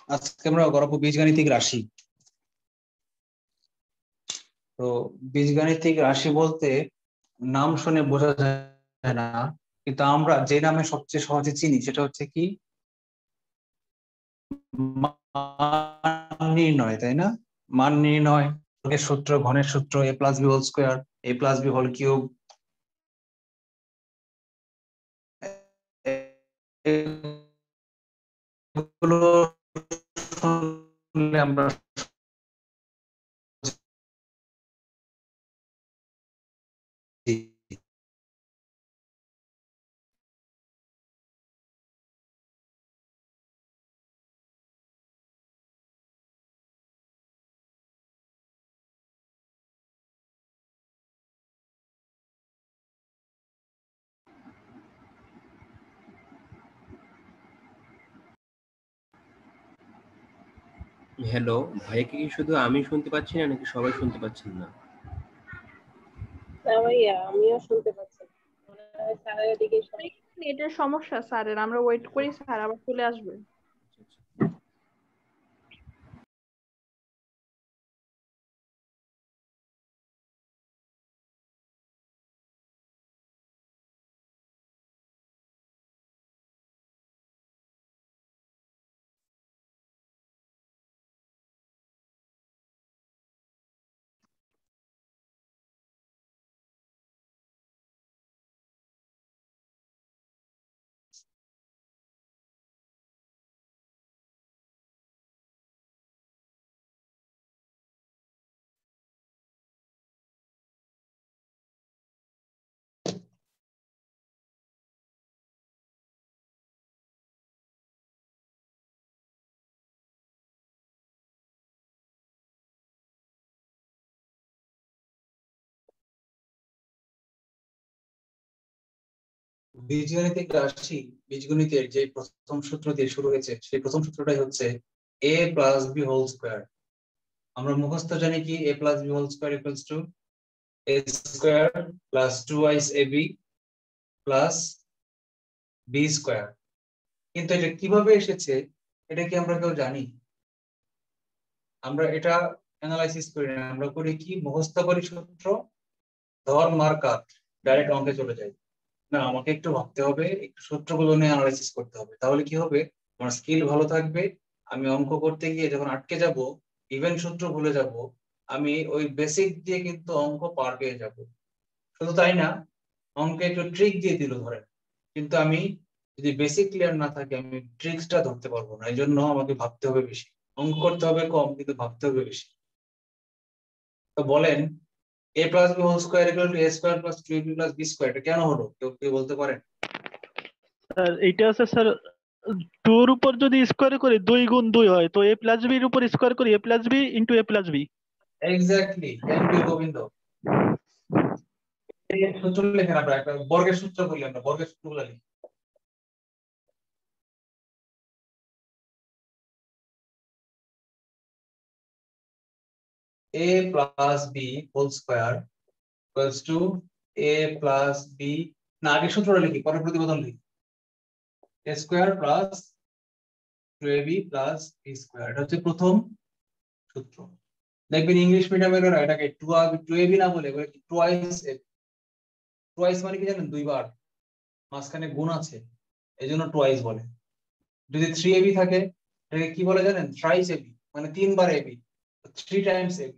আজকে আমরা গড়াবো বীজগাণিতিক রাশি। তো বীজগাণিতিক রাশি বলতে নাম শুনে বোঝা যায় না, কিন্তু আমরা যে নামে সবচেয়ে সহজে চিনি সেটা হচ্ছে কি মান নির্ণয়, তাই না? মান নির্ণয়, বর্গের সূত্র, ঘনের সূত্র, a plus B whole square, a plus B whole cube, এগুলো শুনলে আমরা হ্যালো, ভাইকে কি শুধু আমি শুনতে পাচ্ছি না নাকি সবাই শুনতে পাচ্ছেন না? না ভাইয়া, আমিও শুনতে পাচ্ছি। মনে হয় স্যারের দিকে নেটের সমস্যা স্যারের, আমরা ওয়েট করি, স্যার আবার চলে আসবে। বীজগাণিতিক রাশি, বীজগণিতের যে প্রথম সূত্র দিয়ে শুরু হয়েছে সেই প্রথম সূত্রটাই হচ্ছে a plus B whole square. আমরা মুখস্থ জানি কি a plus B whole square equals to a square plus 2 ab plus B square. কিন্তু এটা কিভাবে এসেছে এটা কি আমরা কেউ জানি? আমরা এটা অ্যানালাইসিস করি না, আমরা করি কি মুখস্থ করি সূত্র, ধর মার কাট, ডাইরেক্ট অঙ্কে চলে যাই। না, আমাকে একটু ভাবতে হবে, একটু সূত্রগুলো নিয়ে অ্যানালাইসিস করতে হবে, তাহলে কি হবে, আমার স্কিল ভালো থাকবে। আমি অঙ্ক করতে গিয়ে যখন আটকে যাব, ইভেন সূত্র ভুলে যাব, আমি ওই বেসিক দিয়ে কিন্তু অঙ্ক পার পেয়ে যাব। শুধু তাই না, অঙ্কে একটু ট্রিক দিয়ে দিল ধরেন, কিন্তু আমি যদি বেসিক ক্লিয়ার না থাকে আমি ট্রিক্সটা ধরতে পারবো না। এই জন্য আমাকে ভাবতে হবে বেশি, অঙ্ক করতে হবে কম কিন্তু ভাবতে হবে বেশি। তো বলেন, a plus B whole square equal to a square plus 2ab plus B square, এটা কেন হলো কেউ কেউ বলতে পারেন? স্যার এইটা আছে স্যার, 2 এর উপর যদি স্কোয়ার করি 2 গুণ 2 হয়, তো a প্লাস বি এর উপর স্কোয়ার করি a plus B into a plus B. Exactly, thank you Gobinda. এই সূত্র লেখেন, আমরা একটা বর্গের সূত্র বলি, আমরা বর্গের সূত্রগুলো লিখি। a plus B whole square equals to a plus B, না আগে সূত্রটা লিখি পরে প্রতিবেদন লিখি। a square plus 2ab plus B square, এটা হচ্ছে প্রথম সূত্র। দেখবেন ইংলিশ মিডিয়ামের ওরা এটাকে 2ab না বলে বলে টুয়াইস ab। টুয়াইস মানে কি জানেন? দুইবার, মাঝখানে গুণ আছে, এই জন্য টুয়াইস বলে। যদি 3ab থাকে এটাকে কি বলে জানেন? থ্রাইস ab, মানে তিনবার ab, 3 টাইমস ab।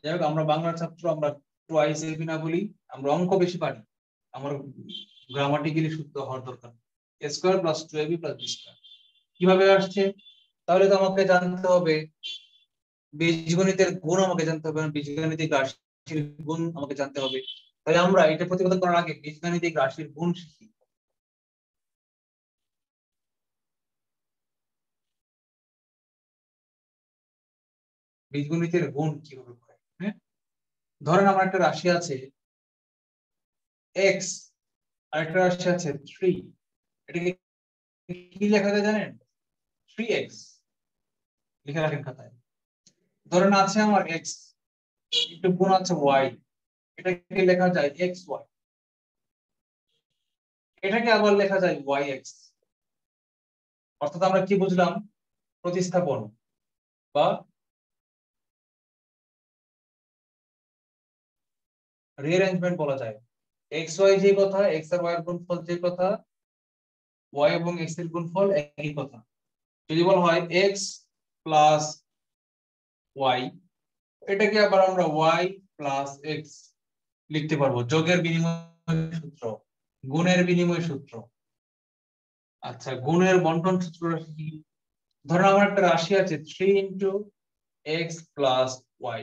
যাই হোক, আমরা বাংলার ছাত্র, আমরা টুয়াইস ab না বলি, আমরা অঙ্ক বেশি পারি, আমার গ্রামাটিক্যালি শুদ্ধ হওয়ার দরকার। a square plus 2ab plus B square কিভাবে আসছে? তাহলে তো আমাকে জানতে হবে বীজগণিতের গুণ, আমাকে জানতে হবে বীজগণিতিক রাশির গুণ আমাকে জানতে হবে। তাহলে আমরা এটা প্রতিপাদন করার আগে বীজগণিতিক রাশির গুণ শিখি। বীজগণিতের গুণ কিভাবে করে, হ্যাঁ? ধরেন আমার একটা রাশি আছে x, আরেকটা রাশি আছে 3, এটাকে কি লেখা যায় জানেন? 3x লিখে রাখেন খাতায়। ধরেন আছে আমার x, একটু গুণ আছে y, এটাকে লেখা যায় xy, এটাকে আবার লেখা যায় yx। অর্থাৎ আমরা কি বুঝলাম, প্রতিস্থাপন বা রিঅ্যারেঞ্জমেন্ট বলা যায়। এক্স ওয়াই যে কথা, এক্স আর ওয়াই এর গুণফল যে কথা, ওয়াই এবং এক্স এর গুণফল একই কথা। যদি বলা হয় এক্স প্লাস ওয়াই, এটাকে আবার আমরা ওয়াই প্লাস এক্স লিখতে পারবো, যোগের বিনিময় সূত্র, গুণের বিনিময় সূত্র। আচ্ছা, গুণের বন্টন সূত্রটা কি? ধরো আমার একটা রাশি আছে 3 ইন্টু এক্স প্লাস ওয়াই,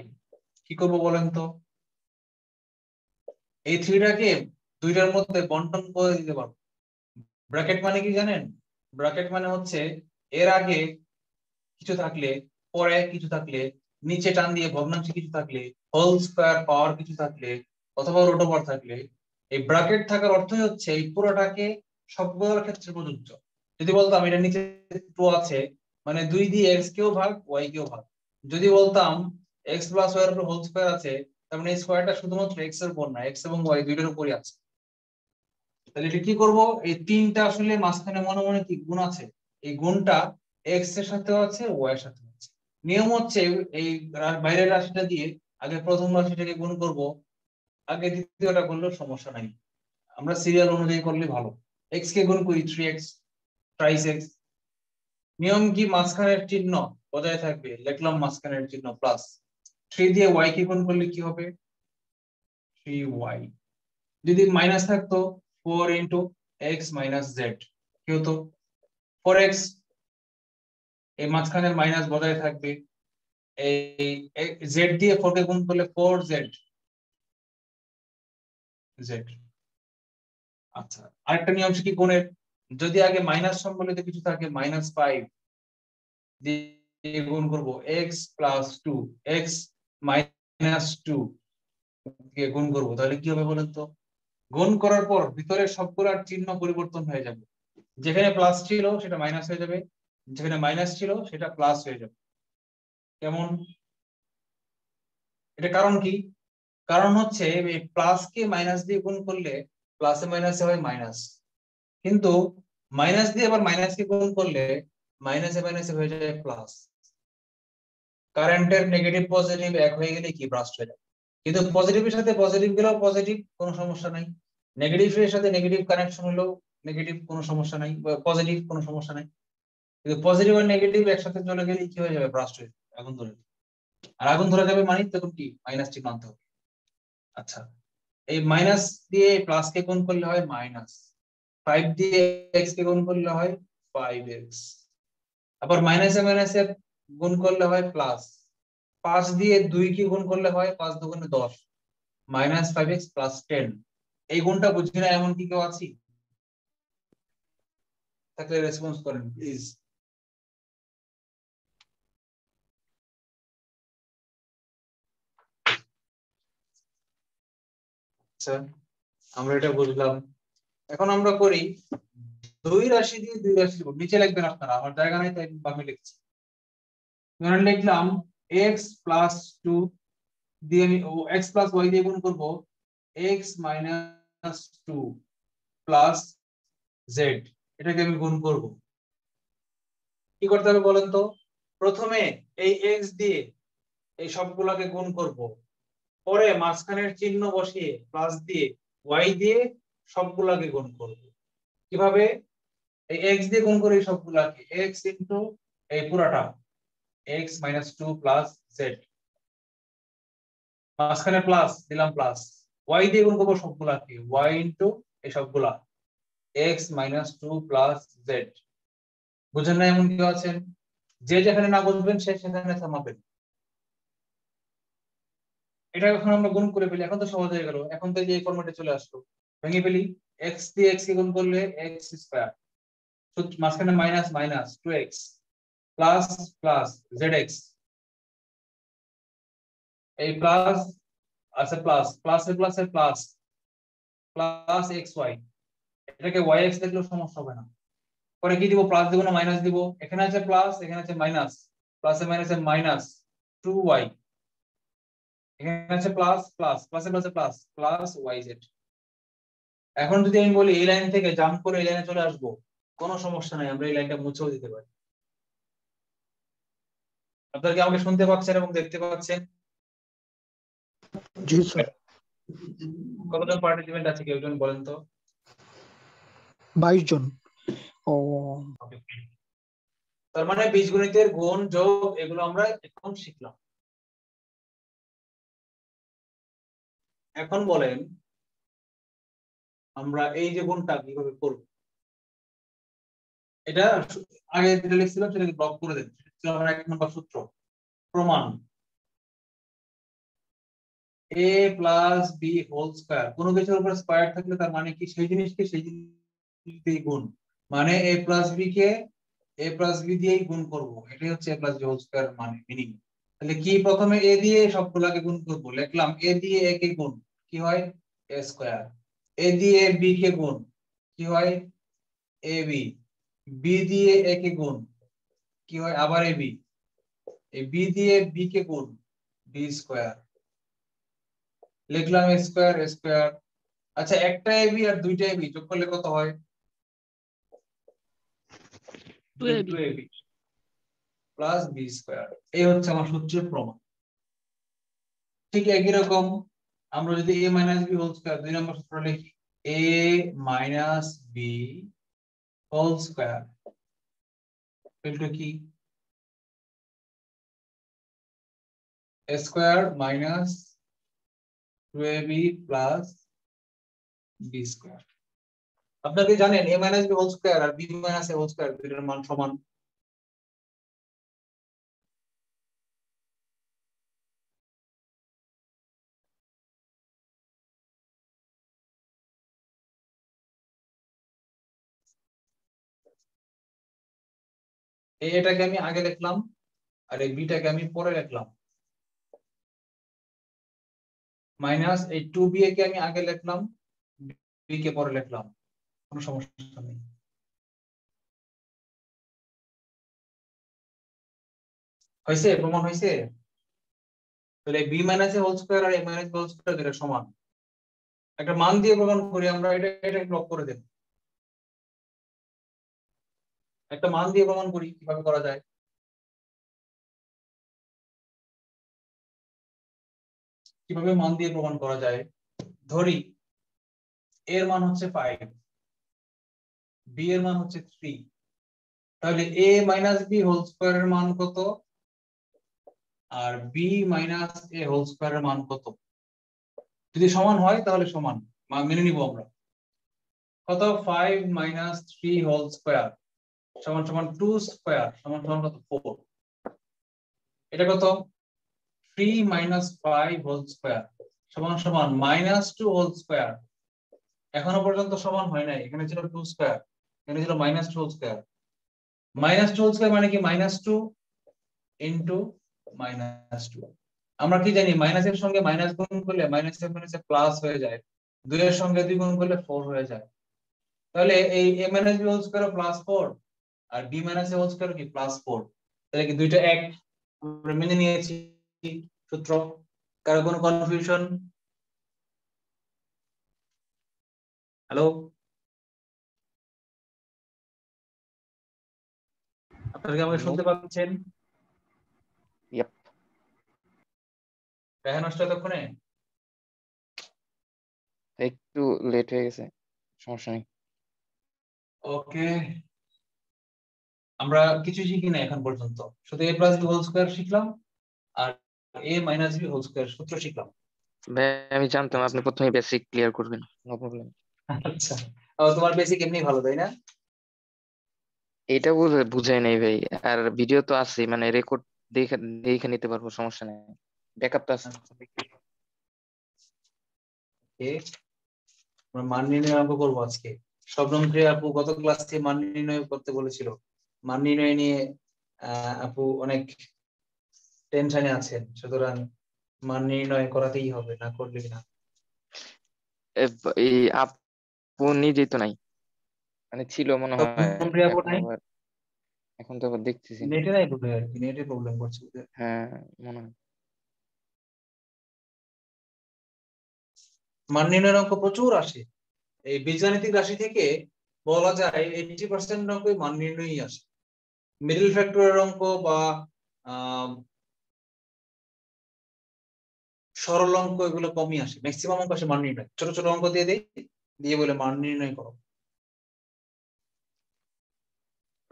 কি করবো বলেন তো? এই 3টাকে দুইটার মধ্যে বন্টন করে দিতে পারবো। ব্র্যাকেট মানে কি জানেন? ব্র্যাকেট মানে হচ্ছে এর আগে কিছু থাকলে, পরে কিছু থাকলে, নিচে টান দিয়ে ভগ্নাংশ কিছু থাকলে, হোল স্কয়ার পাওয়ার কিছু থাকলে, অথবা রুট ওভার থাকলে, এই ব্র্যাকেট থাকার অর্থই হচ্ছে এই পুরোটাকে সবগুলোর ক্ষেত্রে প্রযোজ্য। যদি বলতাম এটা নিচে 2 আছে, মানে 2 দিয়ে x কেও ভাগ y কেও ভাগ। যদি বলতাম x প্লাস y এর উপর হোল স্কয়ার আছে, তার মানে এই স্কয়ারটা শুধুমাত্র x এর উপর না, x এবং y দুইটার উপরই আছে। তাহলে এটা কি করব, এই 3টা আসলে মাঝখানে মনে মনে কি গুণ আছে, এই গুণটা x এর সাথেও আছে, y এর সাথেও আছে। নিয়ম হচ্ছে এই বাইরের রাশিটা দিয়ে আগে প্রথম রাশিটাকে গুণ করব, আগে দ্বিতীয়টা করলেও সমস্যা নাই, আমরা সিরিয়াল অনুযায়ী করলে ভালো। x কে গুণ করি 3x ট্রাইস x। নিয়ম কি, মাঝখানের চিহ্ন বজায় থাকবে, লিখলাম মাঝখানের চিহ্ন প্লাস। 3 দিয়ে y কে গুণ করলে কি হবে, 3y। যদি মাইনাস থাকতো 4 ইনটু x মাইনাস z, কি হতো 4x। এই মাঝখানের মাইনাস বজায় থাকবে, এই z দিয়ে 4 কে গুণ করলে 4z z। আচ্ছা, আরেকটা নিয়ম কি গুণের, যদি আগে মাইনাস সম্বলিত কিছু থাকে, -5 দিয়ে গুণ করব x প্লাস 2, x মাইনাস 2 দিয়ে গুণ করব, তাহলে কি হবে বলেন তো? গুণ করার পর ভিতরে সবগুলোর চিহ্ন পরিবর্তন হয়ে যাবে, যেখানে প্লাস ছিল সেটা মাইনাস হয়ে যাবে, যেখানে মাইনাস ছিল সেটা প্লাস হয়ে যাবে। কেমন? এটা কারণ কি? কারণ হচ্ছে এই প্লাস কে মাইনাস দিয়ে গুণ করলে প্লাসে মাইনাসে হয় মাইনাস, কিন্তু মাইনাস দিয়ে আবার মাইনাস কে গুণ করলে মাইনাসে মাইনাসে হয়ে যায় প্লাস। কারেন্টের নেগেটিভ পজিটিভ এক হয়ে গেলে কি ব্রাস্ট হয়ে যায়, কিন্তু পজিটিভের সাথে পজিটিভ গেলেও পজিটিভ, কোনো সমস্যা নাই। নেগেটিভের সাথে নেগেটিভ কানেকশন হলেও নেগেটিভ, কোনো সমস্যা নাই, পজিটিভ কোনো সমস্যা নাই। কিন্তু পজিটিভ আর নেগেটিভ একসাথে চলে গেলে কি হয়ে যাবে, ব্রাস্ট হয়ে যাবে, আগুন ধরে যাবে। আর আগুন ধরে যাবে মানে তখন কি মাইনাস চিহ্ন আনতে হবে। আচ্ছা, এই মাইনাস দিয়ে প্লাস কে গুণ করলে হয় মাইনাস, 5 দিয়ে x কে গুণ করলে হয় 5x, আবার মাইনাসে মাইনাসে গুণ করলে হয় প্লাস, 5 দিয়ে 2 কে গুণ করলে হয় 5 দুগুণে 10, -5x প্লাস 10। এই গুণটা বুঝি না এমন কি কেউ আছে? থাকলে রেসপন্স করেন প্লিজ। আচ্ছা, আমরা এটা বুঝলাম। এখন আমরা করি দুই রাশি দিয়ে দুই রাশি, নিচে লিখবেন আপনারা, আমার জায়গা নাই তাই আমি লিখছি। ধরে লিখলাম x প্লাস 2 দিয়ে আমি x প্লাস y দিয়ে গুণ করব x মাইনাস 2 প্লাস z, এটাকে আমি গুণ করব। কি করতে হবে বলেন তো? প্রথমে এই x দিয়ে এই সবগুলোকে গুণ করব, পরে মাঝখানের চিহ্ন বসিয়ে প্লাস দিয়ে y দিয়ে সবগুলোকে গুণ করব। কিভাবে? এই x দিয়ে গুণ করে সবগুলোকে, x ইনটু এই পুরাটা x মাইনাস 2 প্লাস z, মাঝখানে প্লাস দিলাম প্লাস, y দিয়ে গুণ করবো সবগুলাকে, y ইনটু এই সবগুলা x মাইনাস 2 প্লাস z। বুঝেন না এমন কেউ আছেন? যে যেখানে না বুঝবেন সে সেখানে থামাবেন। এটা এখন আমরা গুণ করে ফেলি, এখন তো সহজ হয়ে গেল, এখন তো এই ফরম্যাটে চলে আসলো। ভেঙে ফেলি, x দিয়ে x কে গুণ করলে x স্কয়ার, মাঝখানে minus minus 2x plus plus zx, এই প্লাস আছে প্লাস প্লাসের প্লাসের প্লাস প্লাস xy, এটাকে yx দেখলেও সমস্যা হবে না। পরে কি দিব, প্লাস দিব না মাইনাস দিব, এখানে আছে প্লাস এখানে আছে মাইনাস, প্লাসে মাইনাসে মাইনাস 2y, এখানে আছে প্লাস প্লাস প্লাসে প্লাসে প্লাস প্লাস yz। এখন যদি আমি বলি এই লাইন থেকে জাম্প করে এই লাইনে চলে আসবো, কোনো সমস্যা নাই, আমরা এই লাইনটা মুছেও দিতে পারি। আপনারা কি আমাকে শুনতে পাচ্ছেন এবং দেখতে পাচ্ছেন? জি স্যার। কতজন পার্টিসিপেন্ট আছে কেউ একজন বলেন তো? 22 জন। ও তার মানে বীজগণিতের গুণ যোগ এগুলো আমরা এখন শিখলাম। এখন বলেন আমরা এই যে গুণটা কিভাবে করব? এটা আগে যেটা লিখছিলাম সেটাকে ব্লক করে দেন। সেটা ছিল আমার 1 নম্বর সূত্র, প্রমাণ a plus B whole square. কোনো কিছুর উপর স্কয়ার থাকলে তার মানে কি সেই জিনিসকে সেই জিনিসই গুণ, মানে a প্লাস বি কে a প্লাস বি দিয়েই গুণ করব, এটাই হচ্ছে a plus B whole square মানে মিনিং। তাহলে কি প্রথমে a দিয়ে সবগুলোকে গুণ করব, লিখলাম a দিয়ে a কে গুণ কি হয় a স্কয়ার, a দিয়ে b কে গুণ কি হয় ab, b দিয়ে a কে গুণ কি হয় আবার ab, এই b দিয়ে b কে গুণ b স্কয়ার, লিখলাম a স্কয়ার a স্কয়ার। আচ্ছা একটা ab আর দুইটা ab যোগ করলে কত হয়? 2ab plus b square. এই হচ্ছে আমার সূত্রের প্রমাণ। ঠিক একই রকম আমরা যদি a minus b whole square 2 নম্বর সূত্র লিখি, a minus b whole square equal to কি a square minus 2ab plus b square. আপনারা কি জানেন a minus b whole square আর b minus a whole square দুইটার মান সমান? এটাকে আমি আগে লিখলাম আর এই বিটাকে আমি পরে লিখলাম, মাইনাস এই 2b কে আমি আগে লিখলাম, b কে পরে লিখলাম, কোনো সমস্যা নেই। হয়েছে? প্রমাণ হয়েছে? তাহলে b minus a whole square আর a minus b whole square দুটো সমান। একটা মান দিয়ে প্রমাণ করি আমরা, এটা ব্লক করে দেব। একটা মান দিয়ে প্রমাণ করি কিভাবে করা যায়। কিভাবে মান দিয়ে প্রমাণ করা যায়? ধরি এর মান হচ্ছে 5, b এর মান হচ্ছে 3, তাহলে a minus b whole square এর মান কত আর b minus a whole square এর মান কত? যদি সমান হয় তাহলে সমান, মেনে নিব আমরা। কত? 5 মাইনাস 3 হোল স্কয়ার সমান সমান 2 স্কয়ার সমান সমান কত? 4। এটা কত? 3 মাইনাস 5 হোল স্কয়ার সমান সমান মাইনাস 2 হোল স্কয়ার। এখনো পর্যন্ত সমান হয় নাই, এখানে ছিল 2 স্কয়ার, এখানে ছিল minus 2 whole square. Minus 2 whole square মানে কি মাইনাস 2 ইনটু মাইনাস 2। আমরা কি জানি মাইনাসের সঙ্গে মাইনাস গুণ করলে মাইনাসের মাইনাসে প্লাস হয়ে যায়, 2 এর সঙ্গে 2 গুণ করলে 4 হয়ে যায়। তাহলে এই a minus b whole square plus 4 আর b minus a whole square কি প্লাস 4। তাহলে কি দুইটা এক, আমরা মেনে নিয়েছি সূত্র। কারো কোনো কনফিউশন? হ্যালো, আপনারা কি আমাকে শুনতে পাচ্ছেন? ইয়েপ। রেহান আসছে ততক্ষণে? একটু লেট হয়ে গেছে, সমস্যা নেই। ওকে, আমরা কিছু শিখি না এখন পর্যন্ত, শুধু a plus b whole square শিখলাম আর a minus b whole square সূত্র শিখলাম। ভাই আমি জানতাম আপনি প্রথমে বেসিক ক্লিয়ার করবেন, নো প্রবলেম। আচ্ছা, তোমার বেসিক এমনি ভালো তাই না? এটা বুঝাই নাই ভাই, আর ভিডিও তো আছে, মানে রেকর্ড দেখে দেখে নিতে পারবো, সমস্যা নেই, ব্যাকআপ তো আছে। আমরা মান নির্ণয় অঙ্ক করবো আজকে। শবনম প্রিয়া আপু গত ক্লাসে মান নির্ণয় করতে বলেছিল, মান নির্ণয় নিয়ে আপু অনেক টেনশনে আছেন, সুতরাং মান নির্ণয় করাতেই হবে, না করলে না। এই আপু নিজেই তো নাই, মানে ছিল মনে হয়, শবনম প্রিয়া আপু নাই, এখন তো আবার দেখতেছি। নেটে নাই বলে আর কি, নেটে প্রবলেম করছে। হ্যাঁ মনে হয়। মান নির্ণয়ের অঙ্ক প্রচুর আসে, এই বীজগাণিতিক রাশি থেকে বলা যায় 80% অঙ্কই মান নির্ণয়ই আসে। মিডল ফ্যাক্টরের অঙ্ক বা সরল অঙ্ক এগুলো কমই আসে, ম্যাক্সিমাম অঙ্ক আসে মান নির্ণয়। ছোট ছোট অঙ্ক দিয়ে দেই, দিয়ে বলে মান নির্ণয় করো।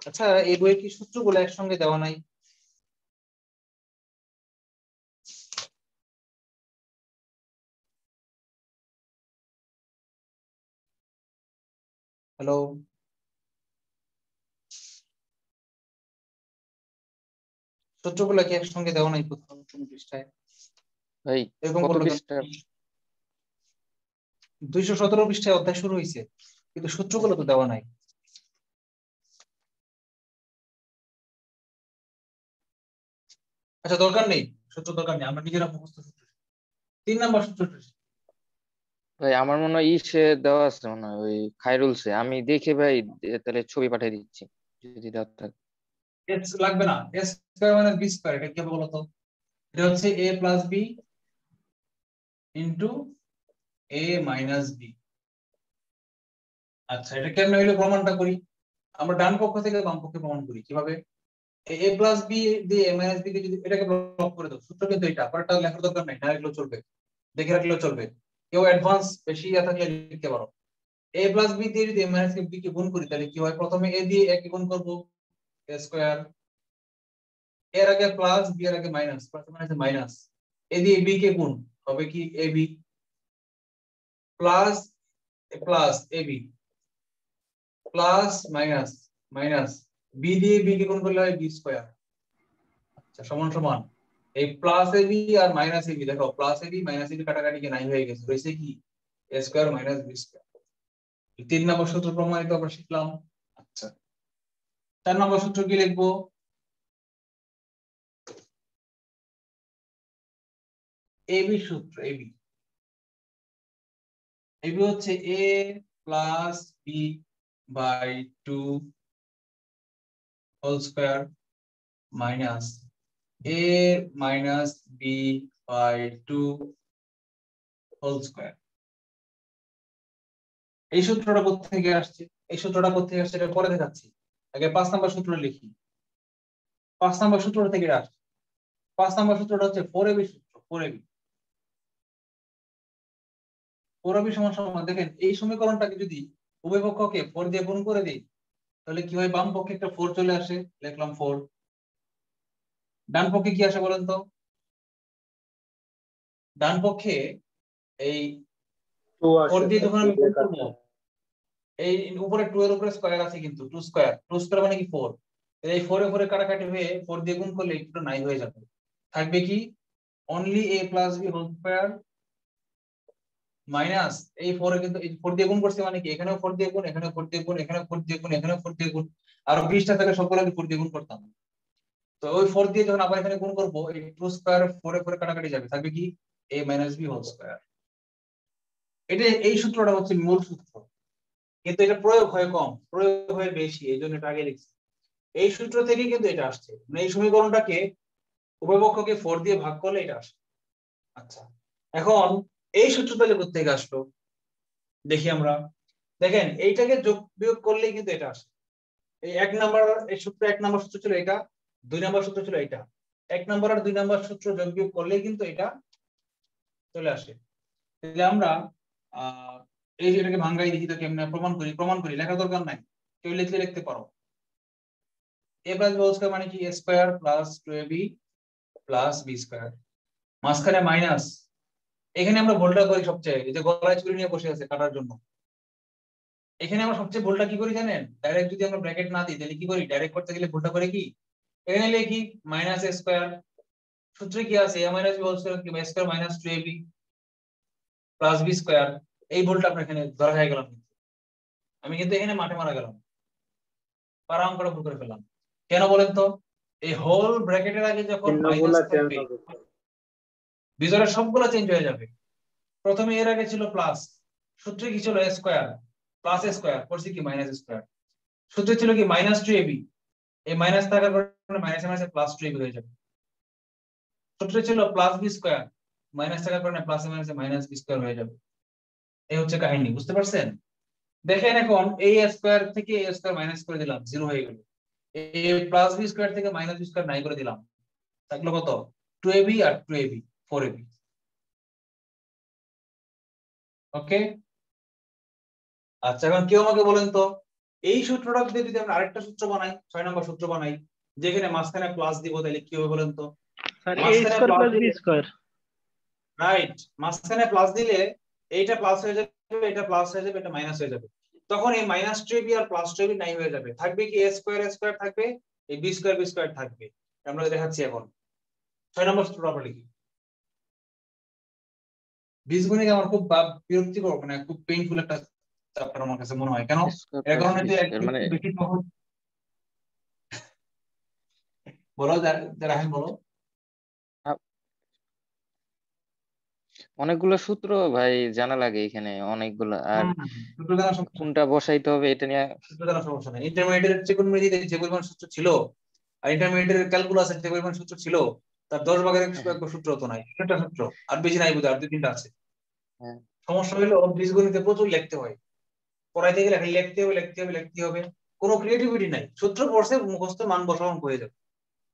আচ্ছা, এই বইয়ের কি সূত্রগুলো একসঙ্গে দেওয়া নাই? হ্যালো, সূত্রগুলো কি একসঙ্গে দেওয়া নাই প্রথম পৃষ্ঠায়? ভাই এরকম কত করলো কেন? পৃষ্ঠা? 217 পৃষ্ঠায় অধ্যায় শুরু হয়েছে, কিন্তু সূত্রগুলো তো দেওয়া নাই। আচ্ছা, দরকার নেই, সূত্র দরকার নেই, আমরা নিজেরা মুখস্থ সূত্র। 3 নাম্বার সূত্রটা ভাই আমার মনে হয় ইসে দেওয়া আছে, মনে হয় ওই খায়রুলসে। আমি দেখে ভাই তাহলে ছবি পাঠিয়ে দিচ্ছি যদি দেওয়া থাকে। এস লাগবে না, S square minus B square, এটা কি হবে বলো তো? এটা হচ্ছে a plus B into a minus B. আচ্ছা, এটা কেমনে হইলো প্রমাণটা করি। আমরা ডান পক্ষ থেকে বাম পক্ষে প্রমাণ করি কিভাবে। a প্লাস বি দিয়ে a মাইনাস বি কে যদি এটাকে ব্লক করে দাও, সূত্র কিন্তু এটা, পরেরটা লেখার দরকার নাই, না লিখলেও চলবে, দেখে রাখলেও চলবে। কেউ অ্যাডভান্স বেশি ইয়া থাকলে লিখতে পারো। a প্লাস বি দিয়ে যদি a মাইনাস বি কে গুণ করি, তাহলে কি হয়? প্রথমে a দিয়ে a কে গুণ করব, a স্কয়ার, এর আগে প্লাস বি এর আগে মাইনাস, প্লাস মাইনাসে মাইনাস, এ দিয়ে বি কে গুণ হবে কি A B plus plus A B plus minus minus B দিয়ে বি কে গুণ করলে হয় বি স্কয়ার। আচ্ছা, সমান সমান এই প্লাস এ বি আর মাইনাস এ বি, দেখো plus A B minus A B কাটাকাটি কে নাই হয়ে গেছে, হয়েছে কি A square minus B square. 3 নম্বর সূত্র প্রমাণিত আমরা শিখলাম। আচ্ছা, 4 নম্বর সূত্র কি লিখবো? এবি সূত্র, এবি এবি হচ্ছে a plus B by 2 whole square minus a minus B by 2 whole square. এই সূত্রটা কোথা থেকে আসছে? এই সূত্রটা কোথা থেকে আসছে এটা পরে দেখাচ্ছি, আগে 5 নাম্বার সূত্র লিখি। 5 নাম্বার সূত্রটা থেকে আসছে। 5 নাম্বার সূত্রটা হচ্ছে 4ab সূত্র, 4ab। 4ab সমান সমান, দেখেন এই সমীকরণটাকে যদি উভয় পক্ষকে 4 দিয়ে গুণ করে দেই, তাহলে কি হয়? বাম পক্ষে একটা 4 চলে আসে, লিখলাম 4। ডান পক্ষে কি আসে বলেন তো? ডান পক্ষে এই 4 দিয়ে যখন আমি গুণ করবো, এই উপরে 2 এর উপরে স্কয়ার আছে, কিন্তু 2 স্কয়ার, 2 স্কয়ার মানে কি 4। এই 4 এ 4 এ কাটাকাটি হয়ে 4 দিয়ে গুণ করলে একটু নাই হয়ে যাবে, থাকবে কি only a plus B whole square minus এই 4 এ কিন্তু এই 4 দিয়ে গুণ করছে মানে কি এখানেও 4 দিয়ে গুণ, এখানেও 4 দিয়ে গুণ, এখানেও 4 দিয়ে গুণ, এখানেও 4 দিয়ে গুণ, আর 20টা থেকে সবগুলো আমি 4 দিয়ে গুণ করতাম। তো ওই 4 দিয়ে যখন আবার এখানে গুণ করব, এই 2 স্কয়ার 4 এ 4 এ কাটাকাটি যাবে, থাকবে কি a minus B whole square. এটা এই সূত্রটা হচ্ছে মূল সূত্র, কিন্তু এটা প্রয়োগ হয় কম, প্রয়োগ হয় বেশি, এই জন্য এটা আগে লিখছি। এই সূত্র থেকে কিন্তু এটা আসছে, মানে এই সমীকরণটাকে উভয় পক্ষকে 4 দিয়ে ভাগ করলে এটা আসে। আচ্ছা, এখন এই সূত্র তাহলে কোথা থেকে আসলো দেখি আমরা। দেখেন এইটাকে যোগ বিয়োগ করলেই কিন্তু এটা আসে। এই 1 নাম্বার এই সূত্র, 1 নাম্বার সূত্র ছিল এটা, 2 নাম্বার সূত্র ছিল এটা। 1 নাম্বার আর 2 নাম্বার সূত্র যোগ বিয়োগ করলেই কিন্তু এটা চলে আসে। তাহলে আমরা এই যেটাকে ভাঙাই দেখি তো কেমনে প্রমাণ করি, লেখা দরকার নাই, কেউ লিখলে লিখতে পারো। a plus B whole square মানে কি a square plus 2ab plus b square, মাঝখানে মাইনাস। এখানে আমরা ভুলটা করি সবচেয়ে, এই যে গলায় চুরি নিয়ে বসে আছে কাটার জন্য, এখানে আমরা সবচেয়ে ভুলটা কি করি জানেন? ডাইরেক্ট যদি আমরা ব্র্যাকেট না দিই তাহলে কি করি? ডাইরেক্ট করতে গেলে ভুলটা করে কি, এখানে লিখি মাইনাস a স্কয়ার, সূত্রে কি আছে a minus b whole square কি a square minus 2ab plus b square. এই ভুলটা আমরা এখানে ধরা হয়ে গেলাম, আমি কিন্তু এখানে মাঠে মারা গেলাম, পারাম করে ভুল করে ফেললাম। কেন বলেন তো? এই হোল ব্র্যাকেটের আগে যখন মাইনাস থাকবে, ভিতরে সবগুলো চেঞ্জ হয়ে যাবে। প্রথমে এর আগে ছিল প্লাস, সূত্রে কি ছিল a square plus a square, করছি কি মাইনাস স্কয়ার। সূত্রে ছিল কি মাইনাস 2ab, এই মাইনাস থাকার কারণে মাইনাস মাইনাসে প্লাস 2ab হয়ে যাবে। সূত্রে ছিল প্লাস b স্কয়ার, মাইনাস থাকার কারণে প্লাস মাইনাসে মাইনাস b স্কয়ার হয়ে যাবে। এই হচ্ছে কাহিনী, বুঝতে পারছেন? দেখেন এখন a স্কয়ার থেকে a স্কয়ার মাইনাস করে দিলাম, 0 হয়ে গেল। a প্লাস b স্কয়ার থেকে মাইনাস b স্কয়ার নাই করে দিলাম, থাকলো কত? 2ab আর 2ab 4ab। ওকে, আচ্ছা এখন কেউ আমাকে বলেন তো এই সূত্রটা যদি আমরা আরেকটা সূত্র বানাই, 6 নম্বর সূত্র বানাই, যেখানে মাঝখানে প্লাস দিব, তাহলে কি হবে বলেন তো? স্যার a মাঝখানে স্কয়ার প্লাস প্লাস b দিলে, স্কয়ার। রাইট, মাঝখানে প্লাস দিলে এইটা প্লাস হয়ে যাবে, এটা প্লাস হয়ে যাবে, এটা মাইনাস হয়ে যাবে। তখন এই মাইনাস 2ab আর প্লাস 2ab নাই হয়ে যাবে, থাকবে কি a স্কয়ার থাকবে, এই b স্কয়ার থাকবে। আমরা দেখাচ্ছি এখন 6 নম্বর সূত্রটা আমরা লিখি। বীজগণিত আমার খুব বিরক্তিকর, মানে খুব পেইনফুল একটা চ্যাপ্টার আমার কাছে মনে হয়। কেন? এর কারণে যে একটু মানে বেশি সহজ। বলো রাহিম, বলো। অনেকগুলো সূত্র ভাই জানা লাগে এখানে, অনেকগুলো। আর সূত্র জানা সমস্যা, কোনটা বসাইতে হবে এটা নিয়ে সূত্র জানা সমস্যা নেই। ইন্টারমিডিয়েটের ত্রিকোণমিতিতে যে পরিমাণ সূত্র ছিল, আর ইন্টারমিডিয়েটের ক্যালকুলাসের যে পরিমাণ সূত্র ছিল, তার 10 ভাগের 1 সূত্র তো নাই, একটা সূত্র আর বেশি নাই, বুঝা, আর 2-3টা আছে। হ্যাঁ। সমস্যা হলো বীজগণিতে প্রচুর লিখতে হয়, পড়াইতে গেলে খালি লিখতে হবে, কোনো ক্রিয়েটিভিটি নাই। সূত্র পড়ছে, মুখস্থ মান বসানো হয়ে যাবে,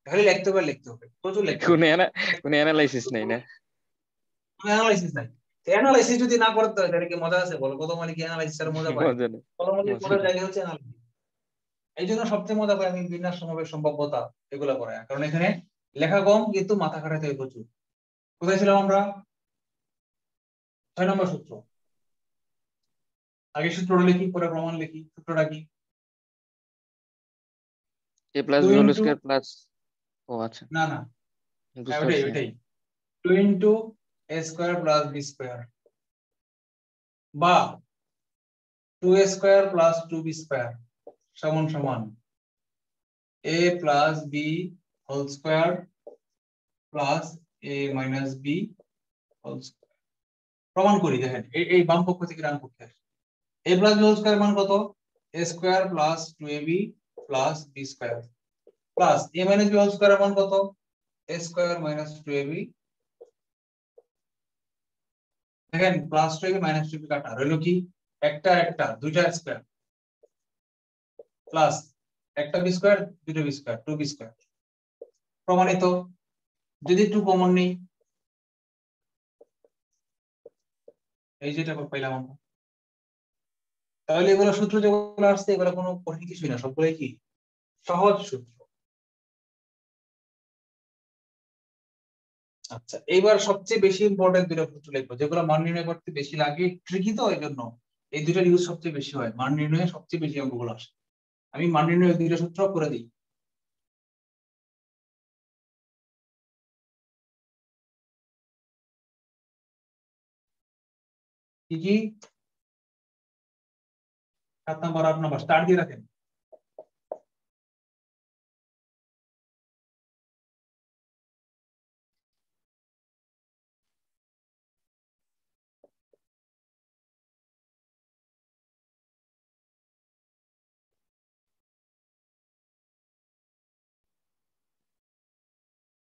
খালি লিখতে হবে, প্রচুর লিখতে হবে, কোনো অ্যানালাইসিস নাই না, কোনো অ্যানালাইসিস নাই। অ্যানালাইসিস যদি না করতে হয় তাহলে কি মজা আছে বলো? কত মানে কি অ্যানালাইসিস এর মজা পায়? মজা নেই। কত মজার জায়গা হচ্ছে অ্যানালাইসিস। এই জন্য সবচেয়ে মজা পাই আমি বিন্যাস, সমাবেশ, সম্ভাব্যতা এগুলো করায়, কারণ এখানে লেখা কম কিন্তু মাথা খাটাতে হয় প্রচুর। কোথায় ছিলাম আমরা? 6 নম্বর সূত্র। আগে সূত্রটা লিখি, পরে প্রমাণ লিখি। সূত্রটা কি? a plus b whole square plus, ও আচ্ছা না বুঝতে পারছি। ওইটাই 2 into a square plus b square, বা 2a square plus 2b square সমান সমান a plus b whole square plus a minus b whole square. প্রমাণ করি, দেখেন এই বাম পক্ষ থেকে ডান পক্ষে আসে। a plus b whole square মান কত? a square plus 2ab plus b square plus a minus b whole square মান কত? a square minus 2ab। দেখেন প্লাস 2ab মাইনাস 2ab কাটা রইল কি? একটা দুইটা স্কয়ার প্লাস একটা বি স্কয়ার, দুইটা বি স্কয়ার, 2b স্কয়ার। প্রমাণিত। যদি 2 কমন নেই, এই যেটা পাইলাম আমরা, তাহলে এগুলো সূত্র যেগুলো আসছে এগুলো কোনো কঠিন কিছুই না, সবগুলোই কি সহজ সূত্র। আচ্ছা, এইবার সবচেয়ে বেশি ইম্পর্টেন্ট দুটো সূত্র লিখবো, যেগুলো মান নির্ণয় করতে বেশি লাগে, ট্রিকি তো, এই জন্য এই দুটার ইউজ সবচেয়ে বেশি হয়, মান নির্ণয়ে সবচেয়ে বেশি অঙ্কগুলো আসে। আমি মান নির্ণয় দুইটা সূত্র করে দিই। কি কি? 7 নাম্বার 8 নাম্বার স্টার্ট দিয়ে রাখেন।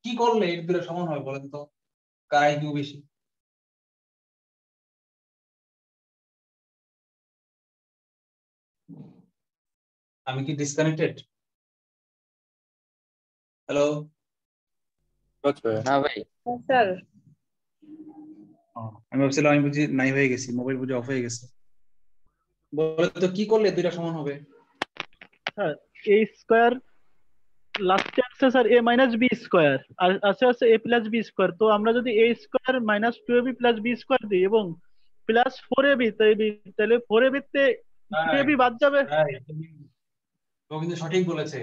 কি করলে এর দুটো সমান হয় বলেন তো? কার আইকিউ বেশি? আমি কি ডিসকানেক্টেড? হ্যালো? না ভাই, স্যার আমি ভাবছিলাম আমি বুঝি নাই হয়ে গেছি, মোবাইল বুঝি অফ হয়ে গেছে। বলে তো কি করলে দুইটা সমান হবে? স্যার a স্কয়ার লাস্টে আছে sir a minus b square, আর আছে a প্লাস b স্কয়ার। তো আমরা যদি a square minus 2ab plus b square দিই এবং প্লাস 4ab, তাহলে 4ab তে 2ab বাদ যাবে। ও কিন্তু সঠিক বলেছে।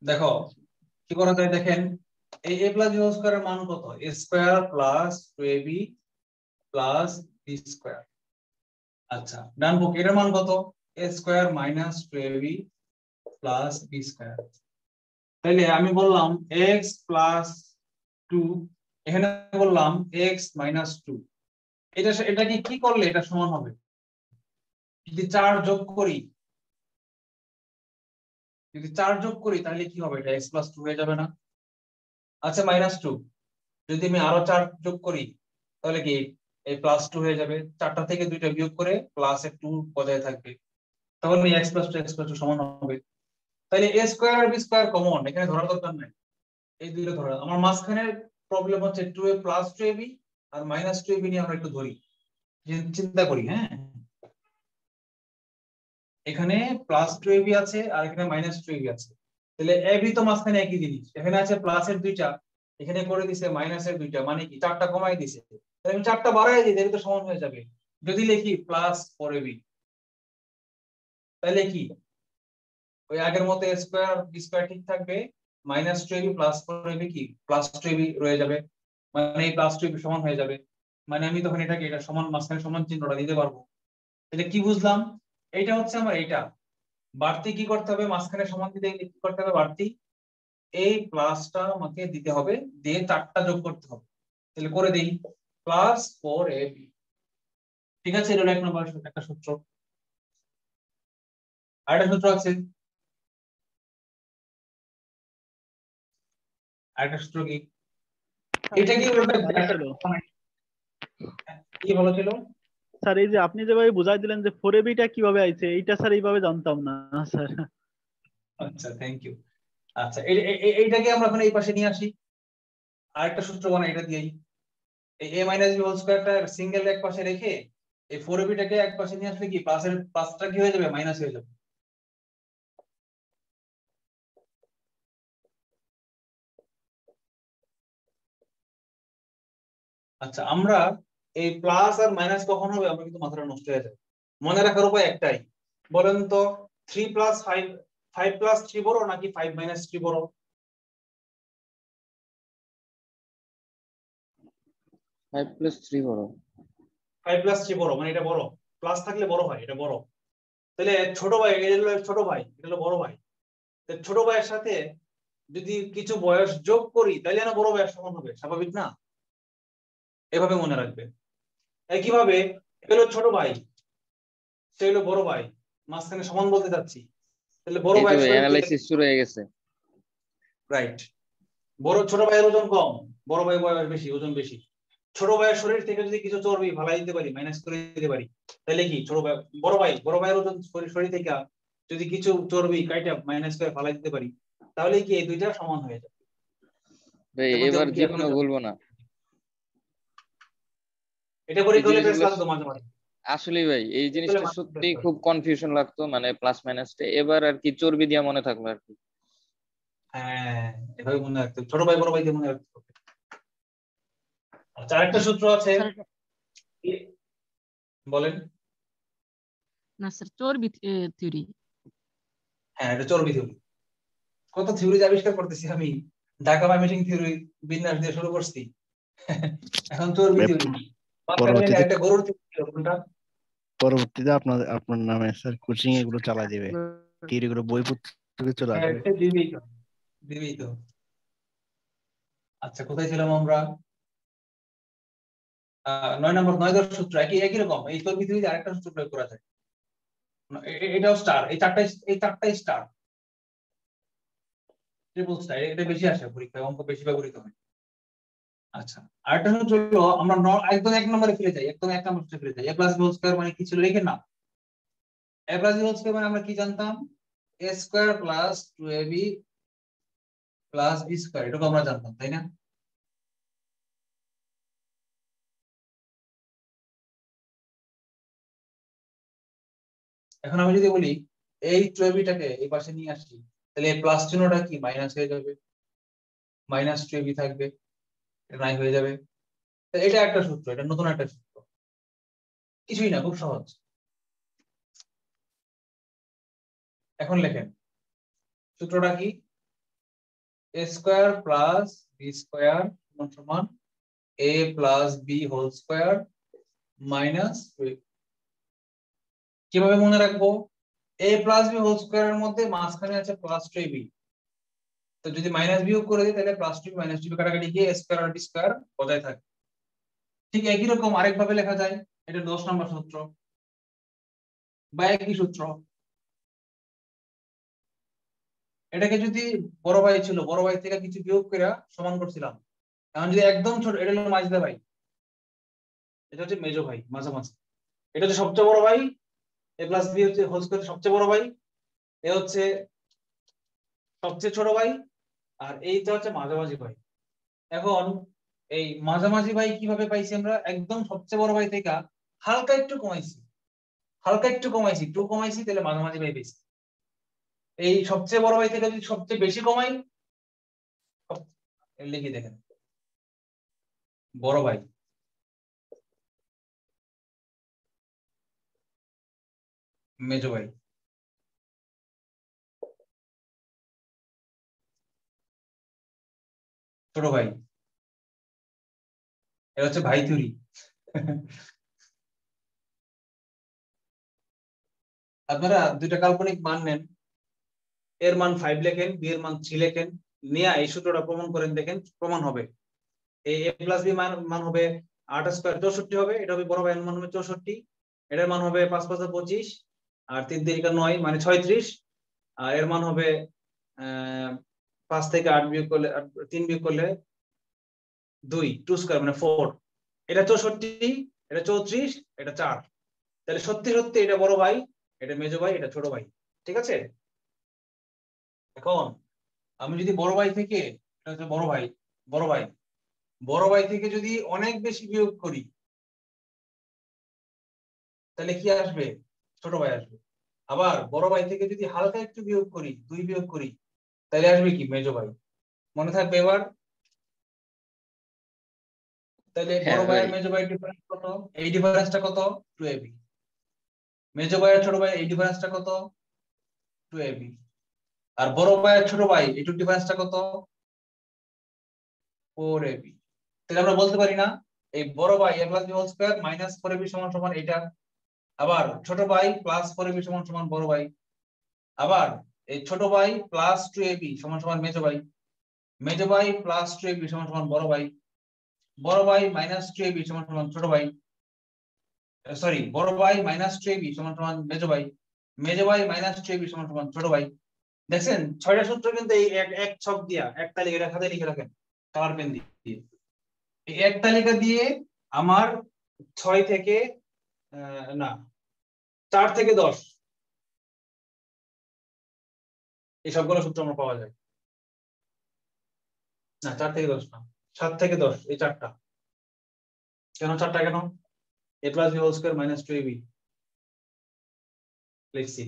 দেখো কি করা যায়, দেখেন এই a প্লাস b হোল স্কয়ারের মান কত? a square plus 2ab plus b square. আচ্ছা, ডান পক্ষে এর মান কত? a square minus 2ab plus b square. তাইলে আমি বললাম x প্লাস 2, এখানে বললাম x মাইনাস 2। এটা কি করলে এটা সমান হবে? যদি 4 যোগ করি, তাহলে কি হবে? এটা x প্লাস 2 হয়ে যাবে না? আচ্ছা মাইনাস 2, যদি আমি আরো 4 যোগ করি তাহলে কি এই +2 হয়ে যাবে, 4টা থেকে 2টা বিয়োগ করে +2 বজায় থাকবে, তখন এই x + 2 সমান হবে। তাহলে a স্কয়ার আর b স্কয়ার কমন, এখানে ধরার দরকার নাই, এই দুইটা ধরা। আমার মাঝখানের প্রবলেম হচ্ছে 2a + 2ab আর -2ab নিয়ে আমরা একটু ধরি, চিন্তা করি। হ্যাঁ, এখানে +2ab আছে আর এখানে -2ab আছে, তাহলে ab তো মাঝখানে একই জিনিস, এখানে আছে প্লাসের দুইটা, এখানে করে দিছে মাইনাসের দুইটা, মানে কি 4টা কমাই দিছে, তাহলে আমি 4টা বাড়াই দিই, এটা তো সমান হয়ে যাবে। যদি লিখি +4ab, তাহলে কি ওই আগের মতো a স্কয়ার আর b স্কয়ার ঠিক থাকবে, -2ab + 4ab কি +2ab রয়ে যাবে, মানে এই +2ab সমান হয়ে যাবে, মানে আমি তখন এটাকে এটা সমান মাঝখানে সমান চিহ্নটা দিতে পারবো। তাহলে কি বুঝলাম, এইটা হচ্ছে আমার এইটা, বাড়তি কি করতে হবে, মাঝখানে সমান দিতে গেলে কি করতে হবে, বাড়তি এই প্লাসটা আমাকে দিতে হবে, দিয়ে 4টা যোগ করতে হবে। তাহলে করে দেই +4ab, ঠিক আছে, এটা হলো 1 নম্বর একটা সূত্র। আরেকটা সূত্র আছে, আরেকটা সূত্র কি, এটা কি কি বলেছিল স্যার? এই যে আপনি যেভাবে বুঝাই দিলেন যে 4ab টা কিভাবে আইছে, এইটা স্যার এইভাবে জানতাম না স্যার। আচ্ছা, থ্যাংক ইউ। আচ্ছা, এইটাকে আমরা এখন এই পাশে নিয়ে আসি, আরেকটা সূত্র বানাই এটা দিয়েই। এই a - b হোল স্কয়ারটা সিঙ্গেল এক পাশে রেখে এই 4ab টাকে এক পাশে নিয়ে আসলে কি প্লাসের প্লাসটা কি হয়ে যাবে, মাইনাস হয়ে যাবে। আচ্ছা, আমরা এই প্লাস আর মাইনাস কখন হবে আমরা কিন্তু মাথাটা নষ্ট হয়ে যাবে, মনে রাখার উপায় একটাই, বলেন তো 3 + 5, 5 + 3 বড় নাকি 5 - 3 বড়? 5 + 3 বড়। 5 + 3 বড়, মানে এটা বড়, প্লাস থাকলে বড় হয়, এটা বড়। তাহলে ছোট ভাই, এটা হলো ছোট ভাই, এটা হলো বড় ভাই, তাহলে ছোট ভাইয়ের সাথে যদি কিছু বয়স যোগ করি তাহলে না বড় ভাইয়ের সমান হবে, স্বাভাবিক না? এভাবে মনে রাখবে। একইভাবে এটা হলো ছোট ভাই, সে হলো বড় ভাই, মাঝখানে সমান বলতে চাচ্ছি, তাহলে বড় এই তো ভাইয়ের শরীর থেকে, অ্যানালাইসিস শুরু হয়ে গেছে। রাইট, ছোট ভাইয়ের ওজন কম, বড় ভাই বয়স বেশি, ওজন বেশি, ছোট ভাইয়ের শরীর থেকে যদি কিছু চর্বি ফালাই দিতে পারি, মাইনাস করে দিতে পারি, তাহলে কি বড় ভাইয়ের ওজন শরীর থেকে যদি কিছু চর্বি কাইটা মাইনাস করে ফালাই দিতে পারি, তাহলে কি এই দুইটা সমান হয়ে যাবে। ভাই এবার জীবনে বলবো না, এটা পরীক্ষা হলে টেস্ট লাগতো মাঝে মাঝে। আসলে ভাই এই জিনিসটা সত্যি খুব কনফিউশন লাগতো, মানে প্লাস মাইনাসটা, এবার আর কি চর্বি দিয়া মনে থাকলো আর কি। হ্যাঁ, এভাবে মনে রাখতে, ছোট ভাই বড় ভাইকে মনে রাখতে হবে। আচ্ছা, আরেকটা সূত্র আছে, বলেন। না স্যার, চর্বি থিওরি। হ্যাঁ, এটা চর্বি থিওরি। কত থিওরি আবিষ্কার করতেছি আমি, ঢাকা মাইমিটিং থিওরি বিন্যাস দিয়ে শুরু করছি, এখন চর্বি থিওরি। একটা গরুর থিওরি, কোনটা? পরবর্তীতে আপনার নামে স্যার কোচিং এগুলো চালা দিবে, থিওরি গুলো বই পত্রে চলে আসবে। দিবি তো। আচ্ছা, কোথায় ছিলাম আমরা? 9 সূত্র, একই রকম এই চর্বি থিওরিতে আরেকটা সূত্র প্রয়োগ করা যায়, এটাও স্টার, এই চারটাই স্টার, ট্রিপল স্টার, এটা বেশি আসে পরীক্ষায়, অঙ্ক বেশি ব্যবহৃত হয়। আচ্ছা, আরেকটা সূত্র হলো, আমরা একদম 1 নম্বরে ফিরে যাই, একদম 1 নম্বরে ফিরে যাই। a + b হোল স্কয়ার মানে কি ছিল, লিখে না, a + b হোল স্কয়ার মানে আমরা কি জানতাম, a square + 2ab + b square, এটাকে আমরা জানতাম, তাই না? এখন আমি যদি বলি এই 2ab টাকে এই পাশে নিয়ে আসি, তাহলে এই প্লাস চিহ্নটা কি মাইনাস হয়ে যাবে, -2ab থাকবে, এটা নাই হয়ে যাবে। তো এটা একটা সূত্র, এটা নতুন একটা সূত্র, কিছুই না, খুব সহজ। এখন লেখেন সূত্রটা কি, a স্কয়ার + b স্কয়ার সমান a + b whole square minus, কিভাবে মনে রাখবো, a + b হোল স্কয়ারের মধ্যে মাঝখানে আছে +2ab, তো যদি মাইনাস বিয়োগ করে দিই তাহলে +2 - 2 কাটাকাটি গিয়ে a স্কয়ার আর b স্কয়ার বজায় থাকে। ঠিক একই রকম আরেকভাবে লেখা যায়, এটা 10 নম্বর সূত্র বা একই সূত্র। এটাকে যদি বড় ভাই ছিল, বড় ভাই থেকে কিছু বিয়োগ করে সমান করছিলাম, এখন যদি একদম ছোট, এটা হলো মাঝদা ভাই, এটা হচ্ছে মেজো ভাই, মাঝামাঝি। এটা হচ্ছে সবচেয়ে বড় ভাই, a প্লাস বি হচ্ছে হোল স্কয়ার সবচেয়ে বড় ভাই, এ হচ্ছে সবচেয়ে ছোট ভাই, আর এইটা হচ্ছে মাঝামাঝি ভাই। এখন এই মাঝামাঝি ভাই কিভাবে পাইছি আমরা? একদম সবচেয়ে বড় ভাই থেকে হালকা একটু কমাইছি, হালকা একটু কমাইছি, একটু কমাইছি, তাহলে মাঝামাঝি ভাই পেয়েছি। এই সবচেয়ে বড় ভাই থেকে যদি সবচেয়ে বেশি কমাই, লিখে দেখেন, বড় ভাই, মেজো ভাই, ছোট ভাই। এটা হচ্ছে ভাই থিওরি। আপনারা দুইটা কাল্পনিক মান নেন, এর মান 5 লেখেন, বি এর মান 3 লেখেন, নিয়ে এই সূত্রটা প্রমাণ করেন, দেখেন প্রমাণ হবে। এই a প্লাস বি মান হবে 8 স্কয়ার 64 হবে, এটা হবে বড় ভাইয়ের মান হবে 64, এটার মান হবে 5 5 25, আর 3 3 9 মানে 36, আর এর মান হবে 5 থেকে 8 বিয়োগ করলে 3 বিয়োগ করলে 2 স্কয়ার মানে 4। এটা 64, এটা 34, এটা 4। তাহলে সত্যি সত্যি এটা বড় ভাই, এটা মেজো ভাই, এটা ছোট ভাই। ঠিক আছে? এখন আমি যদি বড় ভাই থেকে, এটা হচ্ছে বড় ভাই, বড় ভাই, বড় ভাই থেকে যদি অনেক বেশি বিয়োগ করি, তাহলে কি আসবে? ছোট ভাই আসবে। আবার বড় ভাই থেকে যদি হালকা একটু বিয়োগ করি, 2 বিয়োগ করি, তাহলে আসবে কি? মেজো ভাই। মনে থাকবে এবার? তাহলে বড় ভাই আর মেজো ভাই ডিফারেন্স কত? এই ডিফারেন্সটা কত? 2ab। মেজো ভাই আর ছোট ভাই এই ডিফারেন্সটা কত? 2ab। আর বড় ভাই আর ছোট ভাই এইটুক ডিফারেন্সটা কত? 4ab। তাহলে আমরা বলতে পারি না এই বড় ভাই a plus b whole square minus 4ab সমান সমান এটা, আবার ছোট ভাই প্লাস 4ab সমান সমান বড় ভাই, আবার এই ছোট ভাই প্লাস 2ab সমান সমান মেজো ভাই, মেজো ভাই প্লাস 2ab সমান সমান বড় ভাই, বড় ভাই মাইনাস 2ab সমান সমান ছোট ভাই, সরি বড় ভাই মাইনাস 2ab সমান সমান মেজো ভাই, মেজো ভাই মাইনাস 2ab সমান সমান ছোট ভাই। দেখছেন 6টা সূত্র কিন্তু এই এক ছক দিয়া এক তালিকা খাতায় লিখে রাখেন কালার পেন দিয়ে। এই এক তালিকা দিয়ে আমার 6 থেকে না 4 থেকে 10 এই সবগুলো সূত্র আমরা পাওয়া যায়। না 4 থেকে 10 না, 7 থেকে 10, এই 4টা। কেন 4টা? কেন? a plus b whole square minus 2ab লিখছি।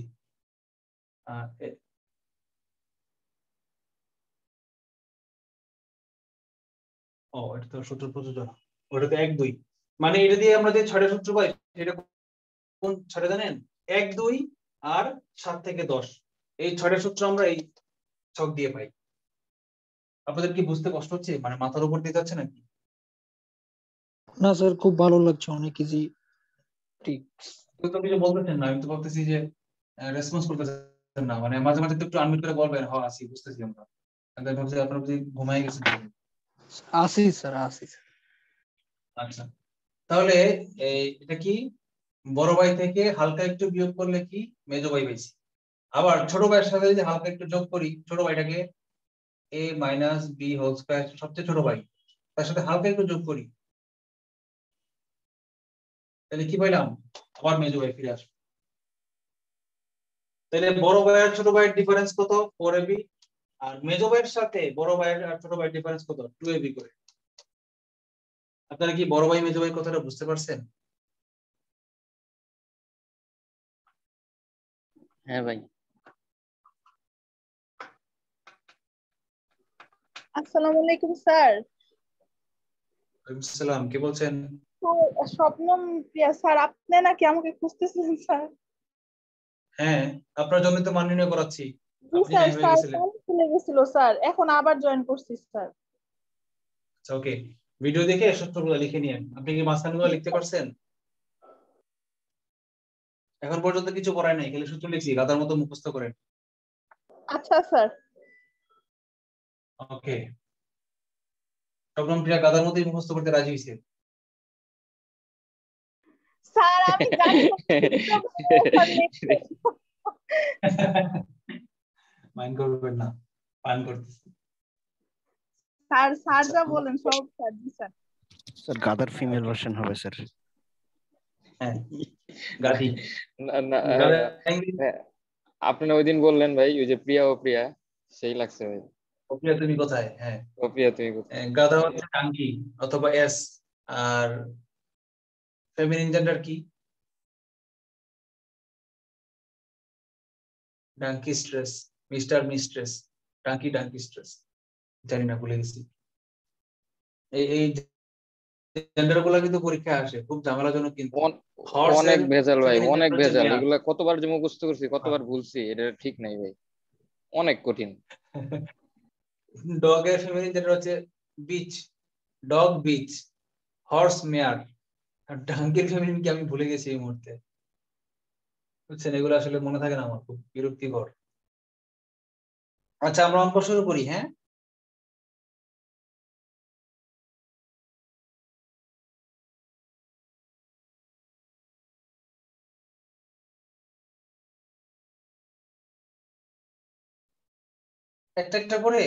ও এটা তো সূত্র প্রযোজনা, ওটা তো 1 2, মানে এটা দিয়ে আমরা যে 6টা সূত্র পাই এটা কোন 6টা জানেন? 1 2 আর 7 থেকে 10, এই 6টা সূত্র আমরা এই ছক দিয়ে পাই। আপনাদের কি বুঝতে কষ্ট হচ্ছে? মানে মাথার উপর দিয়ে যাচ্ছে নাকি? না স্যার, খুব ভালো লাগছে, অনেক ইজি। ঠিক তো কিছু বলতেছেন না, আমি তো ভাবতেছি যে রেসপন্স করতেছেন না, মানে মাঝে মাঝে তো একটু আনমিউট করে বলবেন হ্যাঁ আসি, বুঝতেছি আমরা। আমি ভাবছি আপনারা বুঝি ঘুমায় গেছেন। আসি স্যার, আসি স্যার। আচ্ছা, তাহলে এটা কি? বড় ভাই থেকে হালকা একটু বিয়োগ করলে কি? মেজো ভাই পাইছি। আবার ছোট ভাইয়ের সাথে যদি হালকা একটু যোগ করি, ছোট ভাইটাকে a minus B whole square সবচেয়ে ছোট ভাই, তার সাথে হালকা একটু যোগ করি, তাহলে কি পাইলাম? আবার মেজো ভাই ফিরে আসবে। তাহলে বড় ভাই আর ছোট ভাইয়ের ডিফারেন্স কত? 4ab। আর মেজো ভাইয়ের সাথে বড় ভাইয়ের আর ছোট ভাইয়ের ডিফারেন্স কত? 2ab করে। আপনারা কি বড় ভাই মেজো ভাই কথাটা বুঝতে পারছেন? হ্যাঁ ভাই। আসসালামু আলাইকুম স্যার। আসসালাম, কে বলছেন? স্বপ্নম প্রিয়া স্যার, আপনি নাকি আমাকে খুঁজতেছিলেন স্যার? হ্যাঁ, আপনার জন্য তো মান নির্ণয় করাচ্ছি। জি আপনি স্যার, হ্যাঁ হয়ে গেছিলেন। চলে গেছিল স্যার, এখন আবার জয়েন করছি স্যার। আচ্ছা ওকে, ভিডিও দেখে সূত্রগুলো লিখে নিয়েন। আপনি কি মাঝখানগুলো লিখতে পারছেন? এখন পর্যন্ত কিছু পড়ায় নাই, খালি সূত্র লিখছি, গাধার মতো মুখস্থ করেন। আচ্ছা স্যার। ওকে, স্বপ্নম প্রিয়া গাধার মতোই মুখস্থ করতে রাজি হয়েছে। স্যার আমি জানি মাইন্ড করবেন না, পান করতেছি। স্যার, স্যার যা বলেন সব স্যার। জি স্যার। স্যার গাদার ফিমেল ভার্সন হবে স্যার। হ্যাঁ গাধি না না গাধা হ্যাঁ, আপনারা ওই দিন বললেন ভাই ওই যে প্রিয়া ও প্রিয়া, সেই লাগছে ভাই। প্রিয়া তুমি কোথায়? হ্যাঁ ও প্রিয়া তুমি কোথায়? গাধা হচ্ছে টাঙ্কি অথবা এস। আর ফেমিনিন জেন্ডার কি? ডাঙ্কি স্ট্রেস, মিস্টার মিস্ট্রেস, টাঙ্কি ডাঙ্কি স্ট্রেস, জানি না ভুলে গেছি। এই জেন্ডার গুলা কিন্তু পরীক্ষায় আসে, খুব ঝামেলাজনক কিন্তু। অনেক ভেজাল ভাই, feminine অনেক gender হচ্ছে ভেজাল। male। এগুলা কতবার যে মুখস্থ করছি, কতবার ভুলছি, এটা ঠিক নাই ভাই, অনেক কঠিন। ডগের ফেমিনিন জেন্ডার হচ্ছে bitch, dog bitch, horse mare. আর ডাঙ্কির ফেমিনিন কি আমি ভুলে গেছি এই মুহূর্তে, বুঝছেন? এগুলো আসলে মনে থাকে না আমার, খুব বিরক্তিকর। আচ্ছা আমরা অঙ্ক শুরু করি। হ্যাঁ একটা একটা করে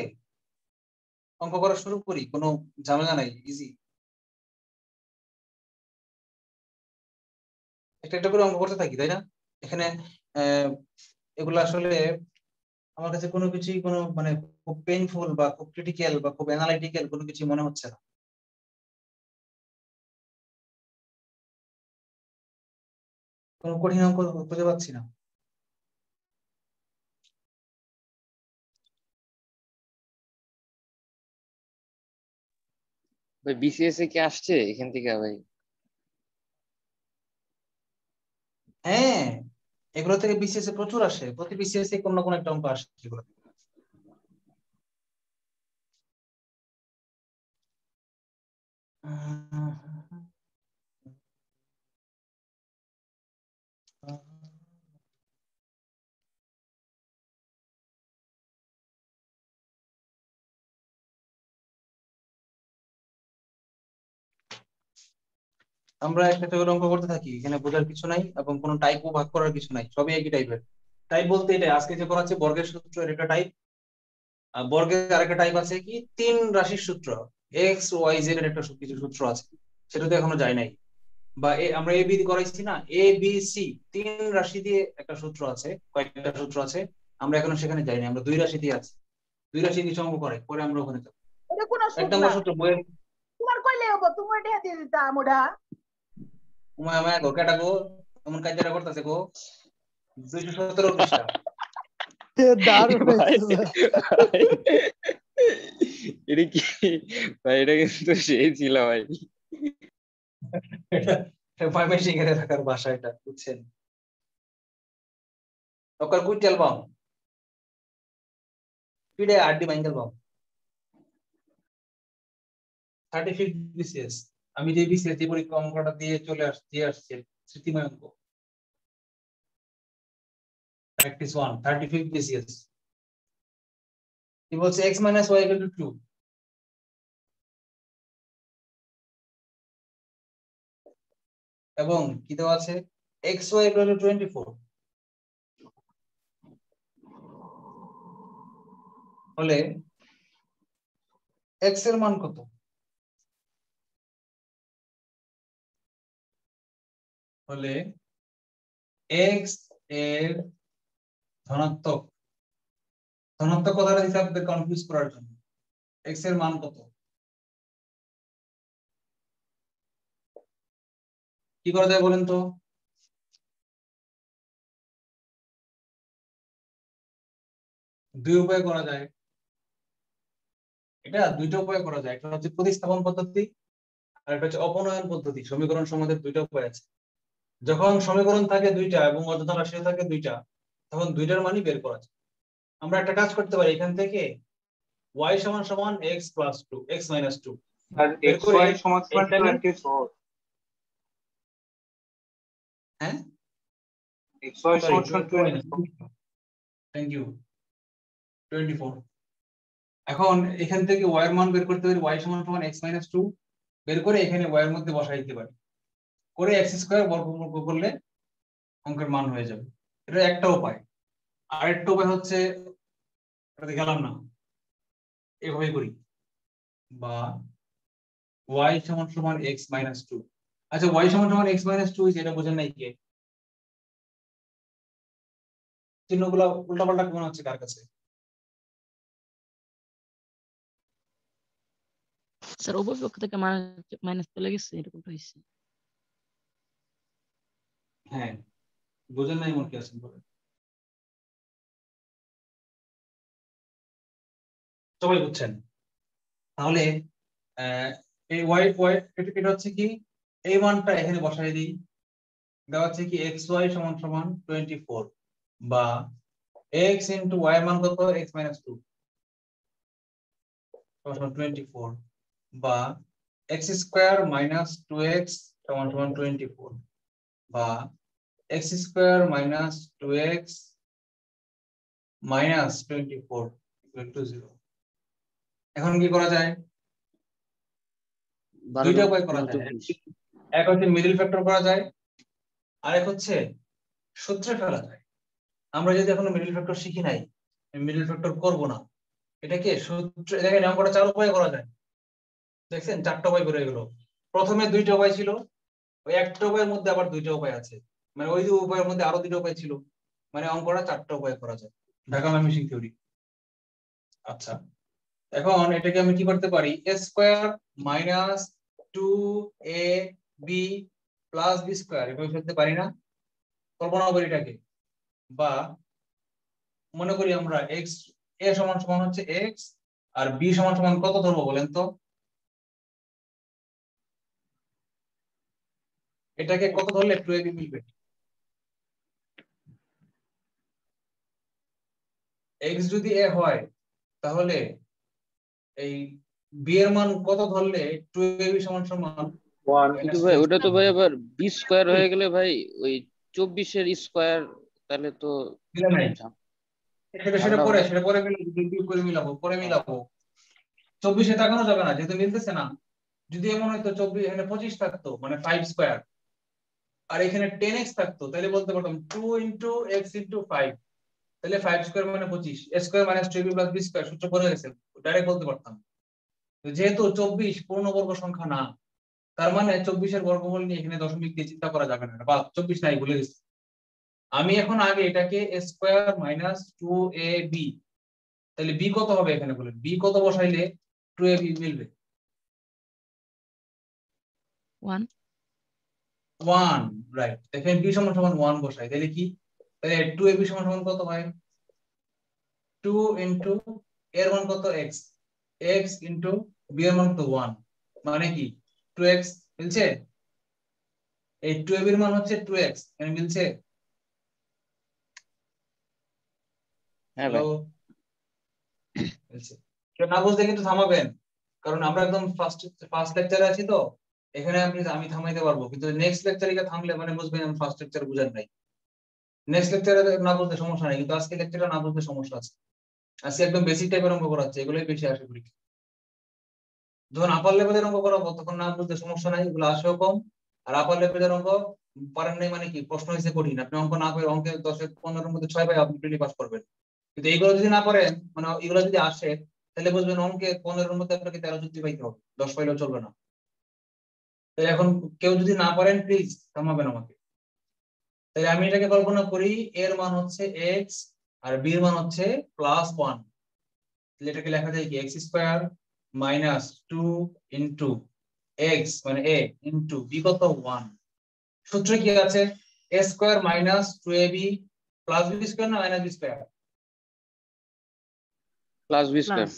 অঙ্ক করা শুরু করি, কোনো ঝামেলা নাই, ইজি। একটা একটা করে অঙ্ক করতে থাকি, তাই না? এখানে এগুলো আসলে আমার কাছে কোনো কিছুই কোনো মানে খুব পেইনফুল বা খুব ক্রিটিক্যাল বা খুব অ্যানালাইটিক্যাল কোনো কিছু মনে হচ্ছে না। কোনো কঠিন অঙ্ক খুঁজে পাচ্ছি না। ভাই বিসিএস এ কি আসছে এখান থেকে ভাই? হ্যাঁ এগুলো থেকে বিসিএস এ প্রচুর আসে, প্রতি বিসিএস এ কোনো না কোনো একটা অঙ্ক আসে এগুলো থেকে। আমরা একটা করে অঙ্ক করতে থাকি, এখানে বোঝার কিছু নাই এবং কোনো টাইপও ভাগ করার কিছু নাই, সবই একই টাইপের। টাইপ বলতে এটা আজকে যে করা হচ্ছে বর্গের সূত্র, এর একটা টাইপ। বর্গের আরেকটা টাইপ আছে কি, তিন রাশির সূত্র, এক্স ওয়াই জেড এর একটা কিছু সূত্র আছে, সেটা তো এখনো যায় নাই। বা আমরা এ বি করাইছি না, এ বি সি, তিন রাশি দিয়ে একটা সূত্র আছে, কয়েকটা সূত্র আছে, আমরা এখনো সেখানে যাইনি, আমরা দুই রাশি দিয়ে আছি। দুই রাশি দিয়ে অঙ্ক করাই, পরে আমরা ওখানে যাবো। এটা কোন এক সুদ না, নম্বর সূত্র বইয়ের তোমার কইলে হবো, তোমার এটা দিয়ে দিতাম ওটা। উমায় গো কেটা গো এমন কাজটা করতেছে গো, 217 পৃষ্ঠা। দারুণ ভাই, হয়েছে। ভাই, এটা কি ভাই? এটা কিন্তু সেই ছিল ভাই। এটা ময়মনসিংহ এর থাকার ভাষা, এটা বুঝছেন? ওকার কুইটাল বাম পিডে আরডি বাইঙ্গেল বাম 35 বিসিএস। আমি যে বিসিএস যে পরীক্ষা অঙ্কটা দিয়ে দিয়ে আসছি, স্মৃতিময় অঙ্ক, প্র্যাকটিস 1, 35 বিসিএস। কি বলছে? x - y = 2, এবং কি দেওয়া আছে? xy = 24। হলে x এর মান কত? হলে x এর ধনাত্মক, ধনাত্মক কথাটা দিতে আপনাদের কনফিউজ করার জন্য, x এর মান কত? কি করা যায় বলেন তো? দুই উপায়ে করা যায়, এটা দুইটা উপায়ে করা যায়। একটা হচ্ছে প্রতিস্থাপন পদ্ধতি, আর একটা হচ্ছে অপনয়ন পদ্ধতি। সমীকরণ সমাধানের দুইটা উপায় আছে। যখন সমীকরণ থাকে দুইটা এবং অজানা রাশি থাকে দুইটা, তখন দুইটার মানই বের করা যায়। আমরা একটা কাজ করতে পারি, এখান থেকে y = x + 2, x - 2 আর বের x করে y সমান সমান এখানে, 24। হ্যাঁ x y সমান সমান 24। Thank you, 24। এখন এখান থেকে y এর মান বের করতে পারি, y = x - 2 বের করে এখানে y এর মধ্যে বসাই দিতে পারি, করে x² বর্গমূল করলে অঙ্কের মান হয়ে যাবে। এটা একটা উপায়। আরেকটা উপায় হচ্ছে, এটা গেলাম না, এভাবে করি, বা y = x - 2 আচ্ছা y সমান সমান x - 2 এটা বোঝেন নাই কে? চিহ্নগুলো উল্টাপাল্টা মনে হচ্ছে কার কাছে? স্যার উভয় পক্ষ থেকে মাইনাস চলে গেছে এরকমটা হয়েছে। হ্যাঁ, বোঝেন নাই মনে কি আছেন বলেন। সবাই বুঝছেন? তাহলে এই এটা হচ্ছে কি, এই মানটা এখানে বসাই দিই, দেওয়া হচ্ছে কি xy সমান সমান 24 বা x ইনটু y মান কত x - 2 সমান 24 বা x স্কয়ার মাইনাস 2x সমান সমান 24 বা x square minus 2x minus 24 equal to 0। এখন কি করা যায়? দুইটা উপায় করা যায়। এক হচ্ছে মিডল ফ্যাক্টর করা যায়, আর এক হচ্ছে সূত্রে ফেলা যায়। আমরা যদি এখনো মিডল ফ্যাক্টর শিখি নাই, মিডল ফ্যাক্টর করব না। এটাকে সূত্রে দেখেন অঙ্কটা 4 উপায়ে করা যায়। দেখছেন 4টা উপায় করে গেল। প্রথমে 2টা উপায় ছিল, ওই একটা উপায়ের মধ্যে আবার 2টা উপায় আছে, মানে ওই 2 উপায়ের মধ্যে আরো 2টা উপায় ছিল, মানে অঙ্কটা 4টা উপায়ে করা যায়। ঢাকা ম্যামিং থিওরি। আচ্ছা, এখন এটাকে আমি কি করতে পারি? a square minus 2ab plus b square এভাবে ফেলতে পারি না? কল্পনা করি এটাকে। বা মনে করি আমরা x a সমান সমান হচ্ছে x আর b সমান সমান কত ধরবো বলেন তো? এটাকে কত ধরলে 2ab মিলবে? x যদি a হয় তাহলে এই b এর মান কত ধরলে 2ab সমান সমান 1 কিন্তু ভাই ওটা তো ভাই আবার বি স্কয়ার হয়ে গেলে ভাই ওই 24 এর স্কয়ার, তাহলে তো সেটা পরে মিলাবো পরে মিলাবো। 24 এ তাকানো যাবে না যেহেতু মিলতেছে না। যদি এমন হয়তো 24 এখানে 25 থাকতো মানে 5 স্কয়ার, আর এখানে 10x থাকতো তাহলে বলতে পারতাম 2 ইনটু x ইনটু 5, তাহলে 5 স্কয়ার মানে 25, a square minus 2ab plus b square সূত্র পড়ে গেছে, ডাইরেক্ট বলতে পারতাম। যেহেতু 24 পূর্ণবর্গ সংখ্যা না, তার মানে 24 এর বর্গমূল নিয়ে এখানে দশমিক দিয়ে চিন্তা করা যাবে না, বা 24 নাই ভুলে গেছি। আমি এখন আগে এটাকে a স্কয়ার মাইনাস 2ab, তাহলে b কত হবে এখানে বলেন? b কত বসাইলে 2ab মিলবে? 1 1, রাইট। দেখেন b সমান সমান 1 বসাই, তাহলে কি? তাহলে 2ab সমান সমান কত হয়? 2 ইনটু এর মান কত x, x ইনটু b এর মান তো 1, মানে কি 2x মিলছে? এই 2ab এর মান হচ্ছে 2x, এখানে মিলছে? হ্যাঁ ভাই। মিলছে। কেউ না বুঝলে কিন্তু থামাবেন, কারণ আমরা একদম ফার্স্ট লেকচারে আছি তো, এখানে আমি থামাইতে পারবো, কিন্তু নেক্সট লেকচারে থামলে মানে বুঝবেন আমি ফার্স্ট লেকচার বুঝার নাই। নেক্সট লেকচারে না বুঝলে সমস্যা নাই, কিন্তু আজকে লেকচারে না বুঝলে সমস্যা আছে। আজকে একদম বেসিক টাইপের অঙ্ক করাচ্ছে, এগুলোই বেশি আসে পরীক্ষা। যখন আপার লেভেলের অঙ্ক করাবো তখন না বুঝলে সমস্যা নাই, এগুলো আসেও কম। আর আপার লেভেলের অঙ্ক পারেন নাই মানে কি প্রশ্ন হয়েছে কঠিন, আপনি অঙ্ক না করে অঙ্কে 10-15 মধ্যে 6 পাই আপনি প্রিলি পাস করবেন। কিন্তু এইগুলো যদি না পারেন, মানে এগুলো যদি আসে, তাহলে বুঝবেন অঙ্কে 15 মধ্যে আপনাকে 13 যুক্তি পাইতে হবে, 10 পাইলেও চলবে না। তাই এখন কেউ যদি না পারেন প্লিজ থামাবেন আমাকে। তাই আমি এটাকে কল্পনা করি এর মান হচ্ছে x আর b এর মান হচ্ছে +1, তাহলে এটাকে লেখা যায় কি x square minus 2 into x মানে a ইনটু b কত 1। সূত্রে কি আছে? a square minus 2ab plus b square না minus b square? Plus B square.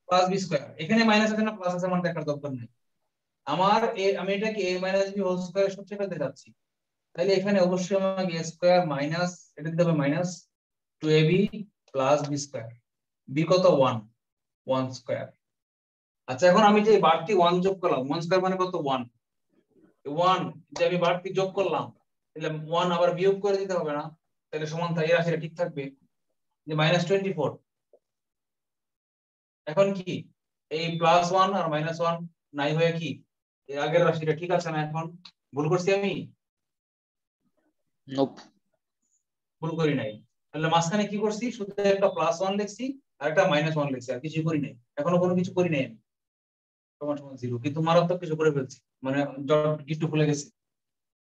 Plus b square. এখানে মাইনাস আছে না প্লাস আছে মান দেখার দরকার নেই আমার। আমি এটাকে a minus b whole square সূত্রে ফেলতে যাচ্ছি, তাহলে এখানে অবশ্যই আমাকে a স্কয়ার মাইনাস এটা দিতে হবে minus 2ab plus b square, b কত 1 স্কয়ার। আচ্ছা, এখন আমি যে বাড়তি 1 যোগ করলাম, 1 স্কয়ার মানে কত 1 যে আমি বাড়তি যোগ করলাম, তাহলে 1 আবার বিয়োগ করে দিতে হবে না? তাহলে সমান থাকে, এই রাশিটা ঠিক থাকবে যে -24। এখন কি এই +1 আর -1 নাই হয়ে কি এর আগের রাশিটা ঠিক আছে না? এখন ভুল করছি আমি? নোপ, ভুল করি নাই। তাহলে মাঝখানে কি করছি? শুধু একটা +1 লিখছি আর একটা -1 লিখছি, আর কিছু করি নাই, এখনো কোনো কিছু করি নাই আমি। সমান সমান 0, কিন্তু মারাত্মক কিছু করে ফেলছি, মানে ডট গিট্টু খুলে গেছে।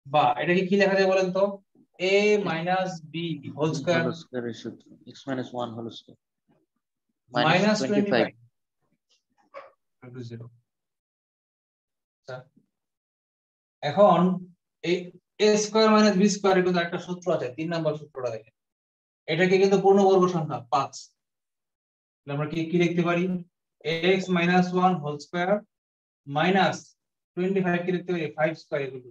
বা এটাকে কি লেখা যায় বলেন তো, a minus b whole square whole স্কয়ারের সূত্র x - 1 whole square minus 25 -25 to 0। এখন এই a square minus b square কিন্তু একটা সূত্র আছে, 3 নাম্বার সূত্রটা দেখেন। এটাকে কিন্তু পূর্ণবর্গ সংখ্যা 5, তাহলে আমরা কি লিখতে পারি, x - 1 হোল স্কয়ার মাইনাস 25 কি লিখতে পারি 5 স্কয়ার ইকুয়াল টু।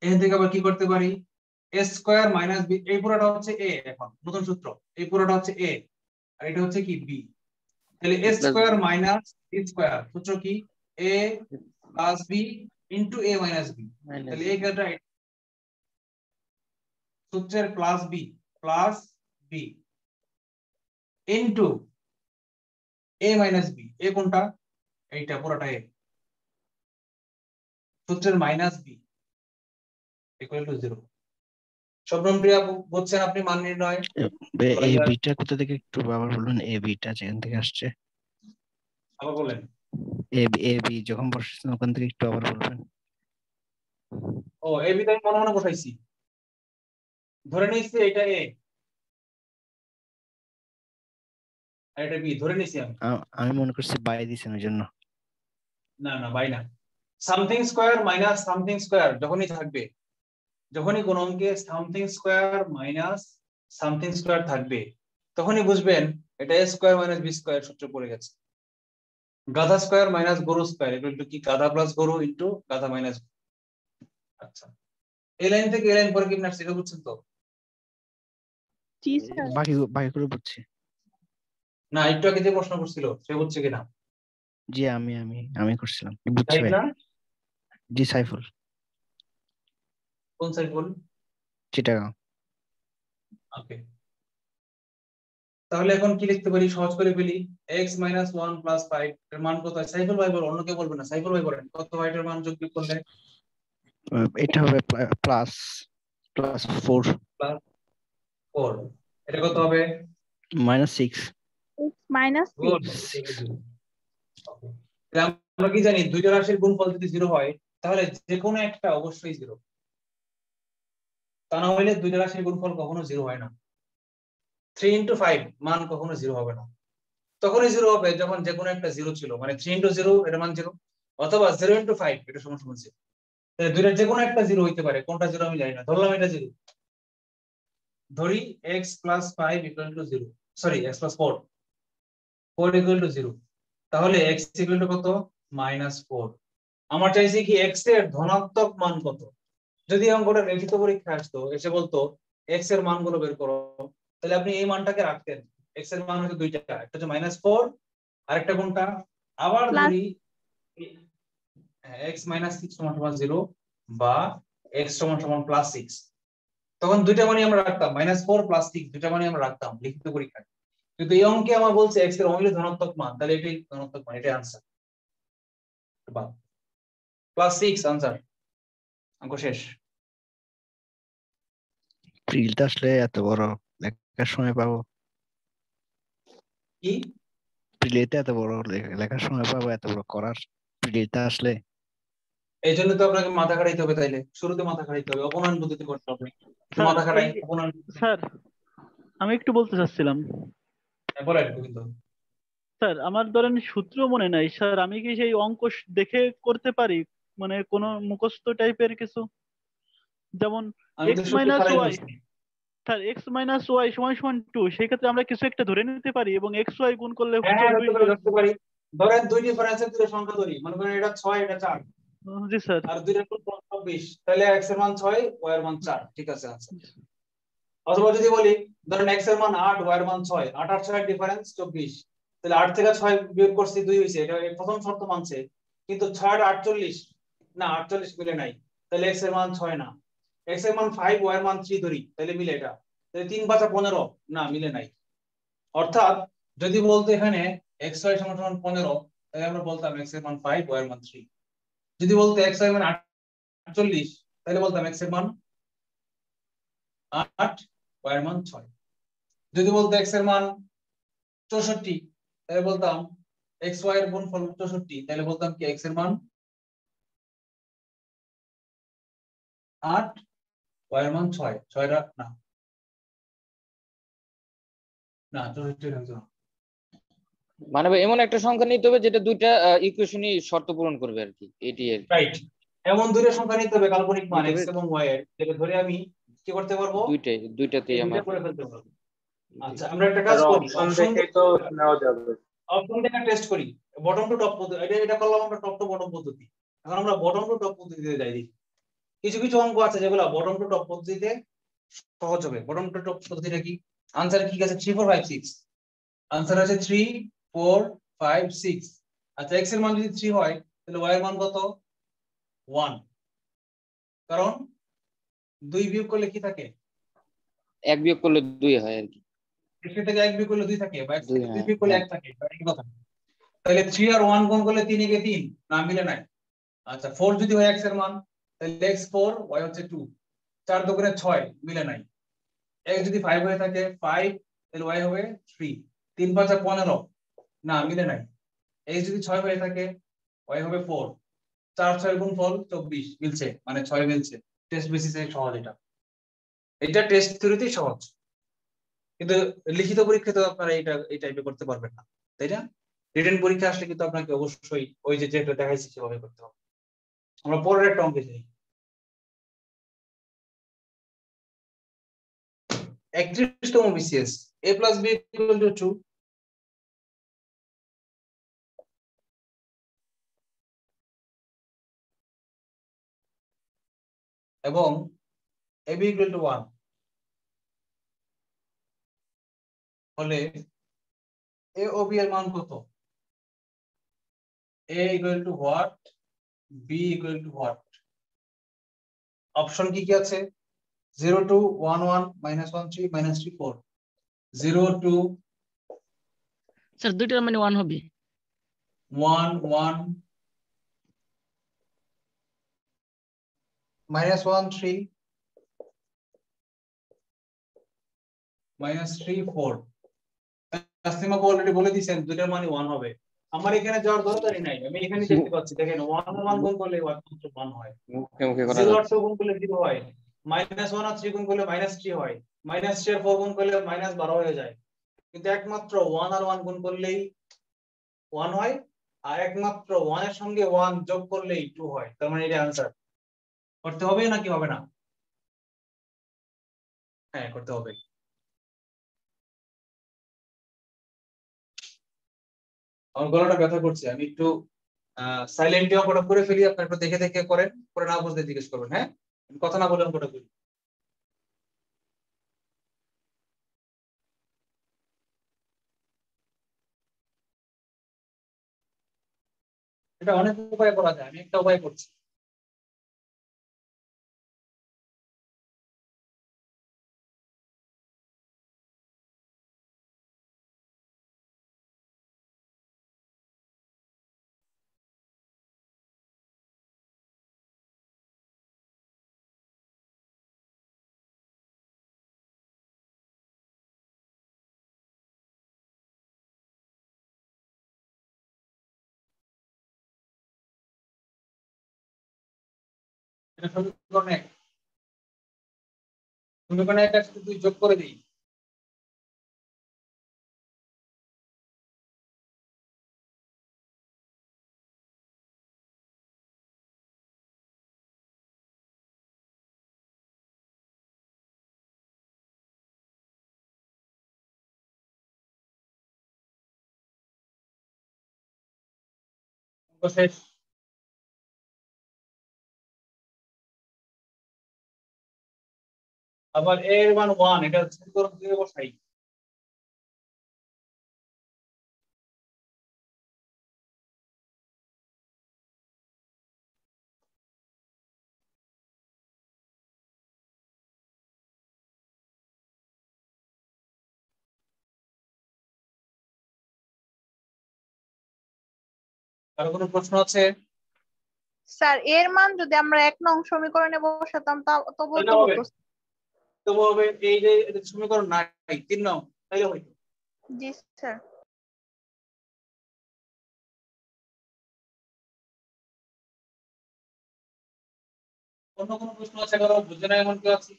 এখান থেকে আবার কি করতে পারি, a স্কয়ার মাইনাস b, এই পুরোটা হচ্ছে a, এখন নতুন সূত্র, এই পুরোটা হচ্ছে a আর এটা হচ্ছে কি b, তাহলে a square minus b square সূত্র কি, a plus b into a minus b, তাহলে এই ক্ষেত্রে সূত্রের plus b into a minus b, এ কোনটা, এইটা পুরোটা a, সূত্রের minus b equal to 0। Shabnam Priya বুঝছেন আপনি মান নির্ণয়? এই বিটা কোথা থেকে একটু আবার বলুন, এ বিটা যেখান থেকে আসছে, আবার বলেন। এ বি যখন বসছেন ওখান থেকে একটু আবার বলবেন। ও এ বি তো আমি মনে মনে বসাইছি, ধরে নিয়েছি এটা এ আর এটা বি, ধরে নিয়েছি আমি মনে করছি বাই দিছেন ওই জন্য। না না বাই না, something square minus something square যখনই থাকবে, যখনই কোন অঙ্কে something square minus something square থাকবে, তখনই বুঝবেন এটা a square minus b square সূত্র পড়ে গেছে। গাধা স্কয়ার মাইনাস গরু স্কয়ার ইকুয়াল টু কি, গাধা প্লাস গরু ইনটু গাধা মাইনাস। আচ্ছা, এই লাইন থেকে এই লাইন পরে কি আপনারা সেটা বুঝছেন তো? জি স্যার। বাকিগুলো বুঝছি না, একটু আগে যে প্রশ্ন করছিল সে বুঝছে কিনা? জি, আমি করছিলাম, বুঝছি ভাই। জি সাইফুল। কোন সাইফুল? চিটাগাং। ওকে, তাহলে এখন কি লিখতে পারি, সহজ করে ফেলি, x - 1 + 5 এর মান কত হয়? সাইফুল ভাই বল, অন্য কেউ বলবে না, সাইফুল ভাই বলেন কত হয় এর মান যোগ বিয়োগ করলে? এটা হবে প্লাস 4 প্লাস 4, এটা কত হবে? -6 -6। আমরা কি জানি দুইটা রাশির গুণফল যদি 0 হয় তাহলে যে কোনো একটা অবশ্যই 0, তা না হলে দুইটা রাশির গুণফল কখনো 0 হয় না। 3 × 5 মান কখনো 0 হবে না, তখনই 0 হবে যখন যে কোনো একটা 0 ছিল, মানে 3 × 0 এর মান 0, অথবা 0 × 5 এটা সমান সমান 0। তাহলে দুইটার যে কোনো একটা 0 হইতে পারে, কোনটা 0 আমি জানি না, ধরলাম এটা 0, ধরি x + 5 = 0, সরি x + 4 = 0, তাহলে x = কত, -4। আমার চাইছে কি x এর ধনাত্মক মান কত। যদি অঙ্কটা লিখিত পরীক্ষা আসতো, এসে বলতো x এর মানগুলো বের করো, তাহলে আপনি এই মানটাকে রাখতেন। x এর মান হচ্ছে দুইটা, একটা হচ্ছে -4 আর একটা কোনটা, আবার ধরি x - 6 = 0 বা x = +6, তখন দুইটা মানই আমরা রাখতাম, -4 + 6 দুইটা মানই আমরা রাখতাম লিখিত পরীক্ষায়। কিন্তু এই অঙ্কে আমার বলছে x এর অনলি ধনাত্মক মান, তাহলে এটাই ধনাত্মক মান, এটাই आंसर। বা +6 आंसर। অঙ্ক শেষ। প্রিলটা আসলে এত বড় লেখার সময় পাবো কি? প্রিলেতে এত বড় লেখার সময় পাবো, এত বড় করার প্রিলটা আসলে? এই জন্য তো আপনাকে মাথা খাটাইতে হবে, তাইলে শুরুতে মাথা খাটাইতে হবে, অপনয়ন পদ্ধতি করতে হবে, মাথা খাটাই অপনয়ন। স্যার আমি একটু বলতে চাচ্ছিলাম। বলেন কিন্তু স্যার আমার ধরেন সূত্র মনে নাই স্যার, আমি কি সেই অঙ্ক দেখে করতে পারি, মানে কোন মুখস্থ টাইপের কিছু, যেমন আমি x তো সূত্র - ছাড়াই y, বলছি। স্যার x - y = 2, সেই ক্ষেত্রে আমরা কিছু একটা ধরে নিতে পারি এবং xy গুণ করলে হ্যাঁ ধরতে পারি। ধরেন দুই ডিফারেন্সের দুটো সংখ্যা ধরি, মনে করেন এটা 6 এটা 4। জি স্যার। আর দুইটার গুণ 24, তাহলে x এর মান 6 y এর মান 4, ঠিক আছে आंसर। অথবা যদি বলি ধরেন x এর মান 8 y এর মান 6, 8 আর 6 এর ডিফারেন্স 24, তাহলে 8 থেকে 6 বিয়োগ করছি 2 হইছে, এটা প্রথম শর্ত মানছে। কিন্তু 6 আর 48 না, 48 মিলে নাই, তাহলে x এর মান 6 না। x এর মান 5 y এর মান 3 ধরি, তাহলে মিলে এটা, তাহলে 3 × 5 = 15, না মিলে নাই। অর্থাৎ যদি বলতো এখানে xy = 15, তাহলে আমরা বলতাম x এর মান 5 y এর মান 3। যদি বলতো xy = 48, তাহলে বলতাম x এর মান 8 y এর মান 6। যদি বলতো x এর মান 64, তাহলে বলতাম এক্স ওয়াই এর গুণফল 64, তাহলে বলতাম কি এক্স এর মান 8, ওয়াই এর মান 6, 6টা না না 64 হইতো না। মানে ভাই এমন একটা সংখ্যা নিতে হবে যেটা দুইটা ইকুয়েশনই শর্ত পূরণ করবে আর কি, এটি আর কি। রাইট, এমন দুইটা সংখ্যা নিতে হবে কাল্পনিক মান নিতে এক্স হবে এবং ওয়াই এর, যেটা ধরে আমি কি করতে পারবো, দুইটাতেই আমার দুইটা করে ফেলতে পারবো। আচ্ছা আমরা একটা কাজ করি, অপশন দেখে তো নেওয়া যাবে। অপশন থেকে টেস্ট করি, বটম টু টপ পদ্ধতি, এটা করলাম আমরা টপ টু বটম পদ্ধতি। এখন আমরা বটম টু টপ পদ্ধতিতে যাই। কিছু কিছু অঙ্ক আছে যেগুলো বটম টু টপ পদ্ধতিতে সহজ হবে। বটম টু টপ পদ্ধতিটা কি, আনসার কি আছে 3 4 5 6, আনসার আছে 3 4 5 6। আচ্ছা x এর মান যদি 3 হয় তাহলে y এর মান কত 1, কারণ 2 বিয়োগ করলে কি থাকে, 1 বিয়োগ করলে 2 হয় আর কি। x থেকে 1 বিয়োগ করলে 2 থাকে, বা x থেকে 2 হ্যাঁ, বিয়োগ করলে 1 থাকে, একই কথা। তাহলে 3 আর 1 গুণ করলে 3 একে 3, না মিলে নাই। আচ্ছা 4 যদি হয় x এর মান তাহলে x 4 y হচ্ছে 2, 4 দুগুণে 6 মিলে নাই। x যদি 5 হয়ে থাকে 5, তাহলে y হবে 3, 3 5 15, না মিলে নাই। x যদি 6 হয়ে থাকে y হবে 4, 4 6 গুণফল 24, মিলছে, মানে 6 মিলছে। টেস্ট বেসিসে সহজ এটা, এটা টেস্ট থিওরিতেই সহজ, কিন্তু লিখিত পরীক্ষাতে আপনারা এটা এই টাইপে করতে পারবেন না, তাই না? রিটেন পরীক্ষা আসলে কিন্তু আপনাকে অবশ্যই ওই যে যেটা দেখাইছি সেভাবে করতে হবে। আমরা পরের একটা অঙ্কে যাই। 31তম বিসিএস, a + b = 2, এবং ab = 1 হলে a ও b এর মান কত? a = what, b = what? Option কি কি আছে? 0 2 1 1 -1 3 -3 4, 0 2 স্যার দুইটার মানে 1 হবে। 1 1 -1 3 -3 4। তাসলিমা অলরেডি বলে দিয়েছেন দুইটার মানে 1 হবে। আমার এখানে যাওয়ার দরকারই নাই, আমি এখানেই দেখতে পাচ্ছি। দেখেন 1 1 গুণ করলে 1 হয়, মুখে মুখে করা 0 আর যাচ্ছে। 2 গুণ করলে 0 হয়, -1 আর 3 গুণ করলে -3 হয়, -3 আর 4 গুণ করলে -12 হয়ে যায়। কিন্তু একমাত্র 1 আর 1 গুণ করলেই 1 হয়, আর একমাত্র 1 এর সঙ্গে 1 যোগ করলেই 2 হয়। তার মানে এটা आंसर করতে হবে নাকি হবে না? হ্যাঁ করতে হবে। আমার গলাটা ব্যথা করছে, আমি একটু সাইলেন্ট অঙ্কটা করে ফেলি, আপনারা একটু দেখে দেখে করেন, পরে না বুঝলে জিজ্ঞেস করবেন। হ্যাঁ, আমি কথা না বলে অঙ্কটা করি। এটা অনেক উপায় করা যায়, আমি একটা উপায় করছি। এটা সমীকরণ 1, সমীকরণ 1 এর সাথে 2 যোগ করে দিই। অঙ্ক শেষ। আবার a এর মান 1, এটা সমীকরণ 2 এ বসাই। আর কোনো প্রশ্ন আছে? স্যার এর মান যদি আমরা 1 নং সমীকরণে বসাতাম তবুও তাহলে তো হবে, হতো। তবু হবে। এই যে সমীকরণ নাই 3 নং, তাইলে হইতো। জি স্যার। অন্য কোনো প্রশ্ন আছে কারো বুঝে না এমন কেউ আছে?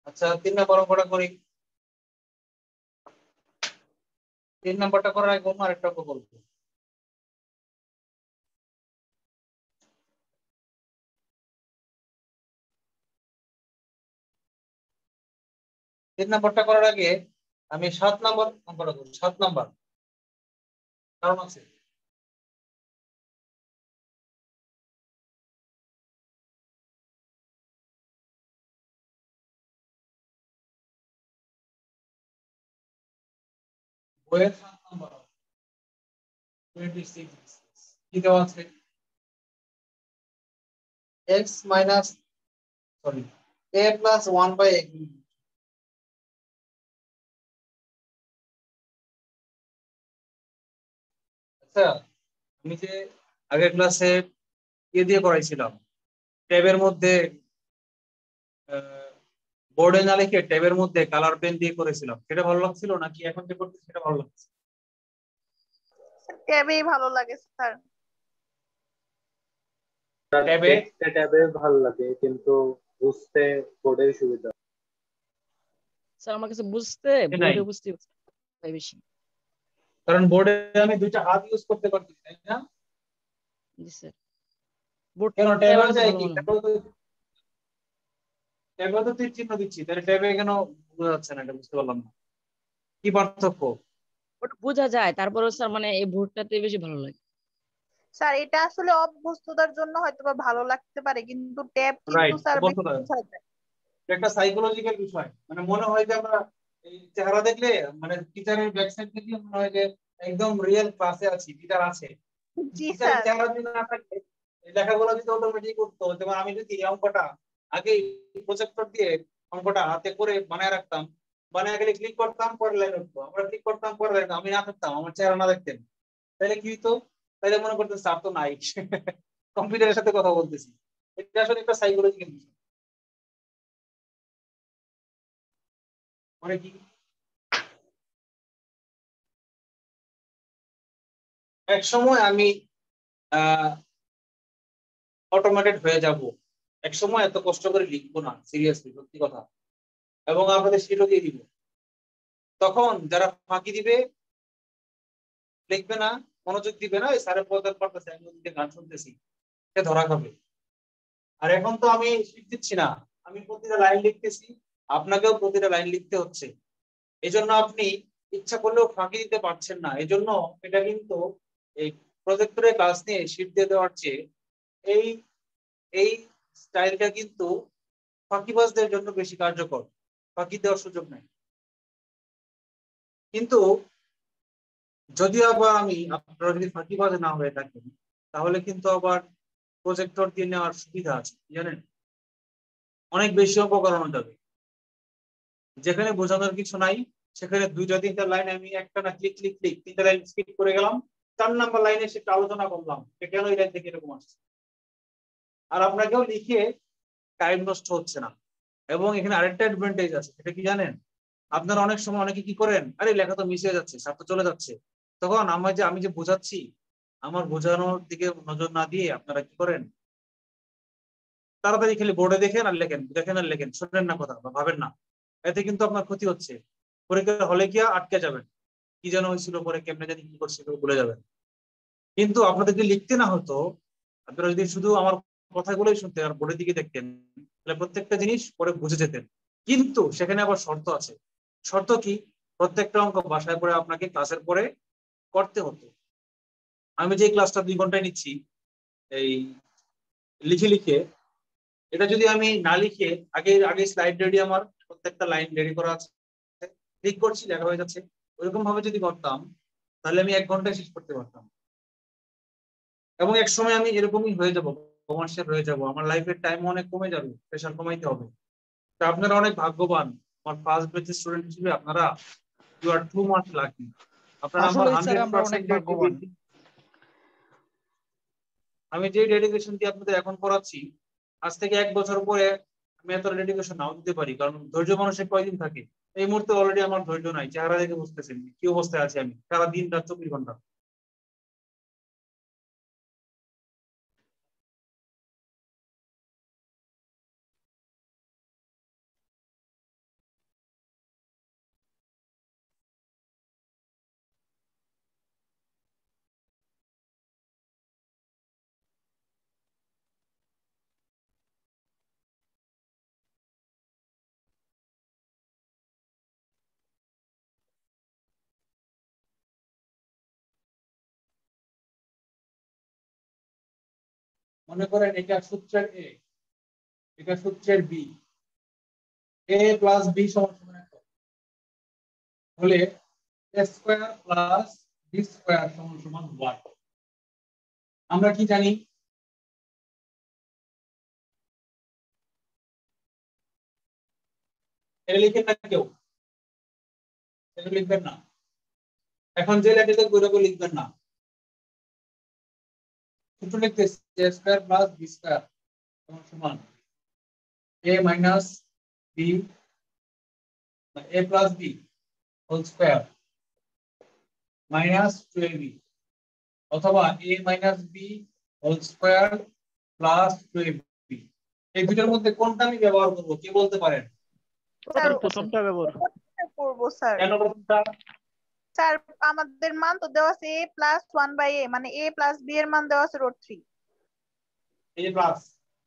আচ্ছা 3 নম্বর অঙ্কটা করি। 3 নম্বরটা করার আগে অন্য আরেকটা অঙ্ক বলবো। তিন নম্বরটা করার আগে আমি 7 নম্বর অঙ্কটা করব। 7 নম্বর কারণ আছে। বইয়ের 7 নম্বর 26 কি দেওয়া আছে? x minus sorry a plus 1 by x। আচ্ছা আমি যে আগের ক্লাসে দিয়ে করাইছিলাম ট্যাবের মধ্যে বোর্ডে না লিখে ট্যাবের মধ্যে কালার পেন দিয়ে করেছিলাম, সেটা ভালো লাগছিল নাকি এখন যে করতেছি সেটা ভালো লাগছে? ট্যাবেই ভালো লাগে স্যার। ট্যাবে ভালো লাগে কিন্তু বুঝতে বোর্ডের সুবিধা। স্যার আমার কাছে বোর্ডে বুঝতে বেশি, কারণ বোর্ডে আমি দুইটা হাত ইউজ করতে পারছি, তাই না? জি স্যার। বোর্ড কেন ট্যাবে যায় কি ট্যাবে তো তীর চিহ্ন দিচ্ছি, তাহলে ট্যাবে কেন বোঝা যাচ্ছে না? এটা বুঝতে পারলাম না, কি পার্থক্য? বোঝা যায়, তারপরে স্যার মানে এই বোর্ডটাতে বেশি ভালো লাগে। স্যার এটা আসলে অভ্যস্ততার জন্য হয়তোবা ভালো লাগতে পারে, কিন্তু ট্যাব রাইট, কিন্তু স্যার বেশি অভ্যস্ততা। বোঝা যায়। একটা সাইকোলজিক্যাল বিষয়, মানে মনে হয় যে আমরা এই চেহারা দেখলে মানে টিচারের ব্যাক সাইড দেখলে মনে হয় যে একদম রিয়েল ক্লাসে আছি, টিচার আছে। জি টিচারের স্যার। চেহারা যদি না থাকে লেখাগুলো যদি অটোমেটিক করতো, যেমন আমি যদি এই অঙ্কটা আগে প্রজেক্টর দিয়ে অঙ্কটা হাতে করে বানায় রাখতাম, বানায় গেলে ক্লিক করতাম পরে লাইন উঠতো, আমরা ক্লিক করতাম পরে লাইন, আমি না থাকতাম, আমার চেহারা না দেখতেন, তাহলে কি হইতো? তাহলে মনে করতেন স্যার তো নাই, কম্পিউটারের সাথে কথা বলতেছি। এটা আসলে একটা সাইকোলজিক্যাল বিষয়। মানে কি এক সময় আমি অটোমেটেড হয়ে যাব, এক সময় এত কষ্ট করে লিখবো না, সিরিয়াসলি সত্যি কথা, এবং আপনাদের সেটাও দিয়ে দিব। তখন যারা ফাঁকি দিবে, লিখবে না, মনোযোগ দিবে না, ওই স্যারের পদের পড়তেছে আমি ওদিকে গান শুনতেছি, সে ধরা খাবে। আর এখন তো আমি শিট দিচ্ছি না, আমি প্রতিটা লাইন লিখতেছি, আপনাকেও প্রতিটা লাইন লিখতে হচ্ছে। এই জন্য আপনি ইচ্ছা করলেও ফাঁকি দিতে পারছেন না। এই জন্য এটা কিন্তু এই প্রজেক্টরে ক্লাস নিয়ে শিট দিয়ে দেওয়ার চেয়ে এই এই স্টাইলটা কিন্তু ফাঁকিবাজদের জন্য বেশি কার্যকর, ফাঁকি দেওয়ার সুযোগ নেই। কিন্তু যদি আবার আপনারা যদি ফাঁকিবাজ না হয়ে থাকেন, তাহলে কিন্তু আবার প্রজেক্টর দিয়ে নেওয়ার সুবিধা আছে, জানেন? অনেক বেশি অঙ্ক করানো যাবে, যেখানে বোঝানোর কিছু নাই সেখানে 2-3টা লাইন আমি একটা না ক্লিক ক্লিক ক্লিক 3টা লাইন স্কিপ করে গেলাম, 4 নাম্বার লাইনে সেটা আলোচনা করলাম কেন এই লাইন থেকে এরকম আসছে, আর আপনাকেও লিখে টাইম নষ্ট হচ্ছে না। এবং এখানে আরেকটা অ্যাডভান্টেজ আছে, এটা কি জানেন? আপনারা অনেক সময় অনেকে কি করেন, আরে লেখা তো মিস হয়ে যাচ্ছে, স্যার তো চলে যাচ্ছে, তখন আমি যে বোঝাচ্ছি আমার বোঝানোর দিকে নজর না দিয়ে আপনারা কি করেন, তাড়াতাড়ি খালি বোর্ডে দেখেন আর লেখেন, দেখেন আর লেখেন, শোনেন না কথা বা ভাবেন না। এতে কিন্তু আপনার ক্ষতি হচ্ছে, পরীক্ষার হলে গিয়া আটকে যাবেন, কি যেন হয়েছিল পরে কেমনে জানি কি করছিল ভুলে যাবেন। কিন্তু আপনাদেরকে লিখতে না হতো, আপনারা যদি শুধু আমার কথাগুলোই শুনতেন আর বোর্ডের দিকে দেখতেন, তাহলে প্রত্যেকটা জিনিস পরে বুঝে যেতেন। কিন্তু সেখানে আবার শর্ত আছে। শর্ত কি? প্রত্যেকটা অঙ্ক বাসায় পড়ে আপনাকে ক্লাসের পরে করতে হতো। আমি যে ক্লাসটা 2 ঘন্টায় নিচ্ছি এই লিখে লিখে, এটা যদি আমি না লিখে আগে আগে স্লাইড রেডি, আমার প্রত্যেকটা লাইন রেডি করা আছে, ক্লিক করছি লেখা হয়ে যাচ্ছে, ওইরকম ভাবে যদি করতাম তাহলে আমি 1 ঘন্টায় শেষ করতে পারতাম। এবং এক সময় আমি এরকমই হয়ে যাব, কমার্শিয়াল হয়ে যাব, আমার লাইফের টাইম অনেক কমে যাবে, প্রেশার কমাইতে হবে। তো আপনারা অনেক ভাগ্যবান, আমার ফার্স্ট ব্যাচের স্টুডেন্ট হিসেবে আপনারা you are too much lucky. আপনারা আমার আসলে স্যার আমরা অনেক 100% ভাগ্যবান। আমি যে ডেডিকেশন দিয়ে আপনাদের এখন পড়াচ্ছি, আজ থেকে 1 বছর পরে আমি এত ডেডিকেশন নাও দিতে পারি, কারণ ধৈর্য মানুষের কয়দিন থাকে। এই মুহূর্তে অলরেডি আমার ধৈর্য নাই, চেহারা দেখে বুঝতেছেন কি অবস্থায় আছি আমি, সারা দিন রাত 24 ঘন্টা। মনে করেন এটা সূত্রের এ, এটা সূত্রের বি, এ প্লাস বি সমান কত হলে এ স্কয়ার প্লাস বি স্কয়ার সমান 1। আমরা কি জানি? এটা লিখেন না কেউ, এটা লিখবেন না। এখন যে লেখাটা ওইটাকে লিখবেন না, সূত্র লিখতেছি a square plus B square সমান a minus b, a plus B whole square minus 2ab, অথবা a minus B whole square plus 2ab। এই দুটোর মধ্যে কোনটা আমি ব্যবহার করব, কে বলতে পারেন? স্যার প্রথমটা ব্যবহার করব স্যার। কেন প্রথমটা? স্যার আমাদের মান তো দেওয়া আছে a প্লাস 1/a, মানে a প্লাস b এর মান দেওয়া আছে √3। এই যে প্লাস,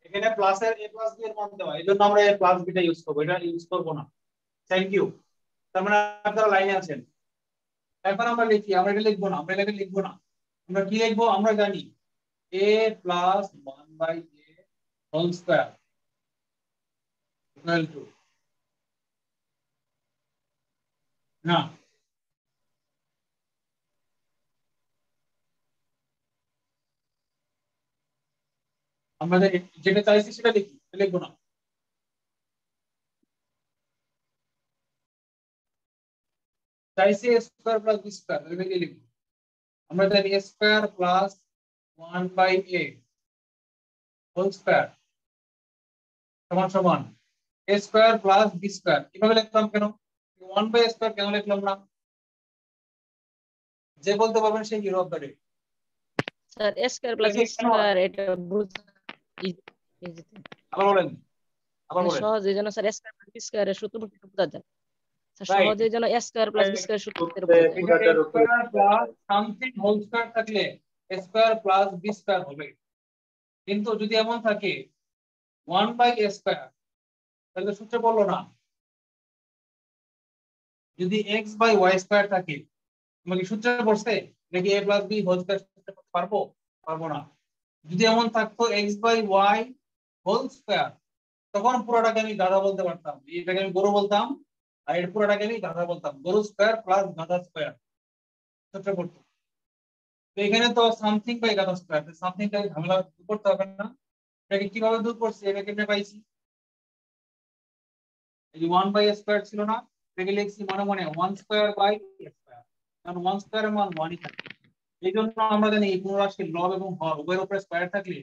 এখানে প্লাসের a প্লাস b এর মান দেওয়া, এইজন্য আমরা a প্লাস b টা ইউজ করব, এটা ইউজ করব না। Thank you. তার মানে আপনারা লাইনে আছেন। এখন আমরা লিখি, আমরা এটা লিখবো না, আমরা এটাকে লিখবো না। আমরা কি লিখবো? আমরা জানি a plus 1/a whole square equal to, না আমরা যেটা চাইছি সেটা লিখি, লিখবো না। চাইছি a square plus b square, এটাকে লিখবো। আমরা জানি a square plus 1/a whole square সমান সমান a square plus b square. কিভাবে লিখলাম? কেন 1/a স্কয়ার কেন লিখলাম না? যে বলতে পারবেন সেই hero of the day. Sir A square plus B square এটা আবার বলেন, আবার বলেন। সহজে যেন sir A square plus B square এর সূত্র বোঝা যায়। স্যার সহজে যেন A square plus B square সূত্র বোঝা যায়। Square plus something whole square থাকলে a square plus b square হবে। কিন্তু যদি এমন থাকে 1/a স্কয়ার, তাহলে সূত্রে বললো না। যদি x/y স্কয়ার থাকে, মানে সূত্রে পড়ছে নাকি a plus b whole square সূত্রে করতে পারবো? পারবো না। যদি এমন থাকতো x/y হোল স্কয়ার, তখন পুরোটাকে আমি গাধা বলতে পারতাম, এটাকে আমি গরু বলতাম, আর এর পুরোটাকে আমি গাধা বলতাম, গরু স্কয়ার প্লাস গাধা স্কয়ার সূত্রে পড়তো। তো এখানে তো সামথিং বাই গাধা স্কয়ার, সামথিংটাকে ঝামেলা দূর করতে হবে না। এটাকে কিভাবে দূর করছি? এটাকে আমরা পাইছি, এই যে 1/a স্কয়ার ছিল না, এটাকে লিখছি মনে মনে 1 স্কয়ার বাই a স্কয়ার, কারণ 1 স্কয়ারের মান 1ই থাকে। এই জন্য আমরা জানি কোনো রাশির লব এবং হর উভয়ের উপরে স্কয়ার থাকলে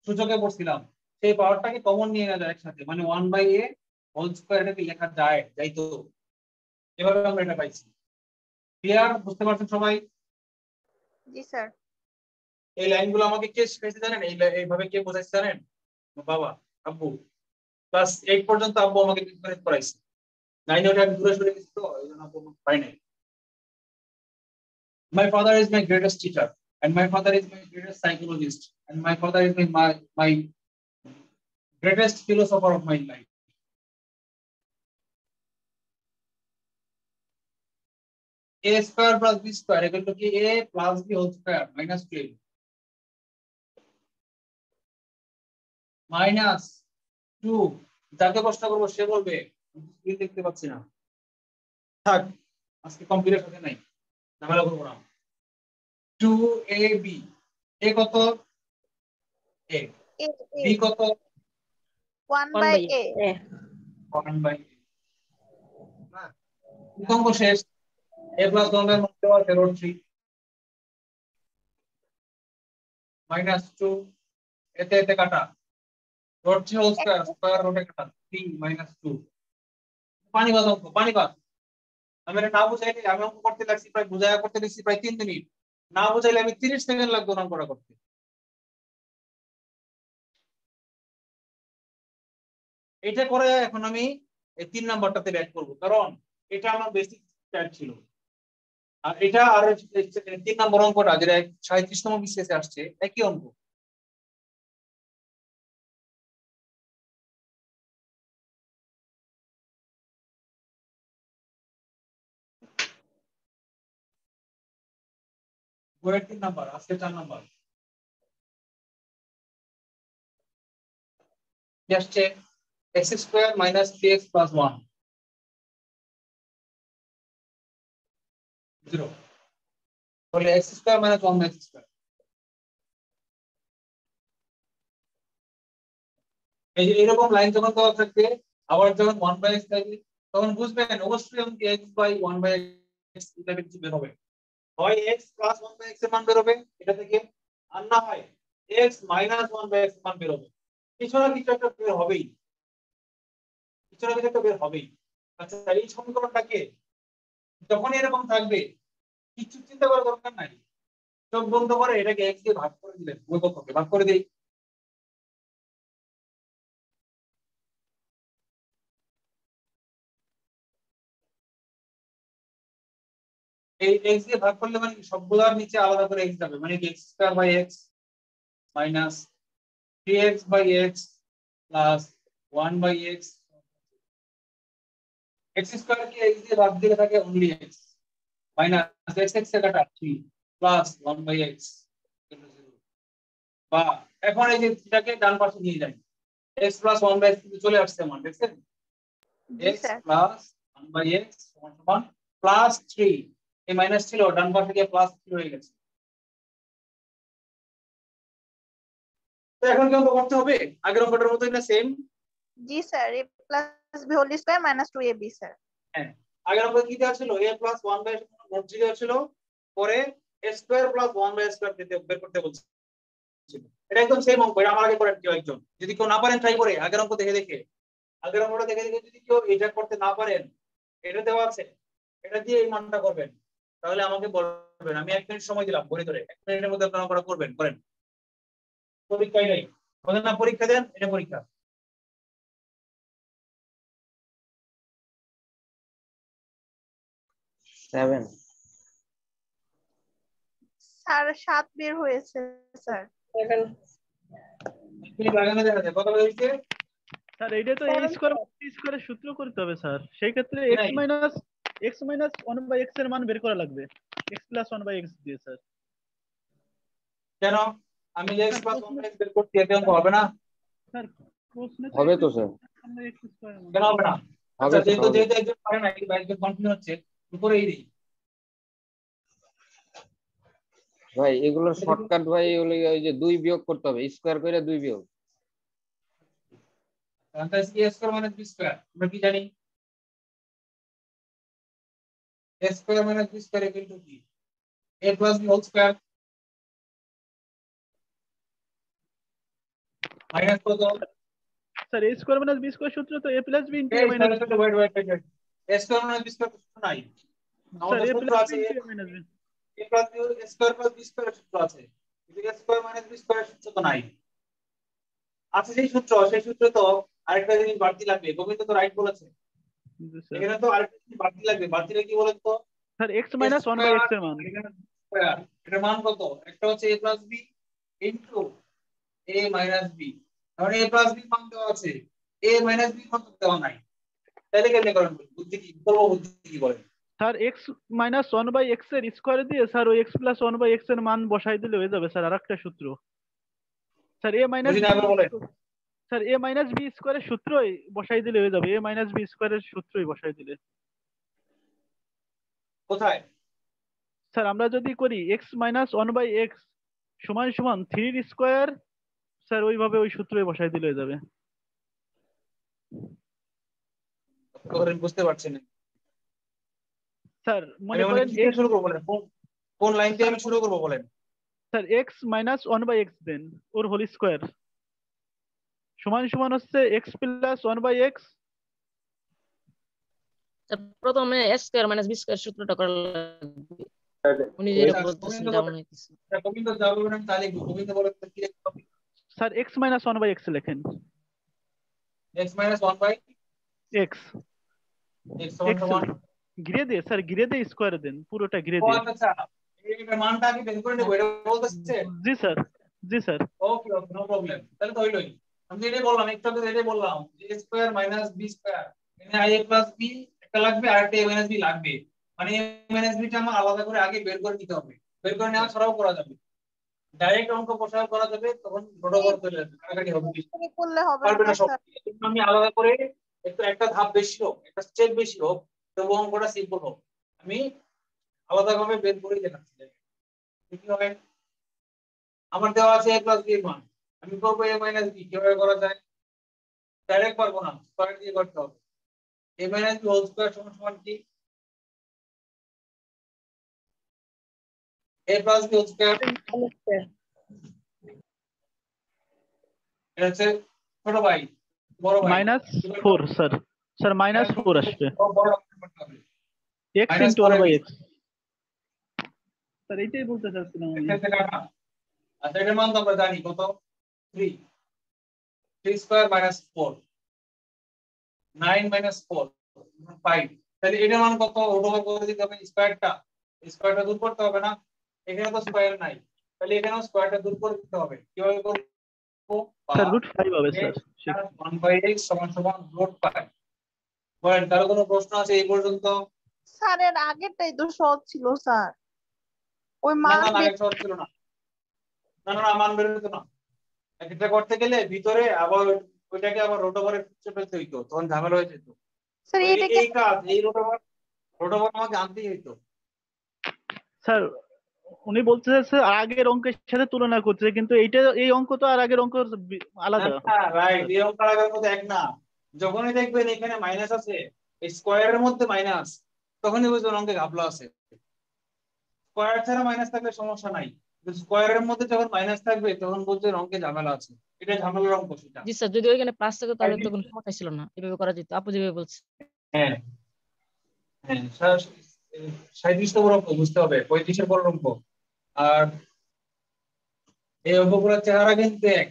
সূচকে পড়ছিলাম সেই পাওয়ারটাকে কমন নিয়ে নেওয়া যায় একসাথে, মানে 1/a হোল স্কয়ার এটাকে লেখা যায়, যাইতো। এভাবে আমরা এটা পাইছি। ক্লিয়ার? বুঝতে পারছেন সবাই? জি স্যার। এই লাইনগুলো আমাকে কে শিখাইছে জানেন? এইভাবে কে বোঝাইছে জানেন? বাবা, আব্বু। ক্লাস 8 পর্যন্ত আব্বু আমাকে ডিসকাস করাইছে। 9 ওটা আমি দূরে সরে গেছি, তো এইজন্য আব্বু পাই নাই। My father is my greatest teacher, and my father is my greatest psychologist, and my father is my greatest philosopher of my life. A square plus b square equal to a plus b whole square minus 12 minus 2। যাকে প্রশ্ন করবো সে বলবে screen দেখতে পাচ্ছি না, থাক আজকে computer সাথে নাই, ঝামেলা করবো না। 2ab, a কত? a, b কত? 1/a। 1/a। অঙ্ক শেষ। a plus 1 এর মধ্যে আছে √3 minus 2, এতে এতে কাটা root 3 whole square square root একটা 3 মাইনাস 2 পানিবাদ অঙ্ক পানিবাদ। আমি এটা না বুঝাইলে আমি অঙ্ক করতে লাগছি প্রায় বুঝায়া করতে লাগছি প্রায় 3 মিনিট, না বুঝাইলে আমি 30 সেকেন্ড লাগতো অঙ্কটা করতে। এটা করে এখন আমি এই 3 নাম্বারটাতে ব্যাক করব, কারণ এটা আমার বেসিক স্ট্যাট ছিল। আর এটা আর 3 নম্বর অঙ্কটা যেটা 37তম বিসিএস এ আসছে একই অঙ্ক। বইয়ের 3 নাম্বার, আজকে 4 নাম্বার কি আসছে? x square minus 3x plus 1 0 বলে x square minus 1 x square. এই যে এরকম লাইন যখন দেওয়া থাকবে আবার যখন 1/x থাকবে তখন বুঝবেন অবশ্যই আমাকে x বাই 1/x এটা কিছু বের হবে, হয় x প্লাস 1/x এর মান বের হবে এটা থেকে, আর না হয় x মাইনাস 1/x এর মান বের হবে। কিছু না কিছু একটা বের হবেই, কিছু না কিছু একটা বের হবেই। আচ্ছা এই সমীকরণটাকে যখন এরকম থাকবে কিছু চিন্তা করার দরকার নাই, চোখ বন্ধ করে এটাকে x দিয়ে ভাগ করে দিলেন, ওই পক্ষকে ভাগ করে দেই। এই x দিয়ে ভাগ করলে মানে সবগুলোর নিচে আলাদা করে x যাবে, মানে কি x square by x minus 3x by x plus 1 by x। x square কি x দিয়ে ভাগ দিলে থাকে only x minus x x এ কাটা 3 প্লাস 1 বাই x। বা এখন এই যে এটাকে ডান পাশে নিয়ে যাই, x প্লাস 1 বাই x কিন্তু চলে আসছে মান দেখছেন, x প্লাস 1 বাই x সমান প্লাস 3, এই মাইনাস ছিল ডান পাশে গিয়ে প্লাস 3 হয়ে গেছে। তো এখন কি অঙ্ক করতে হবে আগের অঙ্কটার মতই না সেম? জি sir, a plus b whole square minus 2ab sir. হ্যাঁ আগের অঙ্ক কি দেওয়া ছিল? a প্লাস 1 বাই নোট দেওয়া ছিল, পরে a square plus 1 by square দিতে বের করতে বলছে। এটা একদম সেম অঙ্ক, এটা আমার আগে করেন কেউ একজন, যদি কেউ না পারেন ট্রাই করে আগের অঙ্ক দেখে দেখে, আগের অঙ্কটা দেখে দেখে যদি কেউ এটা করতে না পারেন, এটা দেওয়া আছে এটা দিয়ে এই মানটা করবেন, তাহলে আমাকে বলবেন, আমি 1 মিনিট সময় দিলাম বলে ধরে 1 মিনিটের মধ্যে আপনারা অঙ্কটা করবেন, করেন। পরীক্ষায় নাই বলেন না, পরীক্ষা দেন, এটা পরীক্ষা। স্যার 7 বের হয়েছে স্যার। কত হয়েছে স্যার এইটা তো a স্কয়ার b স্কয়ারের সূত্র করতে হবে স্যার, সেই ক্ষেত্রে x মাইনাস 1 বাই x এর মান বের করা লাগবে x প্লাস 1 বাই x দিয়ে স্যার। কেন আমি যে x প্লাস 1 বাই x বের করতে এতে অঙ্ক হবে না স্যার? প্রশ্নে হবে তো স্যার, x স্কয়ার কেন হবে না? আচ্ছা যেহেতু একজন পারে না এই বাইকে কন্টিনিউ হচ্ছে উপরেই দিই ভাই এগুলো শর্টকাট ভাই, এগুলো ওই যে 2 বিয়োগ করতে হবে, স্কয়ার করে 2 বিয়োগ। তাহলে a square minus b square আমরা কি জানি? a square minus b square equal to কি? a plus b whole square minus কত? Sir a square minus b square সূত্র তো a plus b into a minus b। a square minus b square সূত্র নাই, sir আমাদের a সূত্র plus b আছে into a minus b। a plus b square plus b square সূত্র আছে, কিন্তু a square minus b square সূত্র তো নাই। আছে সেই সূত্র, সেই সূত্রে তো আরেকটা জিনিস বাড়তি লাগবে, গোবিন্দ তো রাইট বলেছে, এখানে তো আরেকটা জিনিস বাড়তি লাগবে। বাড়তিটা কি বলেন তো? Sir x minus 1 by x এর মান, এটার মান কত? একটা হচ্ছে a plus b into a minus b, কারণ a প্লাস b মান দেওয়া আছে, a মাইনাস b মান দেওয়া নাই, তাহলে কেমনে করেন? বুদ্ধি কি বলবো, বুদ্ধি কি বলেন? Sir x minus 1 by x এর স্কয়ার দিয়ে স্যার ওই x প্লাস 1 বাই x এর মান বসাই দিলে হয়ে যাবে স্যার আরেকটা সূত্র। স্যার a মাইনাস বুঝি না আবার বলেন। স্যার a মাইনাস b স্কয়ারের সূত্রই বসাই দিলে হয়ে যাবে, a মাইনাস b স্কয়ারের সূত্রই বসাই দিলে। কোথায়? স্যার আমরা যদি করি x মাইনাস 1 বাই x সমান সমান 3 এর স্কয়ার, স্যার ওইভাবে ওই সূত্রই বসাই দিলে হয়ে যাবে। করেন বুঝতে পারছেন না স্যার মনে করেন x শুরু করব বলেন, কোন লাইন থেকে আমি শুরু করব বলেন? Sir x minus 1 by x দেন ওর হোল স্কয়ার সমান সমান হচ্ছে x প্লাস 1/x। প্রথমে a square minus b square সূত্রটা করা লাগবে। উনি যেটা বলতেছেন যেমন হইতেছে গোবিন্দ যা বলবেন তাহলে গোবিন্দ বলে কি লিখতে স্যার x মাইনাস 1/x লেখেন। x মাইনাস 1/x x সমান ঘিরে দিয়ে স্যার ঘিরে দিয়ে স্কয়ার দেন, পুরোটা ঘিরে ও দিয়ে। আচ্ছা এর মানটা কি বের করে নেব এটা বলতেছে? জি স্যার, জি স্যার। ওকে ওকে নো প্রবলেম, তাহলে তো হইলোই। আমি এটাই বললাম, একটু আগে এটাই বললাম যে a square minus b square, এখানে a প্লাস b একটা লাগবে আর একটা a মাইনাস b লাগবে, মানে a মাইনাস b টা আমার আলাদা করে আগে বের করে নিতে হবে। বের করে নেওয়া ছাড়াও করা যাবে, ডাইরেক্ট অঙ্ক বসাও করা যাবে, তখন বড় বড় চলে যাবে, কাটাকাটি হবে বেশি করলে হবে পারবে না না সব। স্যার। এজন্য আমি আলাদা করে একটু একটা ধাপ বেশি হোক, একটা স্টেপ বেশি হোক, তবু অঙ্কটা সিম্পল হোক, আমি আলাদাভাবে বের করে দেখাচ্ছি। কি হবে, আমার দেওয়া আছে a প্লাস b এর মান, আমি করবো a মাইনাস b। কিভাবে করা যায়? ডাইরেক্ট পারবো না, স্কয়ার দিয়ে করতে হবে। a minus b whole square সমান সমান কি? a plus b whole square, এটা হচ্ছে ছোট ভাই বড় ভাই -4 স্যার। স্যার -4 আসবে। বড় করতে হবে x ইনটু 1/x। স্যার এইটাই বলতে চাচ্ছিলাম আমি। আচ্ছা এটার মান তো আমরা জানি কত, 3 3 স্কয়ার মাইনাস 4 9 মাইনাস 4 5। তাহলে এটার মান কত? ওটা করে দিতে হবে স্কয়ারটা দূর করতে হবে না, এখানে তো স্কয়ার নাই, তাহলে এখানেও স্কয়ারটা দূর করে দিতে হবে। কিভাবে করব? স্যার √5 হবে স্যার। 1/x সমান সমান √5। বলেন কারো কোনো প্রশ্ন আছে এই পর্যন্ত? স্যার এর আগেরটাই তো সহজ ছিল স্যার, ওই না মান না না সহজ ছিল না, না না মান বের হতো না। এটা করতে গেলে ভিতরে আবার ওইটাকে আবার রোট ওভারে ফেলতে হইতো, তখন ঝামেলা হয়ে যেত। স্যার এটাকে এই কাজ এই রোট ওভার আমাকে আনতেই হইতো। স্যার উনি বলতে চাচ্ছে আগের অঙ্কের সাথে তুলনা করতে, কিন্তু এইটা এই অঙ্ক তো আর আগের অঙ্ক আলাদা। হ্যাঁ রাইট, এই অঙ্ক আগের মতো এক না। যখনই দেখবেন এখানে মাইনাস আছে, এই স্কয়ারের মধ্যে মাইনাস, তখনই বুঝবেন অঙ্কে ঘাপলা আছে। স্কয়ার ছাড়া মাইনাস থাকলে সমস্যা নাই, স্কয়ারের মধ্যে যখন মাইনাস থাকবে তখন বুঝবেন অঙ্কে ঝামেলা আছে, এটা ঝামেলার অঙ্ক সেটা। জি স্যার, যদি ওইখানে প্লাস থাকতো তাহলে তো কোনো সমস্যা ছিল না, এভাবে করা যেত আপু যেভাবে বলছে। হ্যাঁ হ্যাঁ 37 নম্বর অঙ্ক বুঝতে হবে, 35 পরের অঙ্ক। আর এই অঙ্কগুলোর চেহারা কিন্তু এক,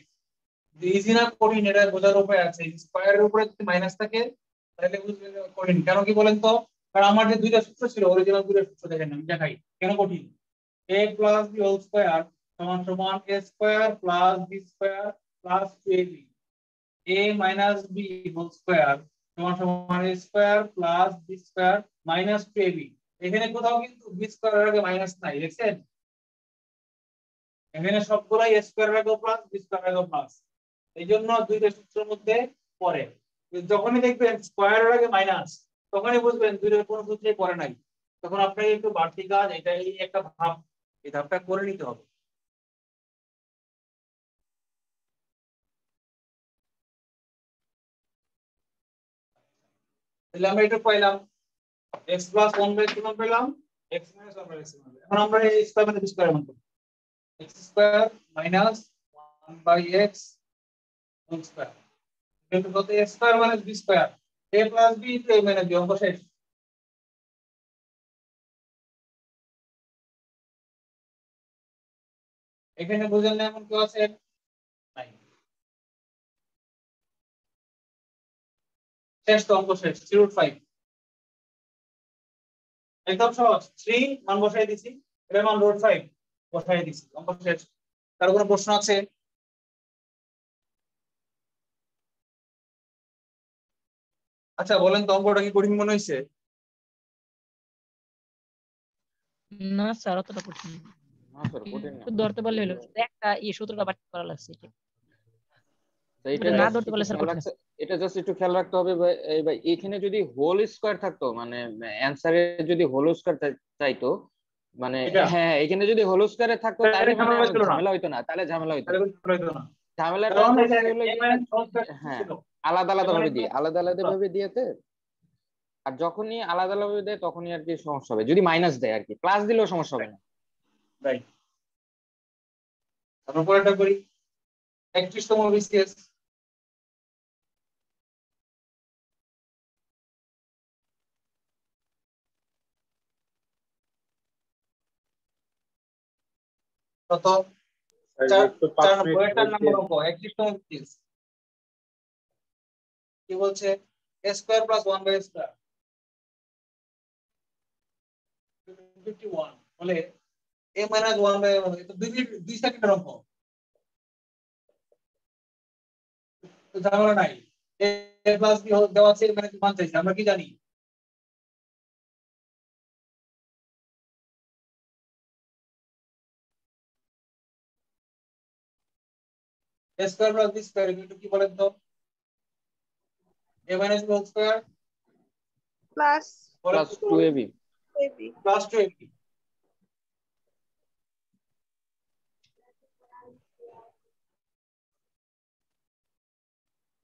ইজি না কঠিন এটা বোঝার উপায় আছে। স্কয়ারের উপরে যদি মাইনাস থাকে তাহলে বুঝবেন কঠিন। কেন কি বলেন তো? কারণ আমার যে দুইটা সূত্র ছিল, অরিজিনাল দুইটা সূত্র দেখেন আমি দেখাই কেন কঠিন। a plus b whole square সমান সমান a square plus b square plus 2ab, a minus b whole square সমান সমান a square plus b square minus 2ab। এখানে কোথাও কিন্তু b স্কয়ারের আগে মাইনাস নাই, দেখছেন? এখানে সবগুলাই a স্কয়ারের আগে প্লাস b স্কয়ারের আগে প্লাস, এই জন্য দুইটা সূত্রের মধ্যে পড়ে। যখনই দেখবেন স্কয়ারের আগে মাইনাস, তখনই বুঝবেন দুইটার কোনো সূত্রেই পড়ে নাই, তখন আপনাকে একটু বাড়তি কাজ, এটা এই একটা ধাপ, এই ধাপটা করে নিতে হবে। তাহলে আমরা এটা পাইলাম x প্লাস 1/x পেলাম, x মাইনাস 1/x। এখন আমরা এই স্কয়ার মানে স্কয়ার মান করব, x square minus 1/x whole square এটা কত? x square minus b square, a plus b into a minus b, অঙ্ক শেষ। এখানে বুঝেন না এমন কেউ আছে? নাই, শেষ তো, অঙ্ক শেষ। 3/5 একদম সহজ, 3 মান বসাই দিছি, এর মান √5 বসাই দিছি, অঙ্ক শেষ। কার কোনো প্রশ্ন আছে? আচ্ছা বলেন তো অঙ্কটা কি কঠিন মনে হইছে? না স্যার অতটা কঠিন না। না স্যার কঠিন না। একটু ধরতে পারলে হলো, একটা সূত্রটা বাট করা লাগছে এটা। তো এটা না জাস্ট ধরতে একটু পারলে স্যার খেয়াল কঠিন রাখতে, এটা জাস্ট একটু খেয়াল রাখতে হবে ভাই। এই ভাই এখানে যদি হোল স্কয়ার থাকতো, মানে অ্যানসারে যদি হোল স্কয়ার চাইতো, মানে হ্যাঁ এখানে যদি হোল স্কয়ারে থাকতো তাহলে মানে ঝামেলা হইতো না, তাহলে ঝামেলা হইতো না। ঝামেলাটা করতে হলো হ্যাঁ আলাদা আলাদা ভাবে দিয়ে, আলাদা আলাদা ভাবে দিয়েতে, আর যখনই আলাদা আলাদা ভাবে দেয় তখনই আর কি সমস্যা হবে। যদি মাইনাস দেয় আর কি, প্লাস দিলেও সমস্যা হবে না। রাইট, আমরা পরেরটা করি। 31তম বিসিএস কত? স্যার একটু 5 মিনিট 4 ব্রেক নম্বর দিন। অঙ্ক একটি সময় প্লিজ। কি বলছে? a square plus 1 by square 51 বলে a মাইনাস 1 বাই এটা 2 সেকেন্ডের অঙ্ক, তো ঝামেলা নাই। a প্লাস b দেওয়া আছে, মানে মান চাইছে, আমরা কি জানি? a square plus b square একটু কি বলেন তো? a minus b whole square plus plus 2ab a b. Plus 2ab।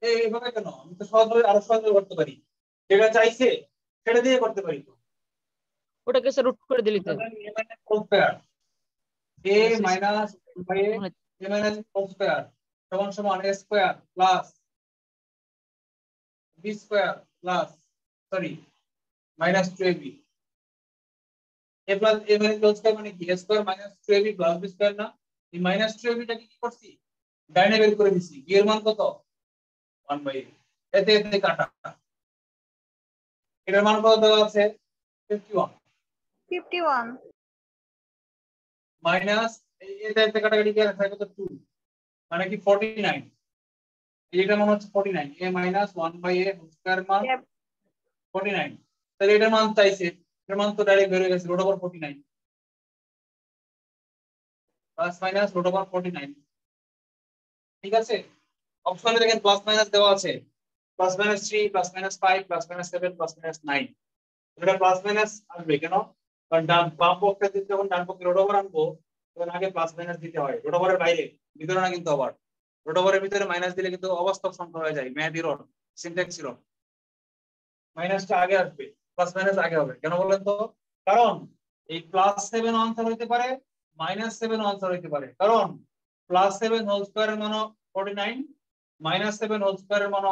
এইভাবে কেন? আমি তো সহজভাবে আরো সহজভাবে করতে পারি, যেটা চাইছে সেটা দিয়ে করতে পারি তো। ওটাকে স্যার রুট করে দিলি তো। a minus by a minus whole square সমান সমান a square plus b square plus sorry minus 2ab। a plus a minus whole square মানে কি? a square minus 2ab plus b square না? এই minus 2ab টাকে কি করছি? ডাইনে বের করে দিছি। b এর মান কত? 1 বাই এতে এতে কাটা। এটার মান কত দেওয়া আছে? 51 মাইনাস এতে এতে কাটাকাটি কি থাকে কত? 2 মানে কি 49। এটা মান হচ্ছে 49, a minus 1 by a whole square মান 49। তাহলে এটার মান চাইছে, এটার মান তো ডাইরেক্ট বের হয়ে গেছে, root over 49 plus minus root over 49। ঠিক আছে, অপশনে দেখেন প্লাস মাইনাস দেওয়া আছে, plus minus 3 plus minus 5 plus minus 7 plus minus 9। এটা প্লাস মাইনাস আসবে কেন? কারণ ডান বাম পক্ষে দিতে যখন ডান পক্ষে রুট ওভার আনবো তখন আগে প্লাস মাইনাস দিতে হয়। রুট ওভারের বাইরে, ভিতরে না কিন্তু আবার। রুট ওভারের ভিতরে মাইনাস দিলে কিন্তু অবাস্তব সংখ্যা হয়ে যায়, ম্যাথ এরর, সিনট্যাক্স এরর। মাইনাসটা আগে আসবে, প্লাস মাইনাস আগে হবে কেন বলেন তো? কারণ এই প্লাস 7 আনসার হইতে পারে, মাইনাস 7 আনসার হইতে পারে। কারণ প্লাস 7 হোল স্কয়ারের মান 49, মাইনাস 7 হোল স্কয়ারের মান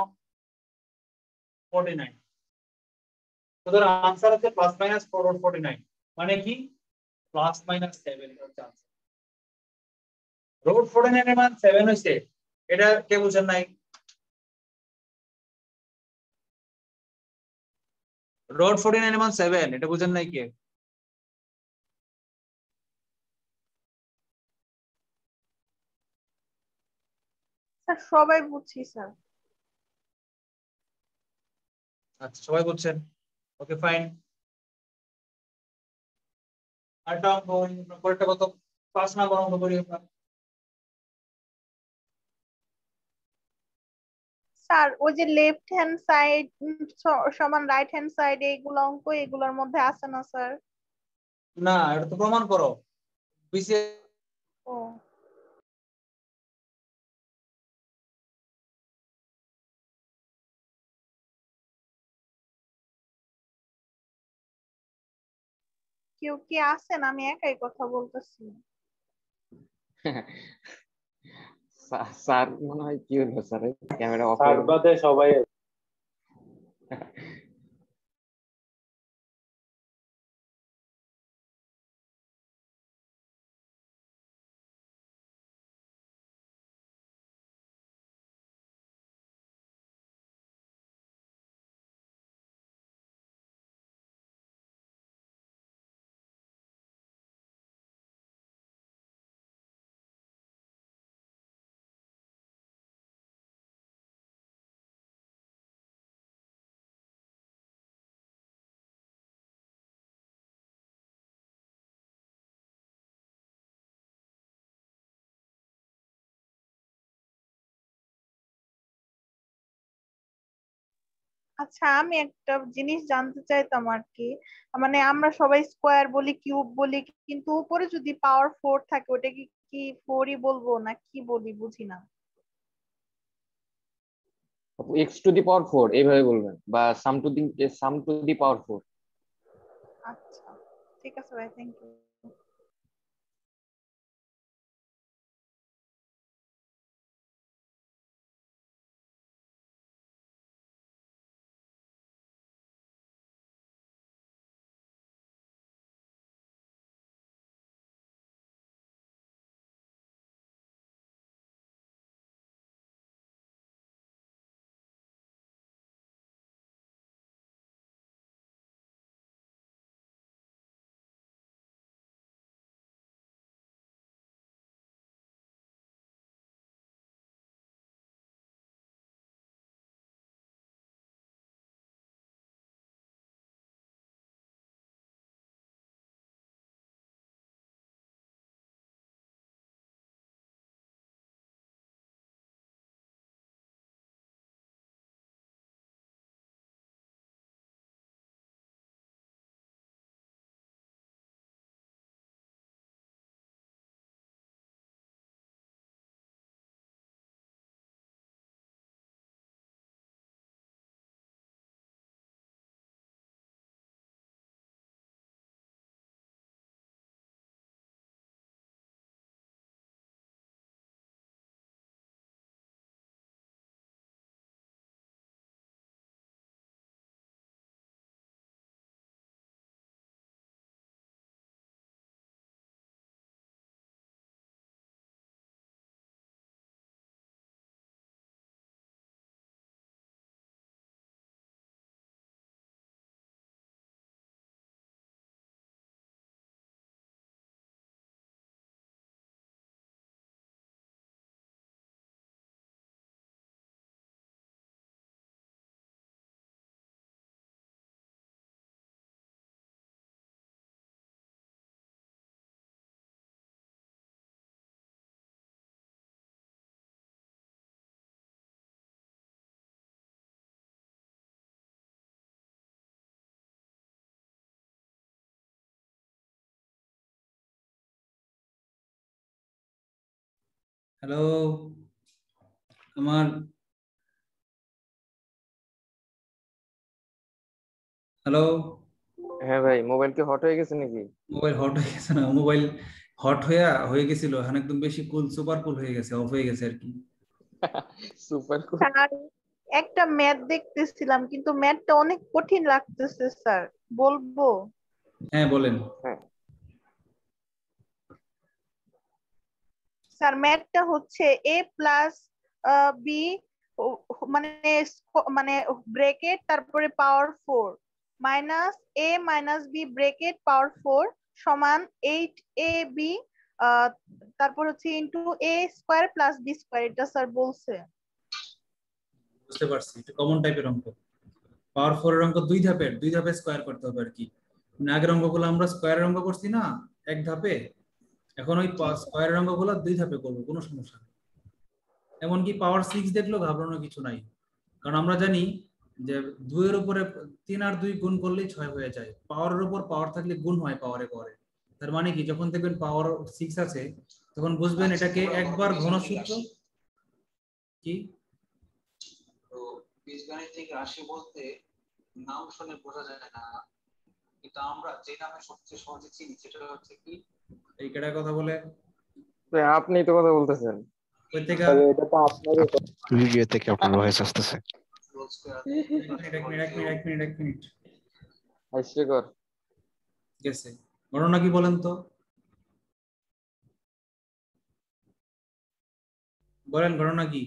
49। সুতরাং আনসার হচ্ছে প্লাস মাইনাস 49, মানে কি প্লাস মাইনাস 7 হচ্ছে আনসার। রুট 49 এর মান 7 হইছে, এটা কে বুঝেন নাই? রুট 49 এর মান 7, এটা বুঝেন নাই কে? স্যার সবাই বুঝছি স্যার। আচ্ছা সবাই বুঝছেন, ওকে ফাইন। আরেকটা অঙ্ক পরেরটা কত? 5 নাম্বার অঙ্ক করি আমরা। স্যার ওই যে লেফট হ্যান্ড সাইড সমান রাইট হ্যান্ড সাইড, এইগুলো অঙ্ক এগুলোর মধ্যে আছে না স্যার? না, এটা তো প্রমাণ করো। বিসিএস ও কেউ কি আছেন? আমি একাই কথা বলতেছি। স্যার মনে হয় কি হলো স্যার, ক্যামেরা অফ স্যার হয়ে গেল। বাদে সবাই আচ্ছা, আমি একটা জিনিস জানতে চাইতাম আর কি, মানে আমরা সবাই স্কোয়ার বলি, কিউব বলি, কিন্তু উপরে যদি পাওয়ার 4 থাকে ওটা কি কি 4ই বলবো না কি বলি বুঝি না। x⁴ এইভাবে বলবেন, বা সাম টু দি পাওয়ার 4। আচ্ছা ঠিক আছে ভাই, থ্যাংক ইউ। হ্যালো আমার হ্যালো হ্যাঁ ভাই, মোবাইল কি হট হয়ে গেছে নাকি? মোবাইল হট হয়ে গেছে না, মোবাইল হট হয়ে গেছিল, এখন একদম বেশি কুল, সুপার কুল হয়ে গেছে, অফ হয়ে গেছে আর কি। Super cool. স্যার একটা ম্যাথ দেখতেছিলাম কিন্তু ম্যাথটা অনেক কঠিন লাগতেছে স্যার, বলবো? হ্যাঁ বলেন। স্যার ম্যাথটা হচ্ছে a প্লাস b মানে মানে ব্রেকেট তারপরে power 4 minus a minus b bracket power 4 সমান 8ab তারপর হচ্ছে into a square plus b square. এটা স্যার বলছে। বুঝতে পারছি, এটা কমন টাইপের অঙ্ক। পাওয়ার 4 এর অঙ্ক দুই ধাপে স্কয়ার করতে হবে আর কি। মানে আগের অঙ্কগুলো আমরা স্কয়ারের অঙ্ক করছি না এক ধাপে, এখন ওই স্কয়ারের অঙ্কগুলো দুই ধাপে করবো, কোনো সমস্যা নেই। এমনকি পাওয়ার 6 দেখলেও ঘাবড়ানোর কিছু নাই, কারণ আমরা জানি যে 2 এর উপরে 3 আর 2 গুণ করলেই 6 হয়ে যায়। পাওয়ারের উপর পাওয়ার থাকলে গুণ হয় পাওয়ারে পাওয়ারে। তার মানে কি, যখন দেখবেন পাওয়ার 6 আছে তখন বুঝবেন এটাকে একবার ঘনসূত্র কি। তো বীজগণিতিক রাশি বলতে নাম শুনে বোঝা যায় না, কিন্তু আমরা যে নামে সবচেয়ে সহজে চিনি সেটা হচ্ছে কি, এই কেডা কথা বলে? আপনি তো কথা বলতেছেন। এটা তো আপনারই ভিডিও থেকে আপনার ভয়েস আসতেছে। এক মিনিট হাস্যকর গেছে। ঘটনা কি বলেন তো, বলেন ঘটনা কি?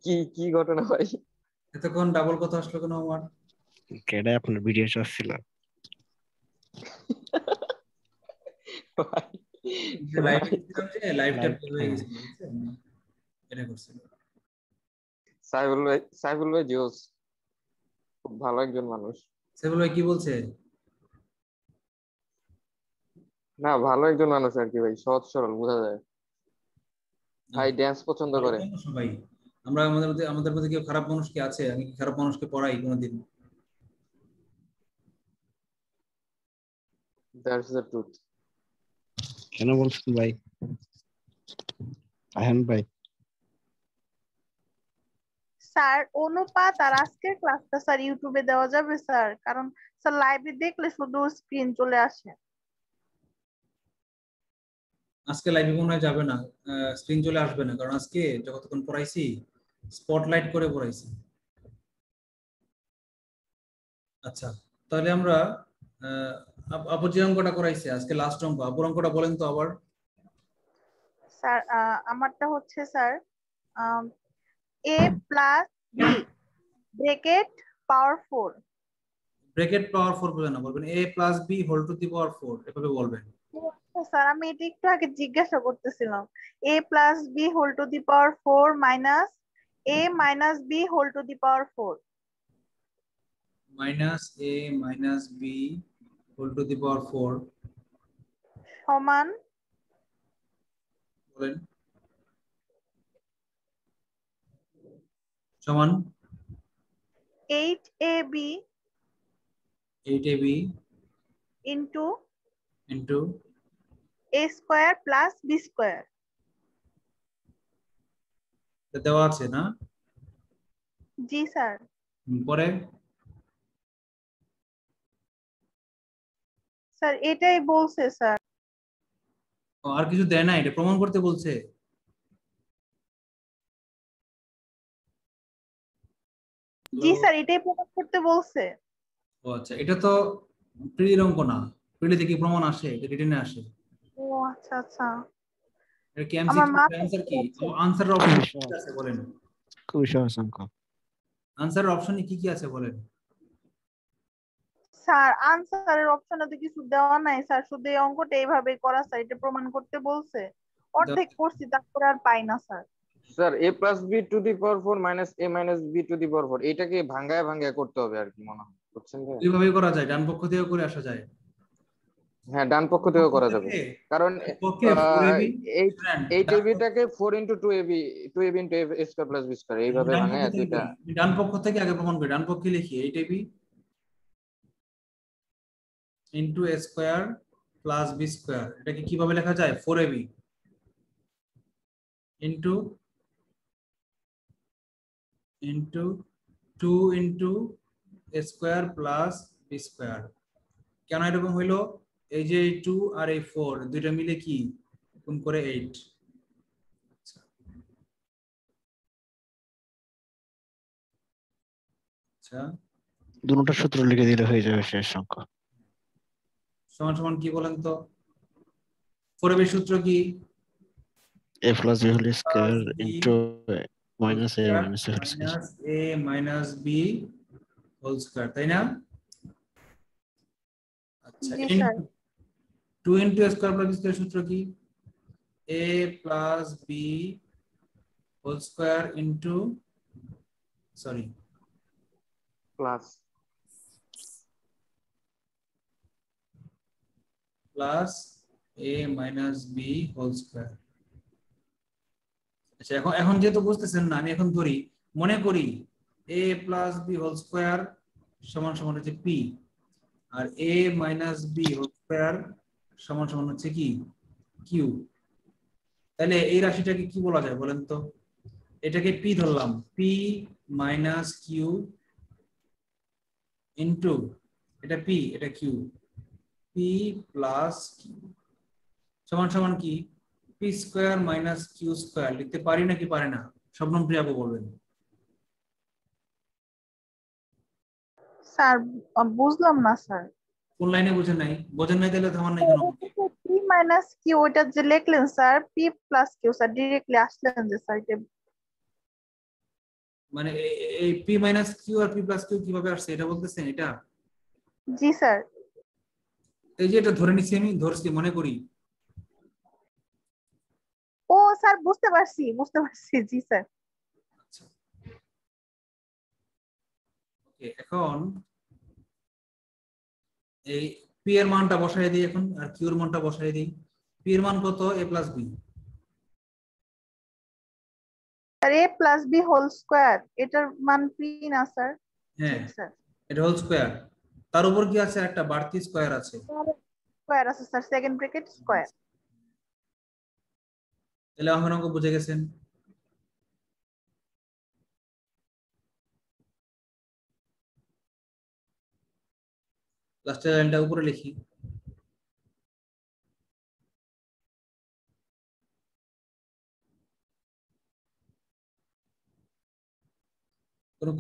কি কি ঘটনা ভাই? এতক্ষণ ডাবল কথা আসলো কেন আমার? কেডা আপনার ভিডিও আসছিল? লাইভে ছিলাম যে লাইভটা হয়ে গেছে, এটা করছিল। সাইফুল ভাই জোস, খুব ভালো একজন মানুষ। সাইফুল ভাই কি বলছে? না, ভালো একজন মানুষ আর কি ভাই, সহজ সরল, বোঝা যায়। ভাই ড্যান্স পছন্দ করে সবাই। আমরা আমাদের মধ্যে কেউ খারাপ মানুষ কি আছে? আমি কি খারাপ মানুষকে পড়াই কোনোদিন? That's the truth. কেন বলছেন ভাই? আহেন ভাই স্যার অনুপাত আর আজকের ক্লাসটা স্যার ইউটিউবে দেওয়া যাবে স্যার? কারণ স্যার লাইভে দেখলে শুধু স্ক্রিন চলে আসে। আজকে লাইভে মনে হয় যাবে না, স্ক্রিন চলে আসবে না, কারণ আজকে যতক্ষণ পড়াইছি স্পটলাইট করে পড়াইছি। আচ্ছা তাহলে আমরা আপুর যে অঙ্কটা করাইছে আজকে লাস্ট অঙ্ক, আপুর অঙ্কটা বলেন তো আবার। স্যার আমারটা হচ্ছে sir a plus b bracket power 4। Bracket power 4 বলে না, বলবেন a plus b whole to the power 4, এভাবে বলবেন। স্যার আমি এটা একটু আগে জিজ্ঞাসা করতেছিলাম, a plus b whole to the power 4 minus a minus b whole to the power 4 minus a minus b whole to the power 4 সমান বলেন, সমান 8ab 8ab into into a square plus b square. দেওয়া আছে না? জি sir. পরে sir এটাই বলছে sir. আর কিছু দেয় না, এটা প্রমাণ করতে বলছে। জি স্যার এটাই প্রমাণ করতে বলছে। ও আচ্ছা, এটা তো প্রিলির অঙ্ক না, প্রিলিতে কি প্রমাণ আসে? এটা রিটেনে আসে। ও আচ্ছা আচ্ছা। এটা কি আমার এমসিকিউ? মাথা आंसर কি? আনসারের অপশন কি আছে বলেন? খুবই সহজ অঙ্ক। আনসারের অপশনে কি কি আছে বলেন? স্যার আনসারের অপশনে তো কিছু দেওয়া নাই স্যার, শুধু এই অঙ্কটা এইভাবে করা স্যার, এটা প্রমাণ করতে বলছে। অর্ধেক করছি তারপরে আর পাই না sir. Sir a plus b to the power 4 minus a minus b to the power 4, এটাকে ভাঙায় ভাঙায় করতে হবে আর কি মনে হয়, বুঝছেন ভাই? দুইভাবে করা যায়, ডান পক্ষ থেকেও করে আসা যায়। হ্যাঁ, ডান পক্ষ থেকেও করা যাবে, কারণ 8ab টাকে 4 into 2ab into a square plus b square এইভাবে ভাঙায় দুইটা। ডান পক্ষ থেকে আগে প্রমাণ করি, ডান পক্ষে লিখি 8ab into a square plus B square, এটাকে কিভাবে লেখা যায়? 4ab into 2 into a square plus B square. কেন এরকম হইলো? এই যে 2 আর এই 4 দুইটা মিলে কি গুণ করে 8। আচ্ছা, দুটোটা সূত্র লিখে দিলে হয়ে যাবে শেষ সংখ্যা। সমান সমান কি বলেন তো? 4ab এর সূত্র কি? a plus B whole square into minus a minus b whole square. Minus a minus b whole square, তাই না? আচ্ছা, জি sir 2 into a square plus b square সূত্র কি? a plus b whole square into sorry plus a minus b whole square. আচ্ছা, এখন যেহেতু বুঝতেছেন না, আমি এখন ধরি, মনে করি a plus b whole square সমান সমান হচ্ছে p, আর a minus b whole square সমান সমান হচ্ছে কি? q। তাহলে এই রাশিটাকে কি বলা যায় বলেন তো? এটাকে p ধরলাম, p মাইনাস q ইনটু এটা p এটা q, p প্লাস q সমান সমান কি? p square minus q square লিখতে পারি নাকি পারে না? শবনম প্রিয়া আপু বলবেন। স্যার বুঝলাম না স্যার। কোন লাইনে বুঝেন নাই? বোঝেন নাই তাহলে থামান নাই কেন? পি মাইনাস কিউ ওইটা যে লিখলেন sir, p plus q sir directly আসলেন যে স্যার এটা মানে এই p মাইনাস q আর p প্লাস q কিভাবে আসছে এটা বলতেছেন? এটা জি স্যার। এই যে এটা ধরে নিছি, আমি ধরছি মনে করি। ও স্যার বুঝতে পারছি জি স্যার। আচ্ছা, ওকে, এখন এই p এর মানটা বসাই দিই এখন, আর q এর মানটা বসাই দিই। p এর মান কত? a plus b। Sir a plus B whole square এটার মান পি না স্যার? হ্যাঁ, জি স্যার। এটা হোল স্কয়ার, তার উপর কি আছে? একটা বাড়তি স্কয়ার আছে। স্কয়ার আছে স্যার, সেকেন্ড ব্র্যাকেট স্কয়ার। তাহলে আমার অঙ্ক বুঝে গেছেন। লাস্টের লাইনটা উপরে লিখি।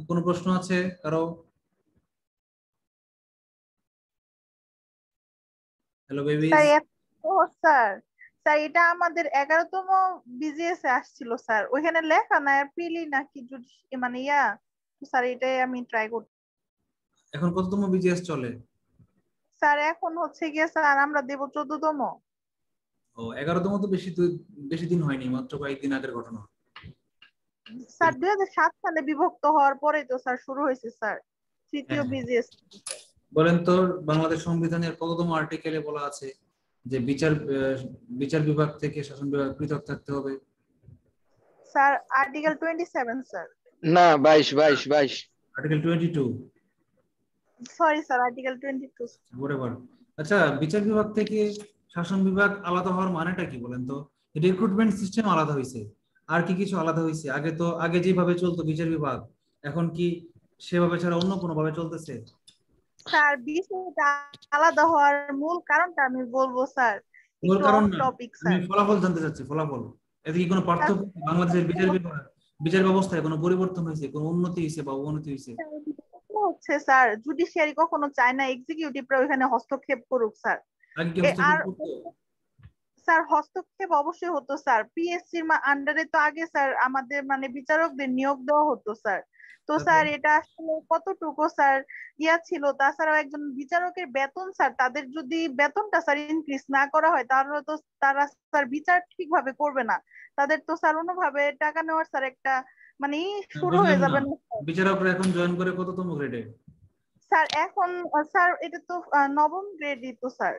কোনো প্রশ্ন আছে কারো? Hello babies. স্যার ও স্যার, স্যার এটা আমাদের 11তম বিজিএস এ আসছিল স্যার, ওইখানে লেখা না পিলি নাকি মানে ইয়া স্যার, এটাই আমি ট্রাই করছি। এখন কততম বিজিএস চলে? স্যার এখন হচ্ছে গিয়ে স্যার আমরা দেব 14তম। ও 11তম তো বেশি দিন হয়নি, মাত্র কয়েকদিন আগের ঘটনা। স্যার 2007 সালে বিভক্ত হওয়ার পরে তো স্যার শুরু হয়েছে স্যার তৃতীয় বিজিএস। বলেন তো, বাংলাদেশ সংবিধানের কততম আর্টিকেলে বলা আছে যে বিচার বিভাগ থেকে শাসন বিভাগ পৃথক থাকতে হবে? Sir article 27 sir. না 22 আর্টিকেল 22। Sorry sir article 22। বরাবর। আচ্ছা, বিচার বিভাগ থেকে শাসন বিভাগ আলাদা হওয়ার মানেটা কি বলেন তো? রিক্রুটমেন্ট সিস্টেম আলাদা হয়েছে, আর কি কিছু আলাদা হয়েছে? আগে যেভাবে চলতো বিচার বিভাগ, এখন কি সেভাবে ছাড়া অন্য কোনো ভাবে চলতেছে? স্যার বিষয়টা আলাদা হওয়ার মূল কারণটা আমি বলবো স্যার, মূল একটু কারণ অফ না, টপিক আমি স্যার। ফলাফল জানতে চাচ্ছি। ফলাফল, এতে কি কোনো পার্থক্য? বাংলাদেশের বিচার ব্যবস্থায় কোনো পরিবর্তন হয়েছে, কোনো উন্নতি হয়েছে বা অবনতি হয়েছে? হচ্ছে স্যার জুডিশিয়ারি কখনো চায় না এক্সিকিউটিভরা ওইখানে হস্তক্ষেপ করুক স্যার। আগে কি আর হস্তক্ষেপ করতো? স্যার হস্তক্ষেপ অবশ্যই হতো স্যার, পিএসসির আন্ডারে তো আগে স্যার আমাদের মানে বিচারকদের নিয়োগ দেওয়া হতো স্যার। তো স্যার এটা আসলে কতটুকু স্যার ইয়া ছিল, তাছাড়াও একজন বিচারকের বেতন স্যার, তাদের যদি বেতনটা স্যার ইনক্রিজ না করা হয় তাহলে তো তারা স্যার বিচার ঠিকভাবে করবে না, তাদের তো স্যার অন্যভাবে টাকা নেওয়ার স্যার একটা মানে শুরু হয়ে বুঝলাম যাবে না, না বিচারকরা এখন জয়েন করে কততম গ্রেডে? স্যার। এখন স্যার এটা তো নবম গ্রেডই তো স্যার।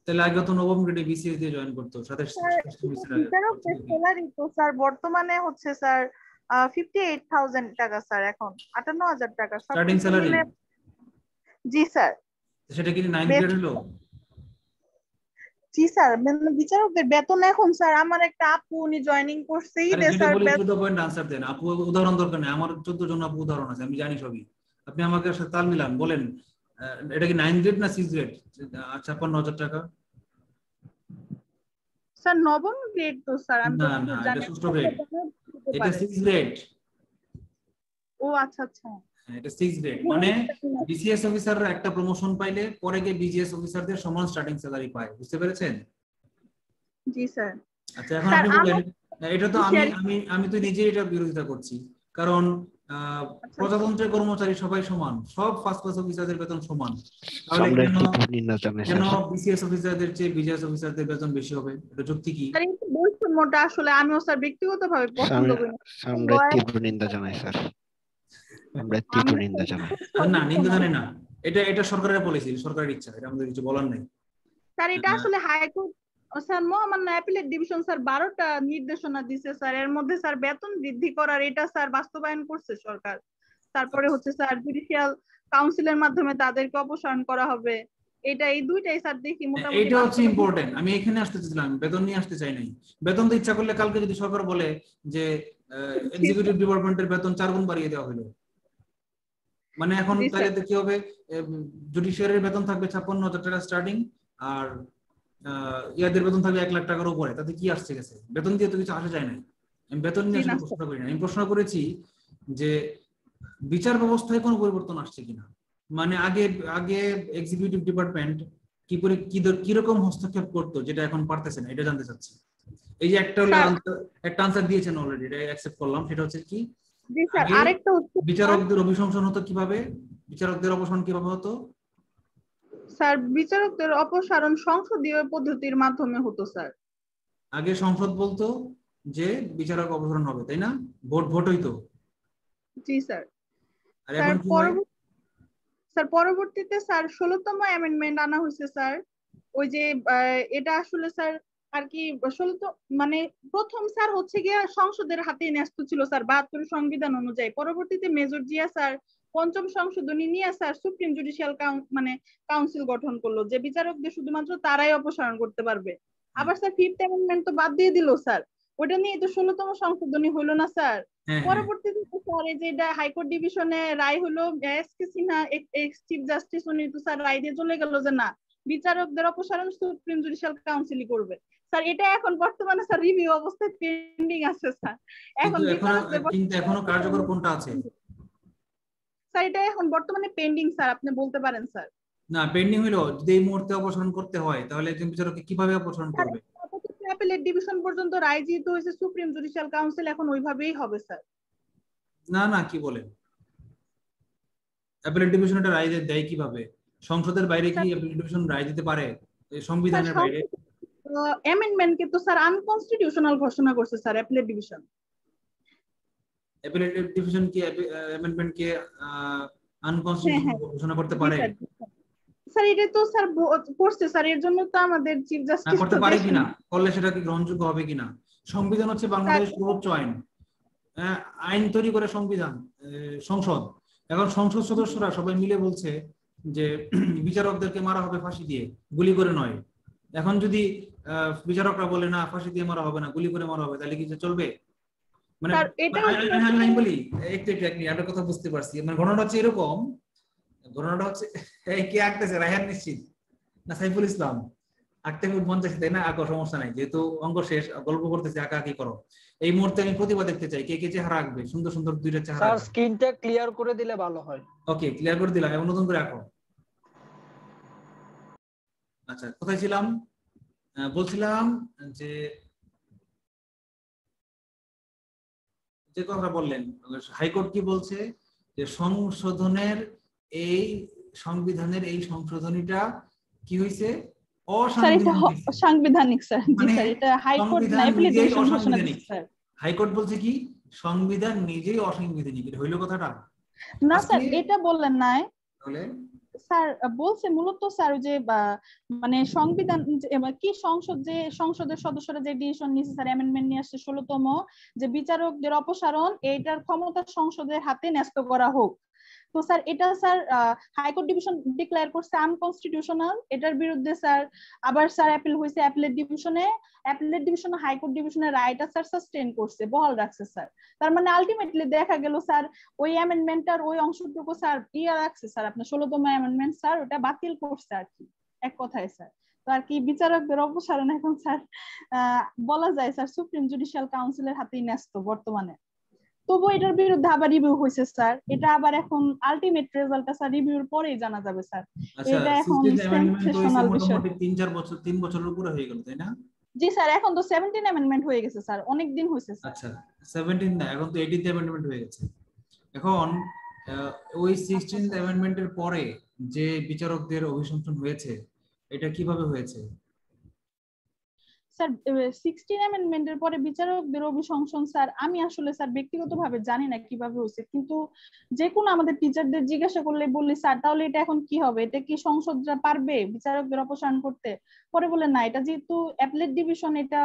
তাহলে আগে তো নবম গ্রেডে বিসিএস দিয়ে জয়েন করতো, সাথে বিচারকের স্যালারি তো স্যার বর্তমানে হচ্ছে স্যার 58,000 টাকা স্যার, এখন 58,000 টাকা স্টার্টিং স্যালারি। জি স্যার। সেটা কি 9 গ্রেড হলো? জি স্যার, বিচারকদের বেতন এখন স্যার আমার একটা আপু উনি জয়েনিং করছে ঈদে যেটা স্যার বলি টু দ্য পয়েন্ট আনসার দেন। আপু উদাহরণ দরকার নেই, আমার 14 জন আপু উদাহরণ আছে, আমি জানি সবই। আপনি আমাকে সাথে তাল মিলান, বলেন এটা কি 9 গ্রেড না 6 গ্রেড? 56,000 টাকা। স্যার নবম গ্রেড তো স্যার, আমি না যতদূর না, এটা জানি। 6 গ্রেড, এটা 6 গ্রেড। ও আচ্ছা আচ্ছা, এটা 6 গ্রেড মানে বিসিএস অফিসাররা একটা প্রমোশন পাইলে পরে গিয়ে বিজিএস অফিসারদের সমান স্টার্টিং স্যালারি পায়, বুঝতে পেরেছেন? জি স্যার। আচ্ছা এখন আপনি বলেন, এটা তো আমি তো নিজেই এটা বিরোধিতা করছি, কারণ প্রজাতন্ত্রের কর্মচারী সবাই সমান, সব ফার্স্ট ক্লাস অফিসারদের বেতন সমান, তাহলে কেন বিসিএস অফিসারদের চেয়ে বিজিএস অফিসারদের বেতন বেশি হবে? এটা যুক্তি কি? স্যার এই বৈষম্যটা আসলে আমিও স্যার ব্যক্তিগতভাবে পছন্দ করি না। আমরা তীব্র নিন্দা জানাই স্যার, আমরা তীব্র নিন্দা জানাই। না নিন্দা জানাই না, এটা সরকারের পলিসি, সরকারের ইচ্ছা, এটা আমাদের কিছু বলার নেই স্যার। এটা আসলে হাইকোর্ট স্যার মহামান্য অ্যাপিলেট ডিভিশন স্যার 12টা নির্দেশনা দিয়েছে স্যার, এর মধ্যে স্যার বেতন বৃদ্ধি করার এটা স্যার বাস্তবায়ন করছে সরকার। তারপরে হচ্ছে স্যার জুডিশিয়াল কাউন্সিলের মাধ্যমে তাদেরকে অপসারণ করা হবে, এটা এই দুইটাই স্যার দেখি মোটামুটি। এটা হচ্ছে ইম্পর্টেন্ট, আমি এখানে আসতে চাইছিলাম, বেতন নিয়ে আসতে চাই নাই। বেতন তো ইচ্ছা করলে কালকে যদি সরকার বলে যে এক্সিকিউটিভ ডিপার্টমেন্টের বেতন 4 গুণ বাড়িয়ে দেওয়া হলো, মানে এখন তাহলে কি হবে? জুডিশিয়ারির বেতন থাকবে 56,000 টাকা স্টার্টিং, আর ইয়াদের বেতন থাকবে 1 লাখ টাকার উপরে, তাতে কি আসছে গেছে? বেতন দিয়ে তো কিছু আসা যায় না। আমি বেতন নিয়ে আসলে প্রশ্ন করি না, আমি প্রশ্ন করেছি যে বিচার ব্যবস্থায় কোনো পরিবর্তন আসছে কিনা, মানে আগে এক্সিকিউটিভ ডিপার্টমেন্ট কিরকম হস্তক্ষেপ করতো যেটা এখন পারতেছে না, এটা জানতে চাচ্ছি। এই যে একটা আনসার দিয়েছেন অলরেডি, এটা অ্যাকসেপ্ট করলাম, সেটা হচ্ছে কি বিচারকদের অভিশংসন হতো কিভাবে, বিচারকদের অপসারণ কিভাবে হতো? স্যার বিচারকদের অপসারণ সংসদীয় পদ্ধতির মাধ্যমে হতো স্যার। আগে সংসদ বলতো যে বিচারক অপসারণ হবে, তাই না? ভোট হইতো। জি স্যার। আর এখন কি হয়? স্যার পরবর্তীতে স্যার 16তম অ্যামেন্ডমেন্ট আনা হয়েছে স্যার, ওই যে এটা আসলে স্যার আর কি 16 মানে প্রথম স্যার হচ্ছে গিয়ে সংসদের হাতে ন্যস্ত ছিল স্যার 72 সংবিধান অনুযায়ী। পরবর্তীতে মেজর জিয়া স্যার 5ম সংশোধনী নিয়ে স্যার সুপ্রিম জুডিশিয়াল কাউন্সিল গঠন করলো, যে বিচারকদের শুধুমাত্র তারাই অপসারণ করতে পারবে। আবার স্যার 5th অ্যামেন্ডমেন্ট তো বাদ দিয়ে দিল স্যার, ওটা নিয়ে তো 16তম সংশোধনী হলো না স্যার। পরবর্তীতে স্যার এই যে হাইকোর্ট ডিভিশনে রায় হলো, SK Sinha x chief justice উনি তো স্যার রায় দিয়ে চলে গেল যে না, বিচারকদের অপসারণ সুপ্রিম জুডিশিয়াল কাউন্সিলই করবে স্যার। এটা এখন বর্তমানে স্যার রিভিউ অবস্থায় পেন্ডিং আছে স্যার। কিন্তু এখনো কার্যকর কোনটা আছে স্যার? এটা এখন বর্তমানে পেন্ডিং স্যার, আপনি বলতে পারেন স্যার। না পেন্ডিং হলো, যদি এই মুহূর্তে অপসারণ করতে হয় তাহলে একজন বিচারককে কিভাবে অপসারণ করবে? অ্যাপিলেট ডিভিশন পর্যন্ত রায় যেহেতু হয়েছে, সুপ্রিম জুডিশিয়াল কাউন্সিল এখন ওইভাবেই হবে স্যার। না কি বলেন? অ্যাপিলেট ডিভিশন এটা রায় দেয় কিভাবে? সংসদের বাইরে কি অ্যাপিলেট ডিভিশন রায় দিতে পারে? সংবিধানের বাইরে অ্যামেন্ডমেন্টকে তো স্যার আনকনস্টিটিউশনাল ঘোষণা করছে sir appellate division. Appellate division কি অ্যামেন্ডমেন্টকে আনকনস্টিটিউশনাল ঘোষণা করতে পারে? স্যার এটা তো স্যার করছে স্যার, এর জন্য তো আমাদের চিফ জাস্টিস করতে পারে কিনা, করলে সেটা কি গ্রহণযোগ্য হবে কিনা? সংবিধান হচ্ছে বাংলাদেশ সর্বোচ্চ আইন, আইন তৈরি করে সংবিধান সংসদ। এখন সংসদ সদস্যরা সবাই মিলে বলছে যে বিচারকদেরকে মারা হবে ফাঁসি দিয়ে, গুলি করে নয়। এখন যদি বিচারকরা বলে না ফাঁসি দিয়ে মারা হবে না, গুলি করে মারা হবে, তাহলে কি চলবে? মানে আমি বলি একটু একটা কথা বুঝতে পারছি, মানে ঘটনাটা হচ্ছে এরকম, ঘটনাটা হচ্ছে কে আঁকতেছে? রায়হান নিশ্চিত না সাইফুল ইসলাম? আঁকতে মন চাইছে তাই না? আঁকো, সমস্যা নাই, যেহেতু অঙ্ক শেষ, গল্প করতেছে, আঁকা আঁকি করো। এই মুহূর্তে আমি প্রতিভা দেখতে চাই, কে কে চেহারা আঁকবে, সুন্দর সুন্দর দুইটা চেহারা। স্যার স্ক্রিনটা ক্লিয়ার করে দিলে ভালো হয়। ওকে, ক্লিয়ার করে দিলাম, এবং নতুন করে আঁকো। আচ্ছা কোথায় ছিলাম? বলছিলাম যে কথা বললেন, হাইকোর্ট কি বলছে যে সংশোধনের এই সংবিধানের এই সংশোধনীটা কি হয়েছে? অসাংবিধানিক স্যার। জি স্যার, এটা হাইকোর্ট না অ্যাপিলেট ডিভিশন ঘোষণা করেছে স্যার। হাইকোর্ট বলছে কি সংবিধান নিজেই অসাংবিধানিক, এটা হইলো কথাটা? না স্যার এটা বললেন না তাহলে স্যার বলছে মূলত স্যার যে মানে সংবিধান কি সংসদের সদস্যরা যে ডিসিশন নিয়েছে স্যার, অ্যামেন্ডমেন্ট নিয়ে আসছে 16তম, যে বিচারকদের অপসারণ এইটার ক্ষমতা সংসদের হাতে ন্যস্ত করা হোক। তো স্যার এটা স্যার হাইকোর্ট ডিভিশন ডিক্লেয়ার করছে আনকনস্টিটিউশনাল, এটার বিরুদ্ধে স্যার আবার স্যার অ্যাপিল হয়েছে অ্যাপিলেট ডিভিশনে হাইকোর্ট ডিভিশনের রায়টা স্যার সাস্টেইন করছে, বহাল রাখছে স্যার। তার মানে আলটিমেটলি দেখা গেল স্যার ওই অ্যামেন্ডমেন্টটার ওই অংশটুকু স্যার রাখছে স্যার, আপনার 16তম অ্যামেন্ডমেন্ট স্যার ওটা বাতিল করছে আর কি, এক কথায় স্যার। তো আর কি বিচারকদের অপসারণ এখন স্যার বলা যায় স্যার সুপ্রিম জুডিশিয়াল কাউন্সিলের হাতেই ন্যস্ত বর্তমানে। তবু এটার বিরুদ্ধে আবার রিভিউ হয়েছে স্যার, এটা আবার এখন আলটিমেট রেজাল্টটা স্যার রিভিউর পরেই জানা যাবে স্যার। এটা এখন সেনসেশনাল বিষয়। মোটামুটি 3 বছরের উপরে হয়ে গেল তাই না? জি স্যার, এখন তো 17 অ্যামেন্ডমেন্ট হয়ে গেছে স্যার, অনেক দিন হয়েছে স্যার। আচ্ছা 17 না, এখন তো 18th অ্যামেন্ডমেন্ট হয়ে গেছে। এখন ওই 16th অ্যামেন্ডমেন্টের পরে যে বিচারকদের অভিশংসন হয়েছে এটা কিভাবে হয়েছে? স্যার 16 অ্যামেন্ডমেন্টের পরে বিচারকদের অভিশংসন স্যার আমি আসলে স্যার ব্যক্তিগতভাবে জানি না কিভাবে হয়েছে, কিন্তু যে কোনো আমাদের টিচারদের জিজ্ঞাসা করলে বললি স্যার তাহলে এটা এখন কি হবে, এটা কি সংসদরা পারবে বিচারকদের অপসারণ করতে? পরে বলে না, এটা যেহেতু অ্যাপিলেট ডিভিশন এটা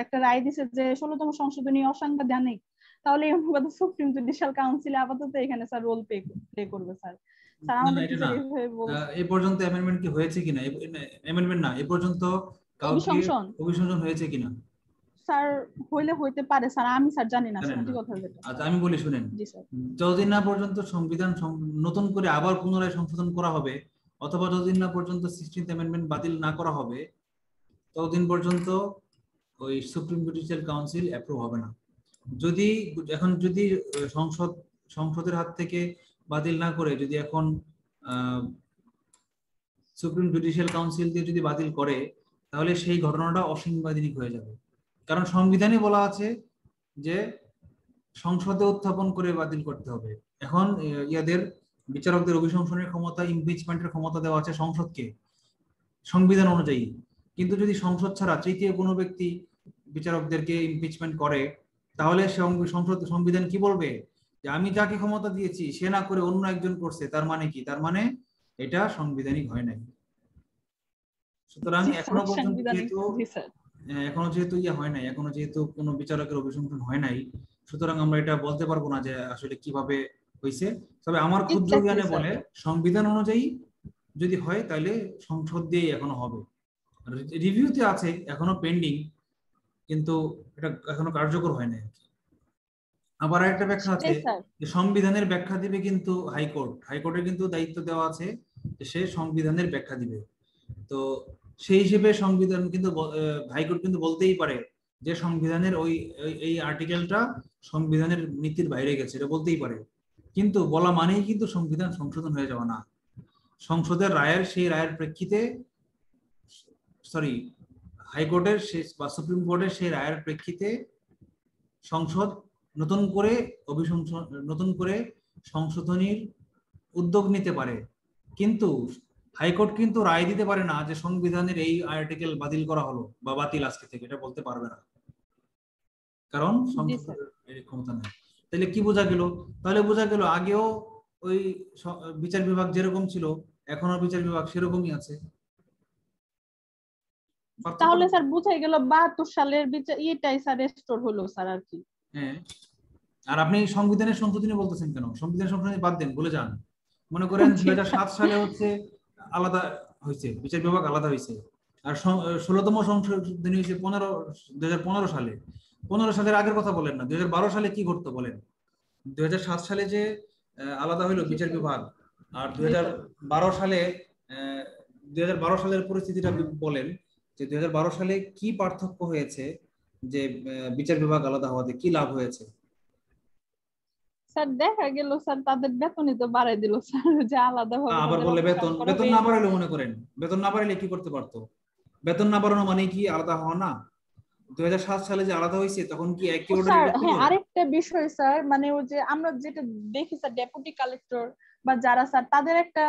একটা রায় দিছে যে 16তম সংশোধনী অসাংবিধানিক, তাহলে এই অনুবাদে সুপ্রিম জুডিশিয়াল কাউন্সিল আপাতত এখানে স্যার রোল প্লে করবে স্যার। স্যার আমাদের টিচার এইভাবে বলছে। এই পর্যন্ত অ্যামেন্ডমেন্ট কি হয়েছে কিনা? অ্যামেন্ডমেন্ট না, এই পর্যন্ত অভিশংসন হয়েছে কিনা? স্যার হইলে হইতে পারে স্যার, আমি স্যার জানি না সত্যি কথা যেটা। আচ্ছা আমি বলি শুনেন, যতদিন না পর্যন্ত সংবিধান নতুন করে আবার পুনরায় সংশোধন করা হবে অথবা যতদিন না পর্যন্ত 16th অ্যামেন্ডমেন্ট বাতিল না করা হবে ততদিন পর্যন্ত ওই সুপ্রিম জুডিশিয়াল কাউন্সিল অ্যাপ্রুভ হবে না। যদি সংসদের হাত থেকে বাতিল না করে যদি এখন সুপ্রিম জুডিশিয়াল কাউন্সিল দিয়ে যদি বাতিল করে তাহলে সেই ঘটনাটা অসাংবিধানিক হয়ে যাবে। কারণ সংবিধানে বলা আছে যে সংসদে উত্থাপন করে বাতিল করতে হবে। এখন ইয়াদের বিচারকদের অভিশংসনের ক্ষমতা, ইমপিচমেন্টের ক্ষমতা দেওয়া আছে সংসদকে সংবিধান অনুযায়ী, কিন্তু যদি সংসদ ছাড়া তৃতীয় কোনো ব্যক্তি বিচারকদেরকে ইমপিচমেন্ট করে তাহলে সংবিধান কি বলবে যে আমি যাকে ক্ষমতা দিয়েছি সে না করে অন্য একজন করছে, তার মানে কি? তার মানে এটা সাংবিধানিক হয় নাই। সুতরাং এখনো যেহেতু হয় নাই, এখনো যেহেতু কোনো বিচারকের অভিশংসন হয় নাই, সুতরাং আমরা এটা বলতে পারবো না যে আসলে কিভাবে হয়েছে। তবে আমার ক্ষুদ্র জ্ঞানে বলে সংবিধান অনুযায়ী যদি হয় তাহলে সংসদ দিয়েই এখনো হবে। রিভিউতে আছে, এখনো পেন্ডিং, কিন্তু এটা এখনো কার্যকর হয় নাই। আবার একটা ব্যাখ্যা আছে যে সংবিধানের ব্যাখ্যা দিবে কিন্তু হাইকোর্টের কিন্তু দায়িত্ব দেওয়া আছে যে সে সংবিধানের ব্যাখ্যা দিবে। তো সেই হিসেবে সংবিধান কিন্তু হাইকোর্ট কিন্তু বলতেই পারে যে সংবিধানের এই আর্টিকেলটা সংবিধানের নীতির বাইরে গেছে, এটা বলতেই পারে। কিন্তু বলা মানেই কিন্তু সংবিধান সংশোধন হয়ে যাওয়া না। সংসদের সেই রায়ের প্রেক্ষিতে হাইকোর্টের বা সুপ্রিম কোর্টের সেই রায়ের প্রেক্ষিতে সংসদ নতুন করে সংশোধনীর উদ্যোগ নিতে পারে, কিন্তু হাইকোর্ট কিন্তু রায় দিতে পারে না যে সংবিধানের এই আর্টিকেল বাতিল করা হলো বা বাতিল আজকে থেকে, এটা বলতে পারবে না, কারণ সংসদের ক্ষমতা নেই। তাহলে কি বোঝা গেল? তাহলে বোঝা গেল আগেও ওই বিচার বিভাগ যেরকম ছিল এখনো বিচার বিভাগ সেরকমই আছে। তাহলে স্যার বুঝাই গেল 72 সালের বিচার এটাই স্যার রেস্টোর হলো স্যার আর কি। হ্যাঁ, আর আপনি সংবিধানের সংশোধনী বলতেছেন কেন? সংবিধান সংশোধনী বাদ দেন, ভুলে যান। মনে করেন 2007 সালে হচ্ছে আলাদা হয়েছে, বিচার বিভাগ আলাদা হয়েছে, আর 16তম সংশোধনী হয়েছে 2015 সালে। 15 সালের আগের কথা বলেন না, 2012 সালে কি ঘটতো বলেন? 2007 সালে যে আলাদা হইলো বিচার বিভাগ, আর 2012 সালের পরিস্থিতিটা বলেন যে 2012 সালে কি পার্থক্য হয়েছে, যে বিচার বিভাগ আলাদা হওয়াতে কি লাভ হয়েছে? স্যার দেখা গেল স্যার তাদের বেতনই তো বাড়াই দিল স্যার, যে আলাদা হবে। আবার বলে বেতন না বাড়াইলে, মনে করেন বেতন না বাড়াইলে কি করতে পারতো? বেতন না বাড়ানো মানে কি আলাদা হওয়া না? 2007 সালে যে আলাদা হয়েছে তখন কি একই অর্ডারে? হ্যাঁ, আরেকটা বিষয় স্যার, মানে ওই যে আমরা যেটা দেখি স্যার ডেপুটি কালেক্টর বা যারা স্যার তাদের একটা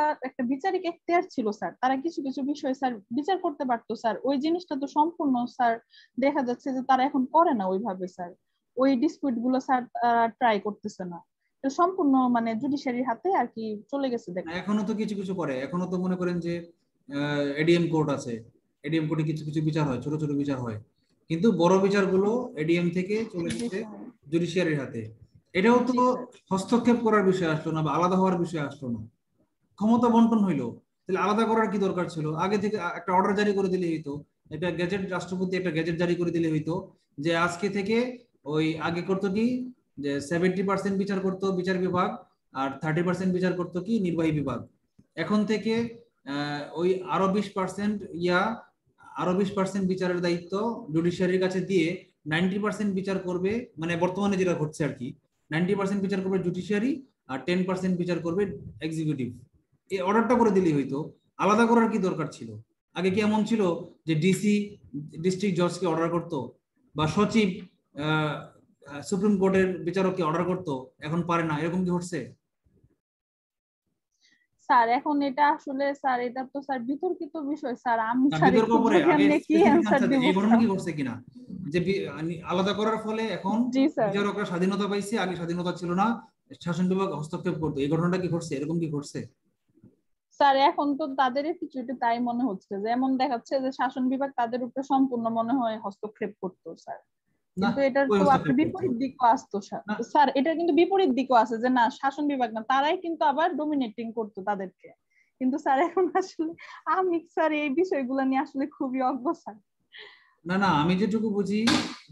বিচারিক এখতিয়ার ছিল স্যার, তারা কিছু কিছু বিষয় স্যার বিচার করতে পারতো স্যার। ওই জিনিসটা তো সম্পূর্ণ স্যার দেখা যাচ্ছে যে তারা এখন করে না ওইভাবে স্যার, ওই ডিসপিউট গুলো স্যার ট্রাই করতেছে না, তো সম্পূর্ণ মানে জুডিশিয়ারির হাতে আর কি চলে গেছে। দেখেন এখনো তো কিছু কিছু করে, এখনো তো মনে করেন যে এডিএম কোর্ট আছে, এডিএম কোর্টে কিছু কিছু বিচার হয়, ছোট ছোট বিচার হয়, কিন্তু বড় বিচারগুলো এডিএম থেকে চলে গেছে জুডিশিয়ারির হাতে। এটাও তো হস্তক্ষেপ করার বিষয় আসলো না বা আলাদা হওয়ার বিষয় আসলো না, ক্ষমতা বন্টন হইলো। তাহলে আলাদা করার কি দরকার ছিল? আগে থেকে একটা অর্ডার জারি করে দিলে হইতো, এটা গেজেট, রাষ্ট্রপতি একটা গেজেট জারি করে দিলে হইতো যে আজকে থেকে ওই আগে করতো কি যে 70% বিচার করতো বিচার বিভাগ আর 30% বিচার করতো কি নির্বাহী বিভাগ। এখন থেকে ওই আরো 20% আরো 20% বিচারের দায়িত্ব জুডিশিয়ারির কাছে দিয়ে 90% বিচার করবে, মানে বর্তমানে যেটা ঘটছে আর কি, 90% বিচার করবে জুডিশিয়ারি আর 10% বিচার করবে এক্সিকিউটিভ। এই অর্ডারটা করে দিলেই হইতো, আলাদা করার কি দরকার ছিল? আগে কি এমন ছিল যে ডিসি ডিস্ট্রিক্ট জজকে অর্ডার করতো বা সচিব সুপ্রিম কোর্টের বিচারককে অর্ডার করতো, এখন পারে না, এরকম কি ঘটছে? স্যার এখন এটা আসলে স্যার এটা তো স্যার বিতর্কিত বিষয় স্যার, আমি স্যার বিতর্ক একটু করে আগে কি অ্যানসার দিব এই ঘটনা কি ঘটছে কিনা, যে আলাদা করার ফলে এখন জি স্যার বিচারকরা স্বাধীনতা পাইছে, আগে স্বাধীনতা ছিল না, শাসন বিভাগ হস্তক্ষেপ করতো, এই ঘটনাটা কি ঘটছে? এরকম কি ঘটছে? স্যার এখন তো তাদের কিছুটা তাই মনে হচ্ছে, যেমন দেখাচ্ছে যে শাসন বিভাগ তাদের উপরে সম্পূর্ণ মনে হয় হস্তক্ষেপ করতো স্যার, কিন্তু এটার তো আপনার বিপরীত দিকও আসতো স্যার, এটা কিন্তু বিপরীত দিকও আছে যে না শাসন বিভাগ না, তারাই কিন্তু আবার ডমিনেটিং করতো তাদেরকে। কিন্তু স্যার এখন আসলে আমি স্যার এই বিষয়গুলো নিয়ে আসলে খুবই অজ্ঞ স্যার। না না, আমি যেটুকু বুঝি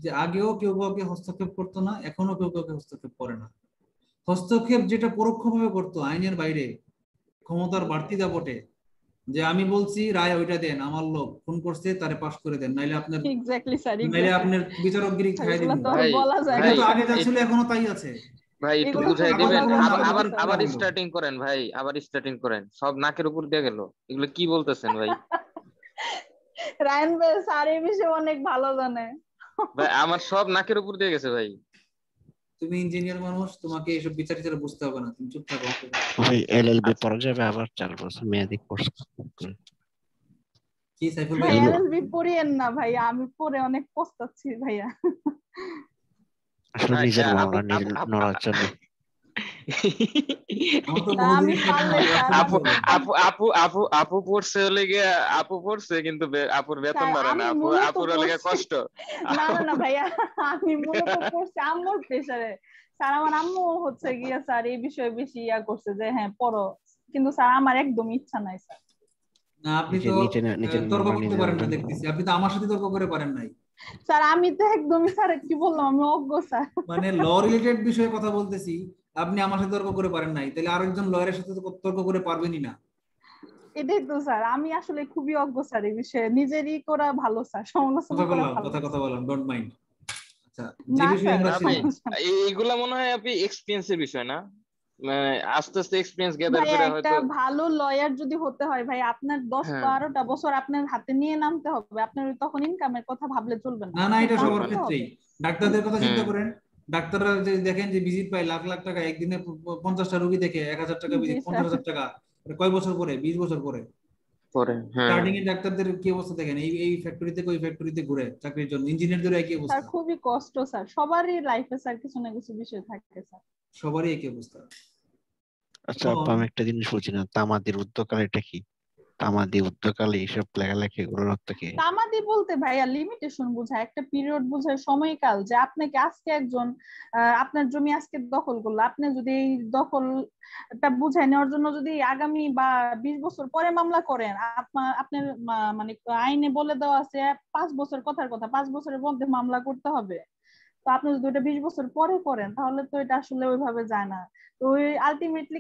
যে আগেও কেউ কাউকে হস্তক্ষেপ করতো না, এখনো কেউ কাউকে হস্তক্ষেপ করে না। হস্তক্ষেপ যেটা পরোক্ষভাবে করতো আইনের বাইরে, ক্ষমতার বাড়তি দাপটে, যে আমি বলছি রায় ওইটা দেন, আমার লোক খুন করছে তারে পাস করে দেন, নাইলে আপনার এক্স্যাক্টলি স্যার নাইলে আপনার বিচারকগিরি খাই দিবেন। এটা তো আগে যা ছিল এখনো তাই আছে ভাই। একটু বুঝাই দিবেন, আবার স্টার্টিং করেন ভাই, আবার স্টার্টিং করেন। সব নাকের উপর দিয়ে গেল, এগুলো কি বলতেছেন ভাই? রায়ন ভাই স্যার এই বিষয়ে অনেক ভালো জানে ভাই, আমার সব নাকের উপর দিয়ে গেছে ভাই। তুমি ইঞ্জিনিয়ার মানুষ, তোমাকে এইসব বিচার টিচার বুঝতে হবে না, তুমি চুপ থাকো। ভাই এলএলবি পড়া যাবে আবার 4 বছর মেয়াদি কোর্স। কি সাইফুল ভাই ভাই? এলএলবি পড়িয়েন না ভাইয়া, আমি পড়ে অনেক পস্তাচ্ছি ভাইয়া। আসলে নিজের মামলা নিজে নড়ার জন্য। আপু পড়ছে হলে গিয়ে, আপু পড়ছে কিন্তু আপুর বেতন বাড়ে না, আপুর হলে কষ্ট। না না না ভাইয়া, আমি মূলত পড়ছি আম্মুর প্রেসারে স্যার। আমার আম্মু হচ্ছে গিয়া স্যার এই বিষয়ে বেশি ইয়া করছে যে হ্যাঁ পড়ো, কিন্তু স্যার আমার একদম ইচ্ছা নাই স্যার। না আপনি তো তর্ক করতে পারেন না দেখতেছি, আপনি তো আমার সাথে তর্ক করে পারেন নাই স্যার। আমি তো একদমই স্যার কি বললাম, আমি অজ্ঞ স্যার। মানে ল রিলেটেড বিষয়ে কথা বলতেছি, আপনি আমার সাথে তর্ক করে পারেন নাই, তাহলে আরেকজন লয়ারের সাথে তর্ক করে পারবেনই না। এটাই তো স্যার, আমি আসলে খুবই অজ্ঞ স্যার এই বিষয়ে, নিজেরই করা ভালো স্যার, সমালোচনা করা ভালো। কথা বললাম, ডোন্ট মাইন্ড। আচ্ছা, যে বিষয়ে আমরা এইগুলা মনে হয় আপনি এক্সপেরিয়েন্সের বিষয় না, মানে আস্তে আস্তে এক্সপেরিয়েন্স গ্যাদার করে হয়তো। একটা ভালো লয়ার যদি হতে হয় ভাই, আপনার 10-12টা বছর আপনার হাতে নিয়ে নামতে হবে, আপনার তখন ইনকামের কথা ভাবলে চলবে না। না না, এটা সবার ক্ষেত্রেই। ডাক্তারদের কথা চিন্তা করেন, ডাক্তাররা যে দেখেন যে ভিজিট পায় লাখ লাখ টাকা, একদিনে 50টা রোগী দেখে 1000 টাকা ভিজিট, 50,000 টাকা, কয় বছর পরে? 20 বছর পরে। স্টার্টিং এ ডাক্তারদের কি অবস্থা দেখেন, এই ফ্যাক্টরি থেকে ওই ফ্যাক্টরিতে ঘুরে চাকরির জন্য, ইঞ্জিনিয়ারদের একই অবস্থা। স্যার খুবই কষ্ট স্যার, সবারই লাইফে স্যার কিছু না কিছু বিষয় থাকে স্যার, সবারই একই অবস্থা। আচ্ছা আপা, আমি একটা জিনিস বলছি না, তামাদির উদ্যোগকাল এটা কি? তামাদি উদ্যোগকালে এইসব লেখালেখি এগুলোর অর্থ কি? তামাদি বলতে ভাইয়া লিমিটেশন বোঝায়, একটা পিরিয়ড বোঝায়, সময়কাল, যে আপনাকে আজকে একজন আপনার জমি আজকে দখল করলো, আপনি যদি এই দখলটা বুঝায় নেওয়ার জন্য যদি আগামী বা 20 বছর পরে মামলা করেন, আপনার মানে আইনে বলে দেওয়া আছে 5 বছর, কথার কথা 5 বছরের মধ্যে মামলা করতে হবে। তো আপনি যদি ওটা 20 বছর পরে করেন তাহলে তো এটা আসলে ওইভাবে যায় না। তো আলটিমেটলি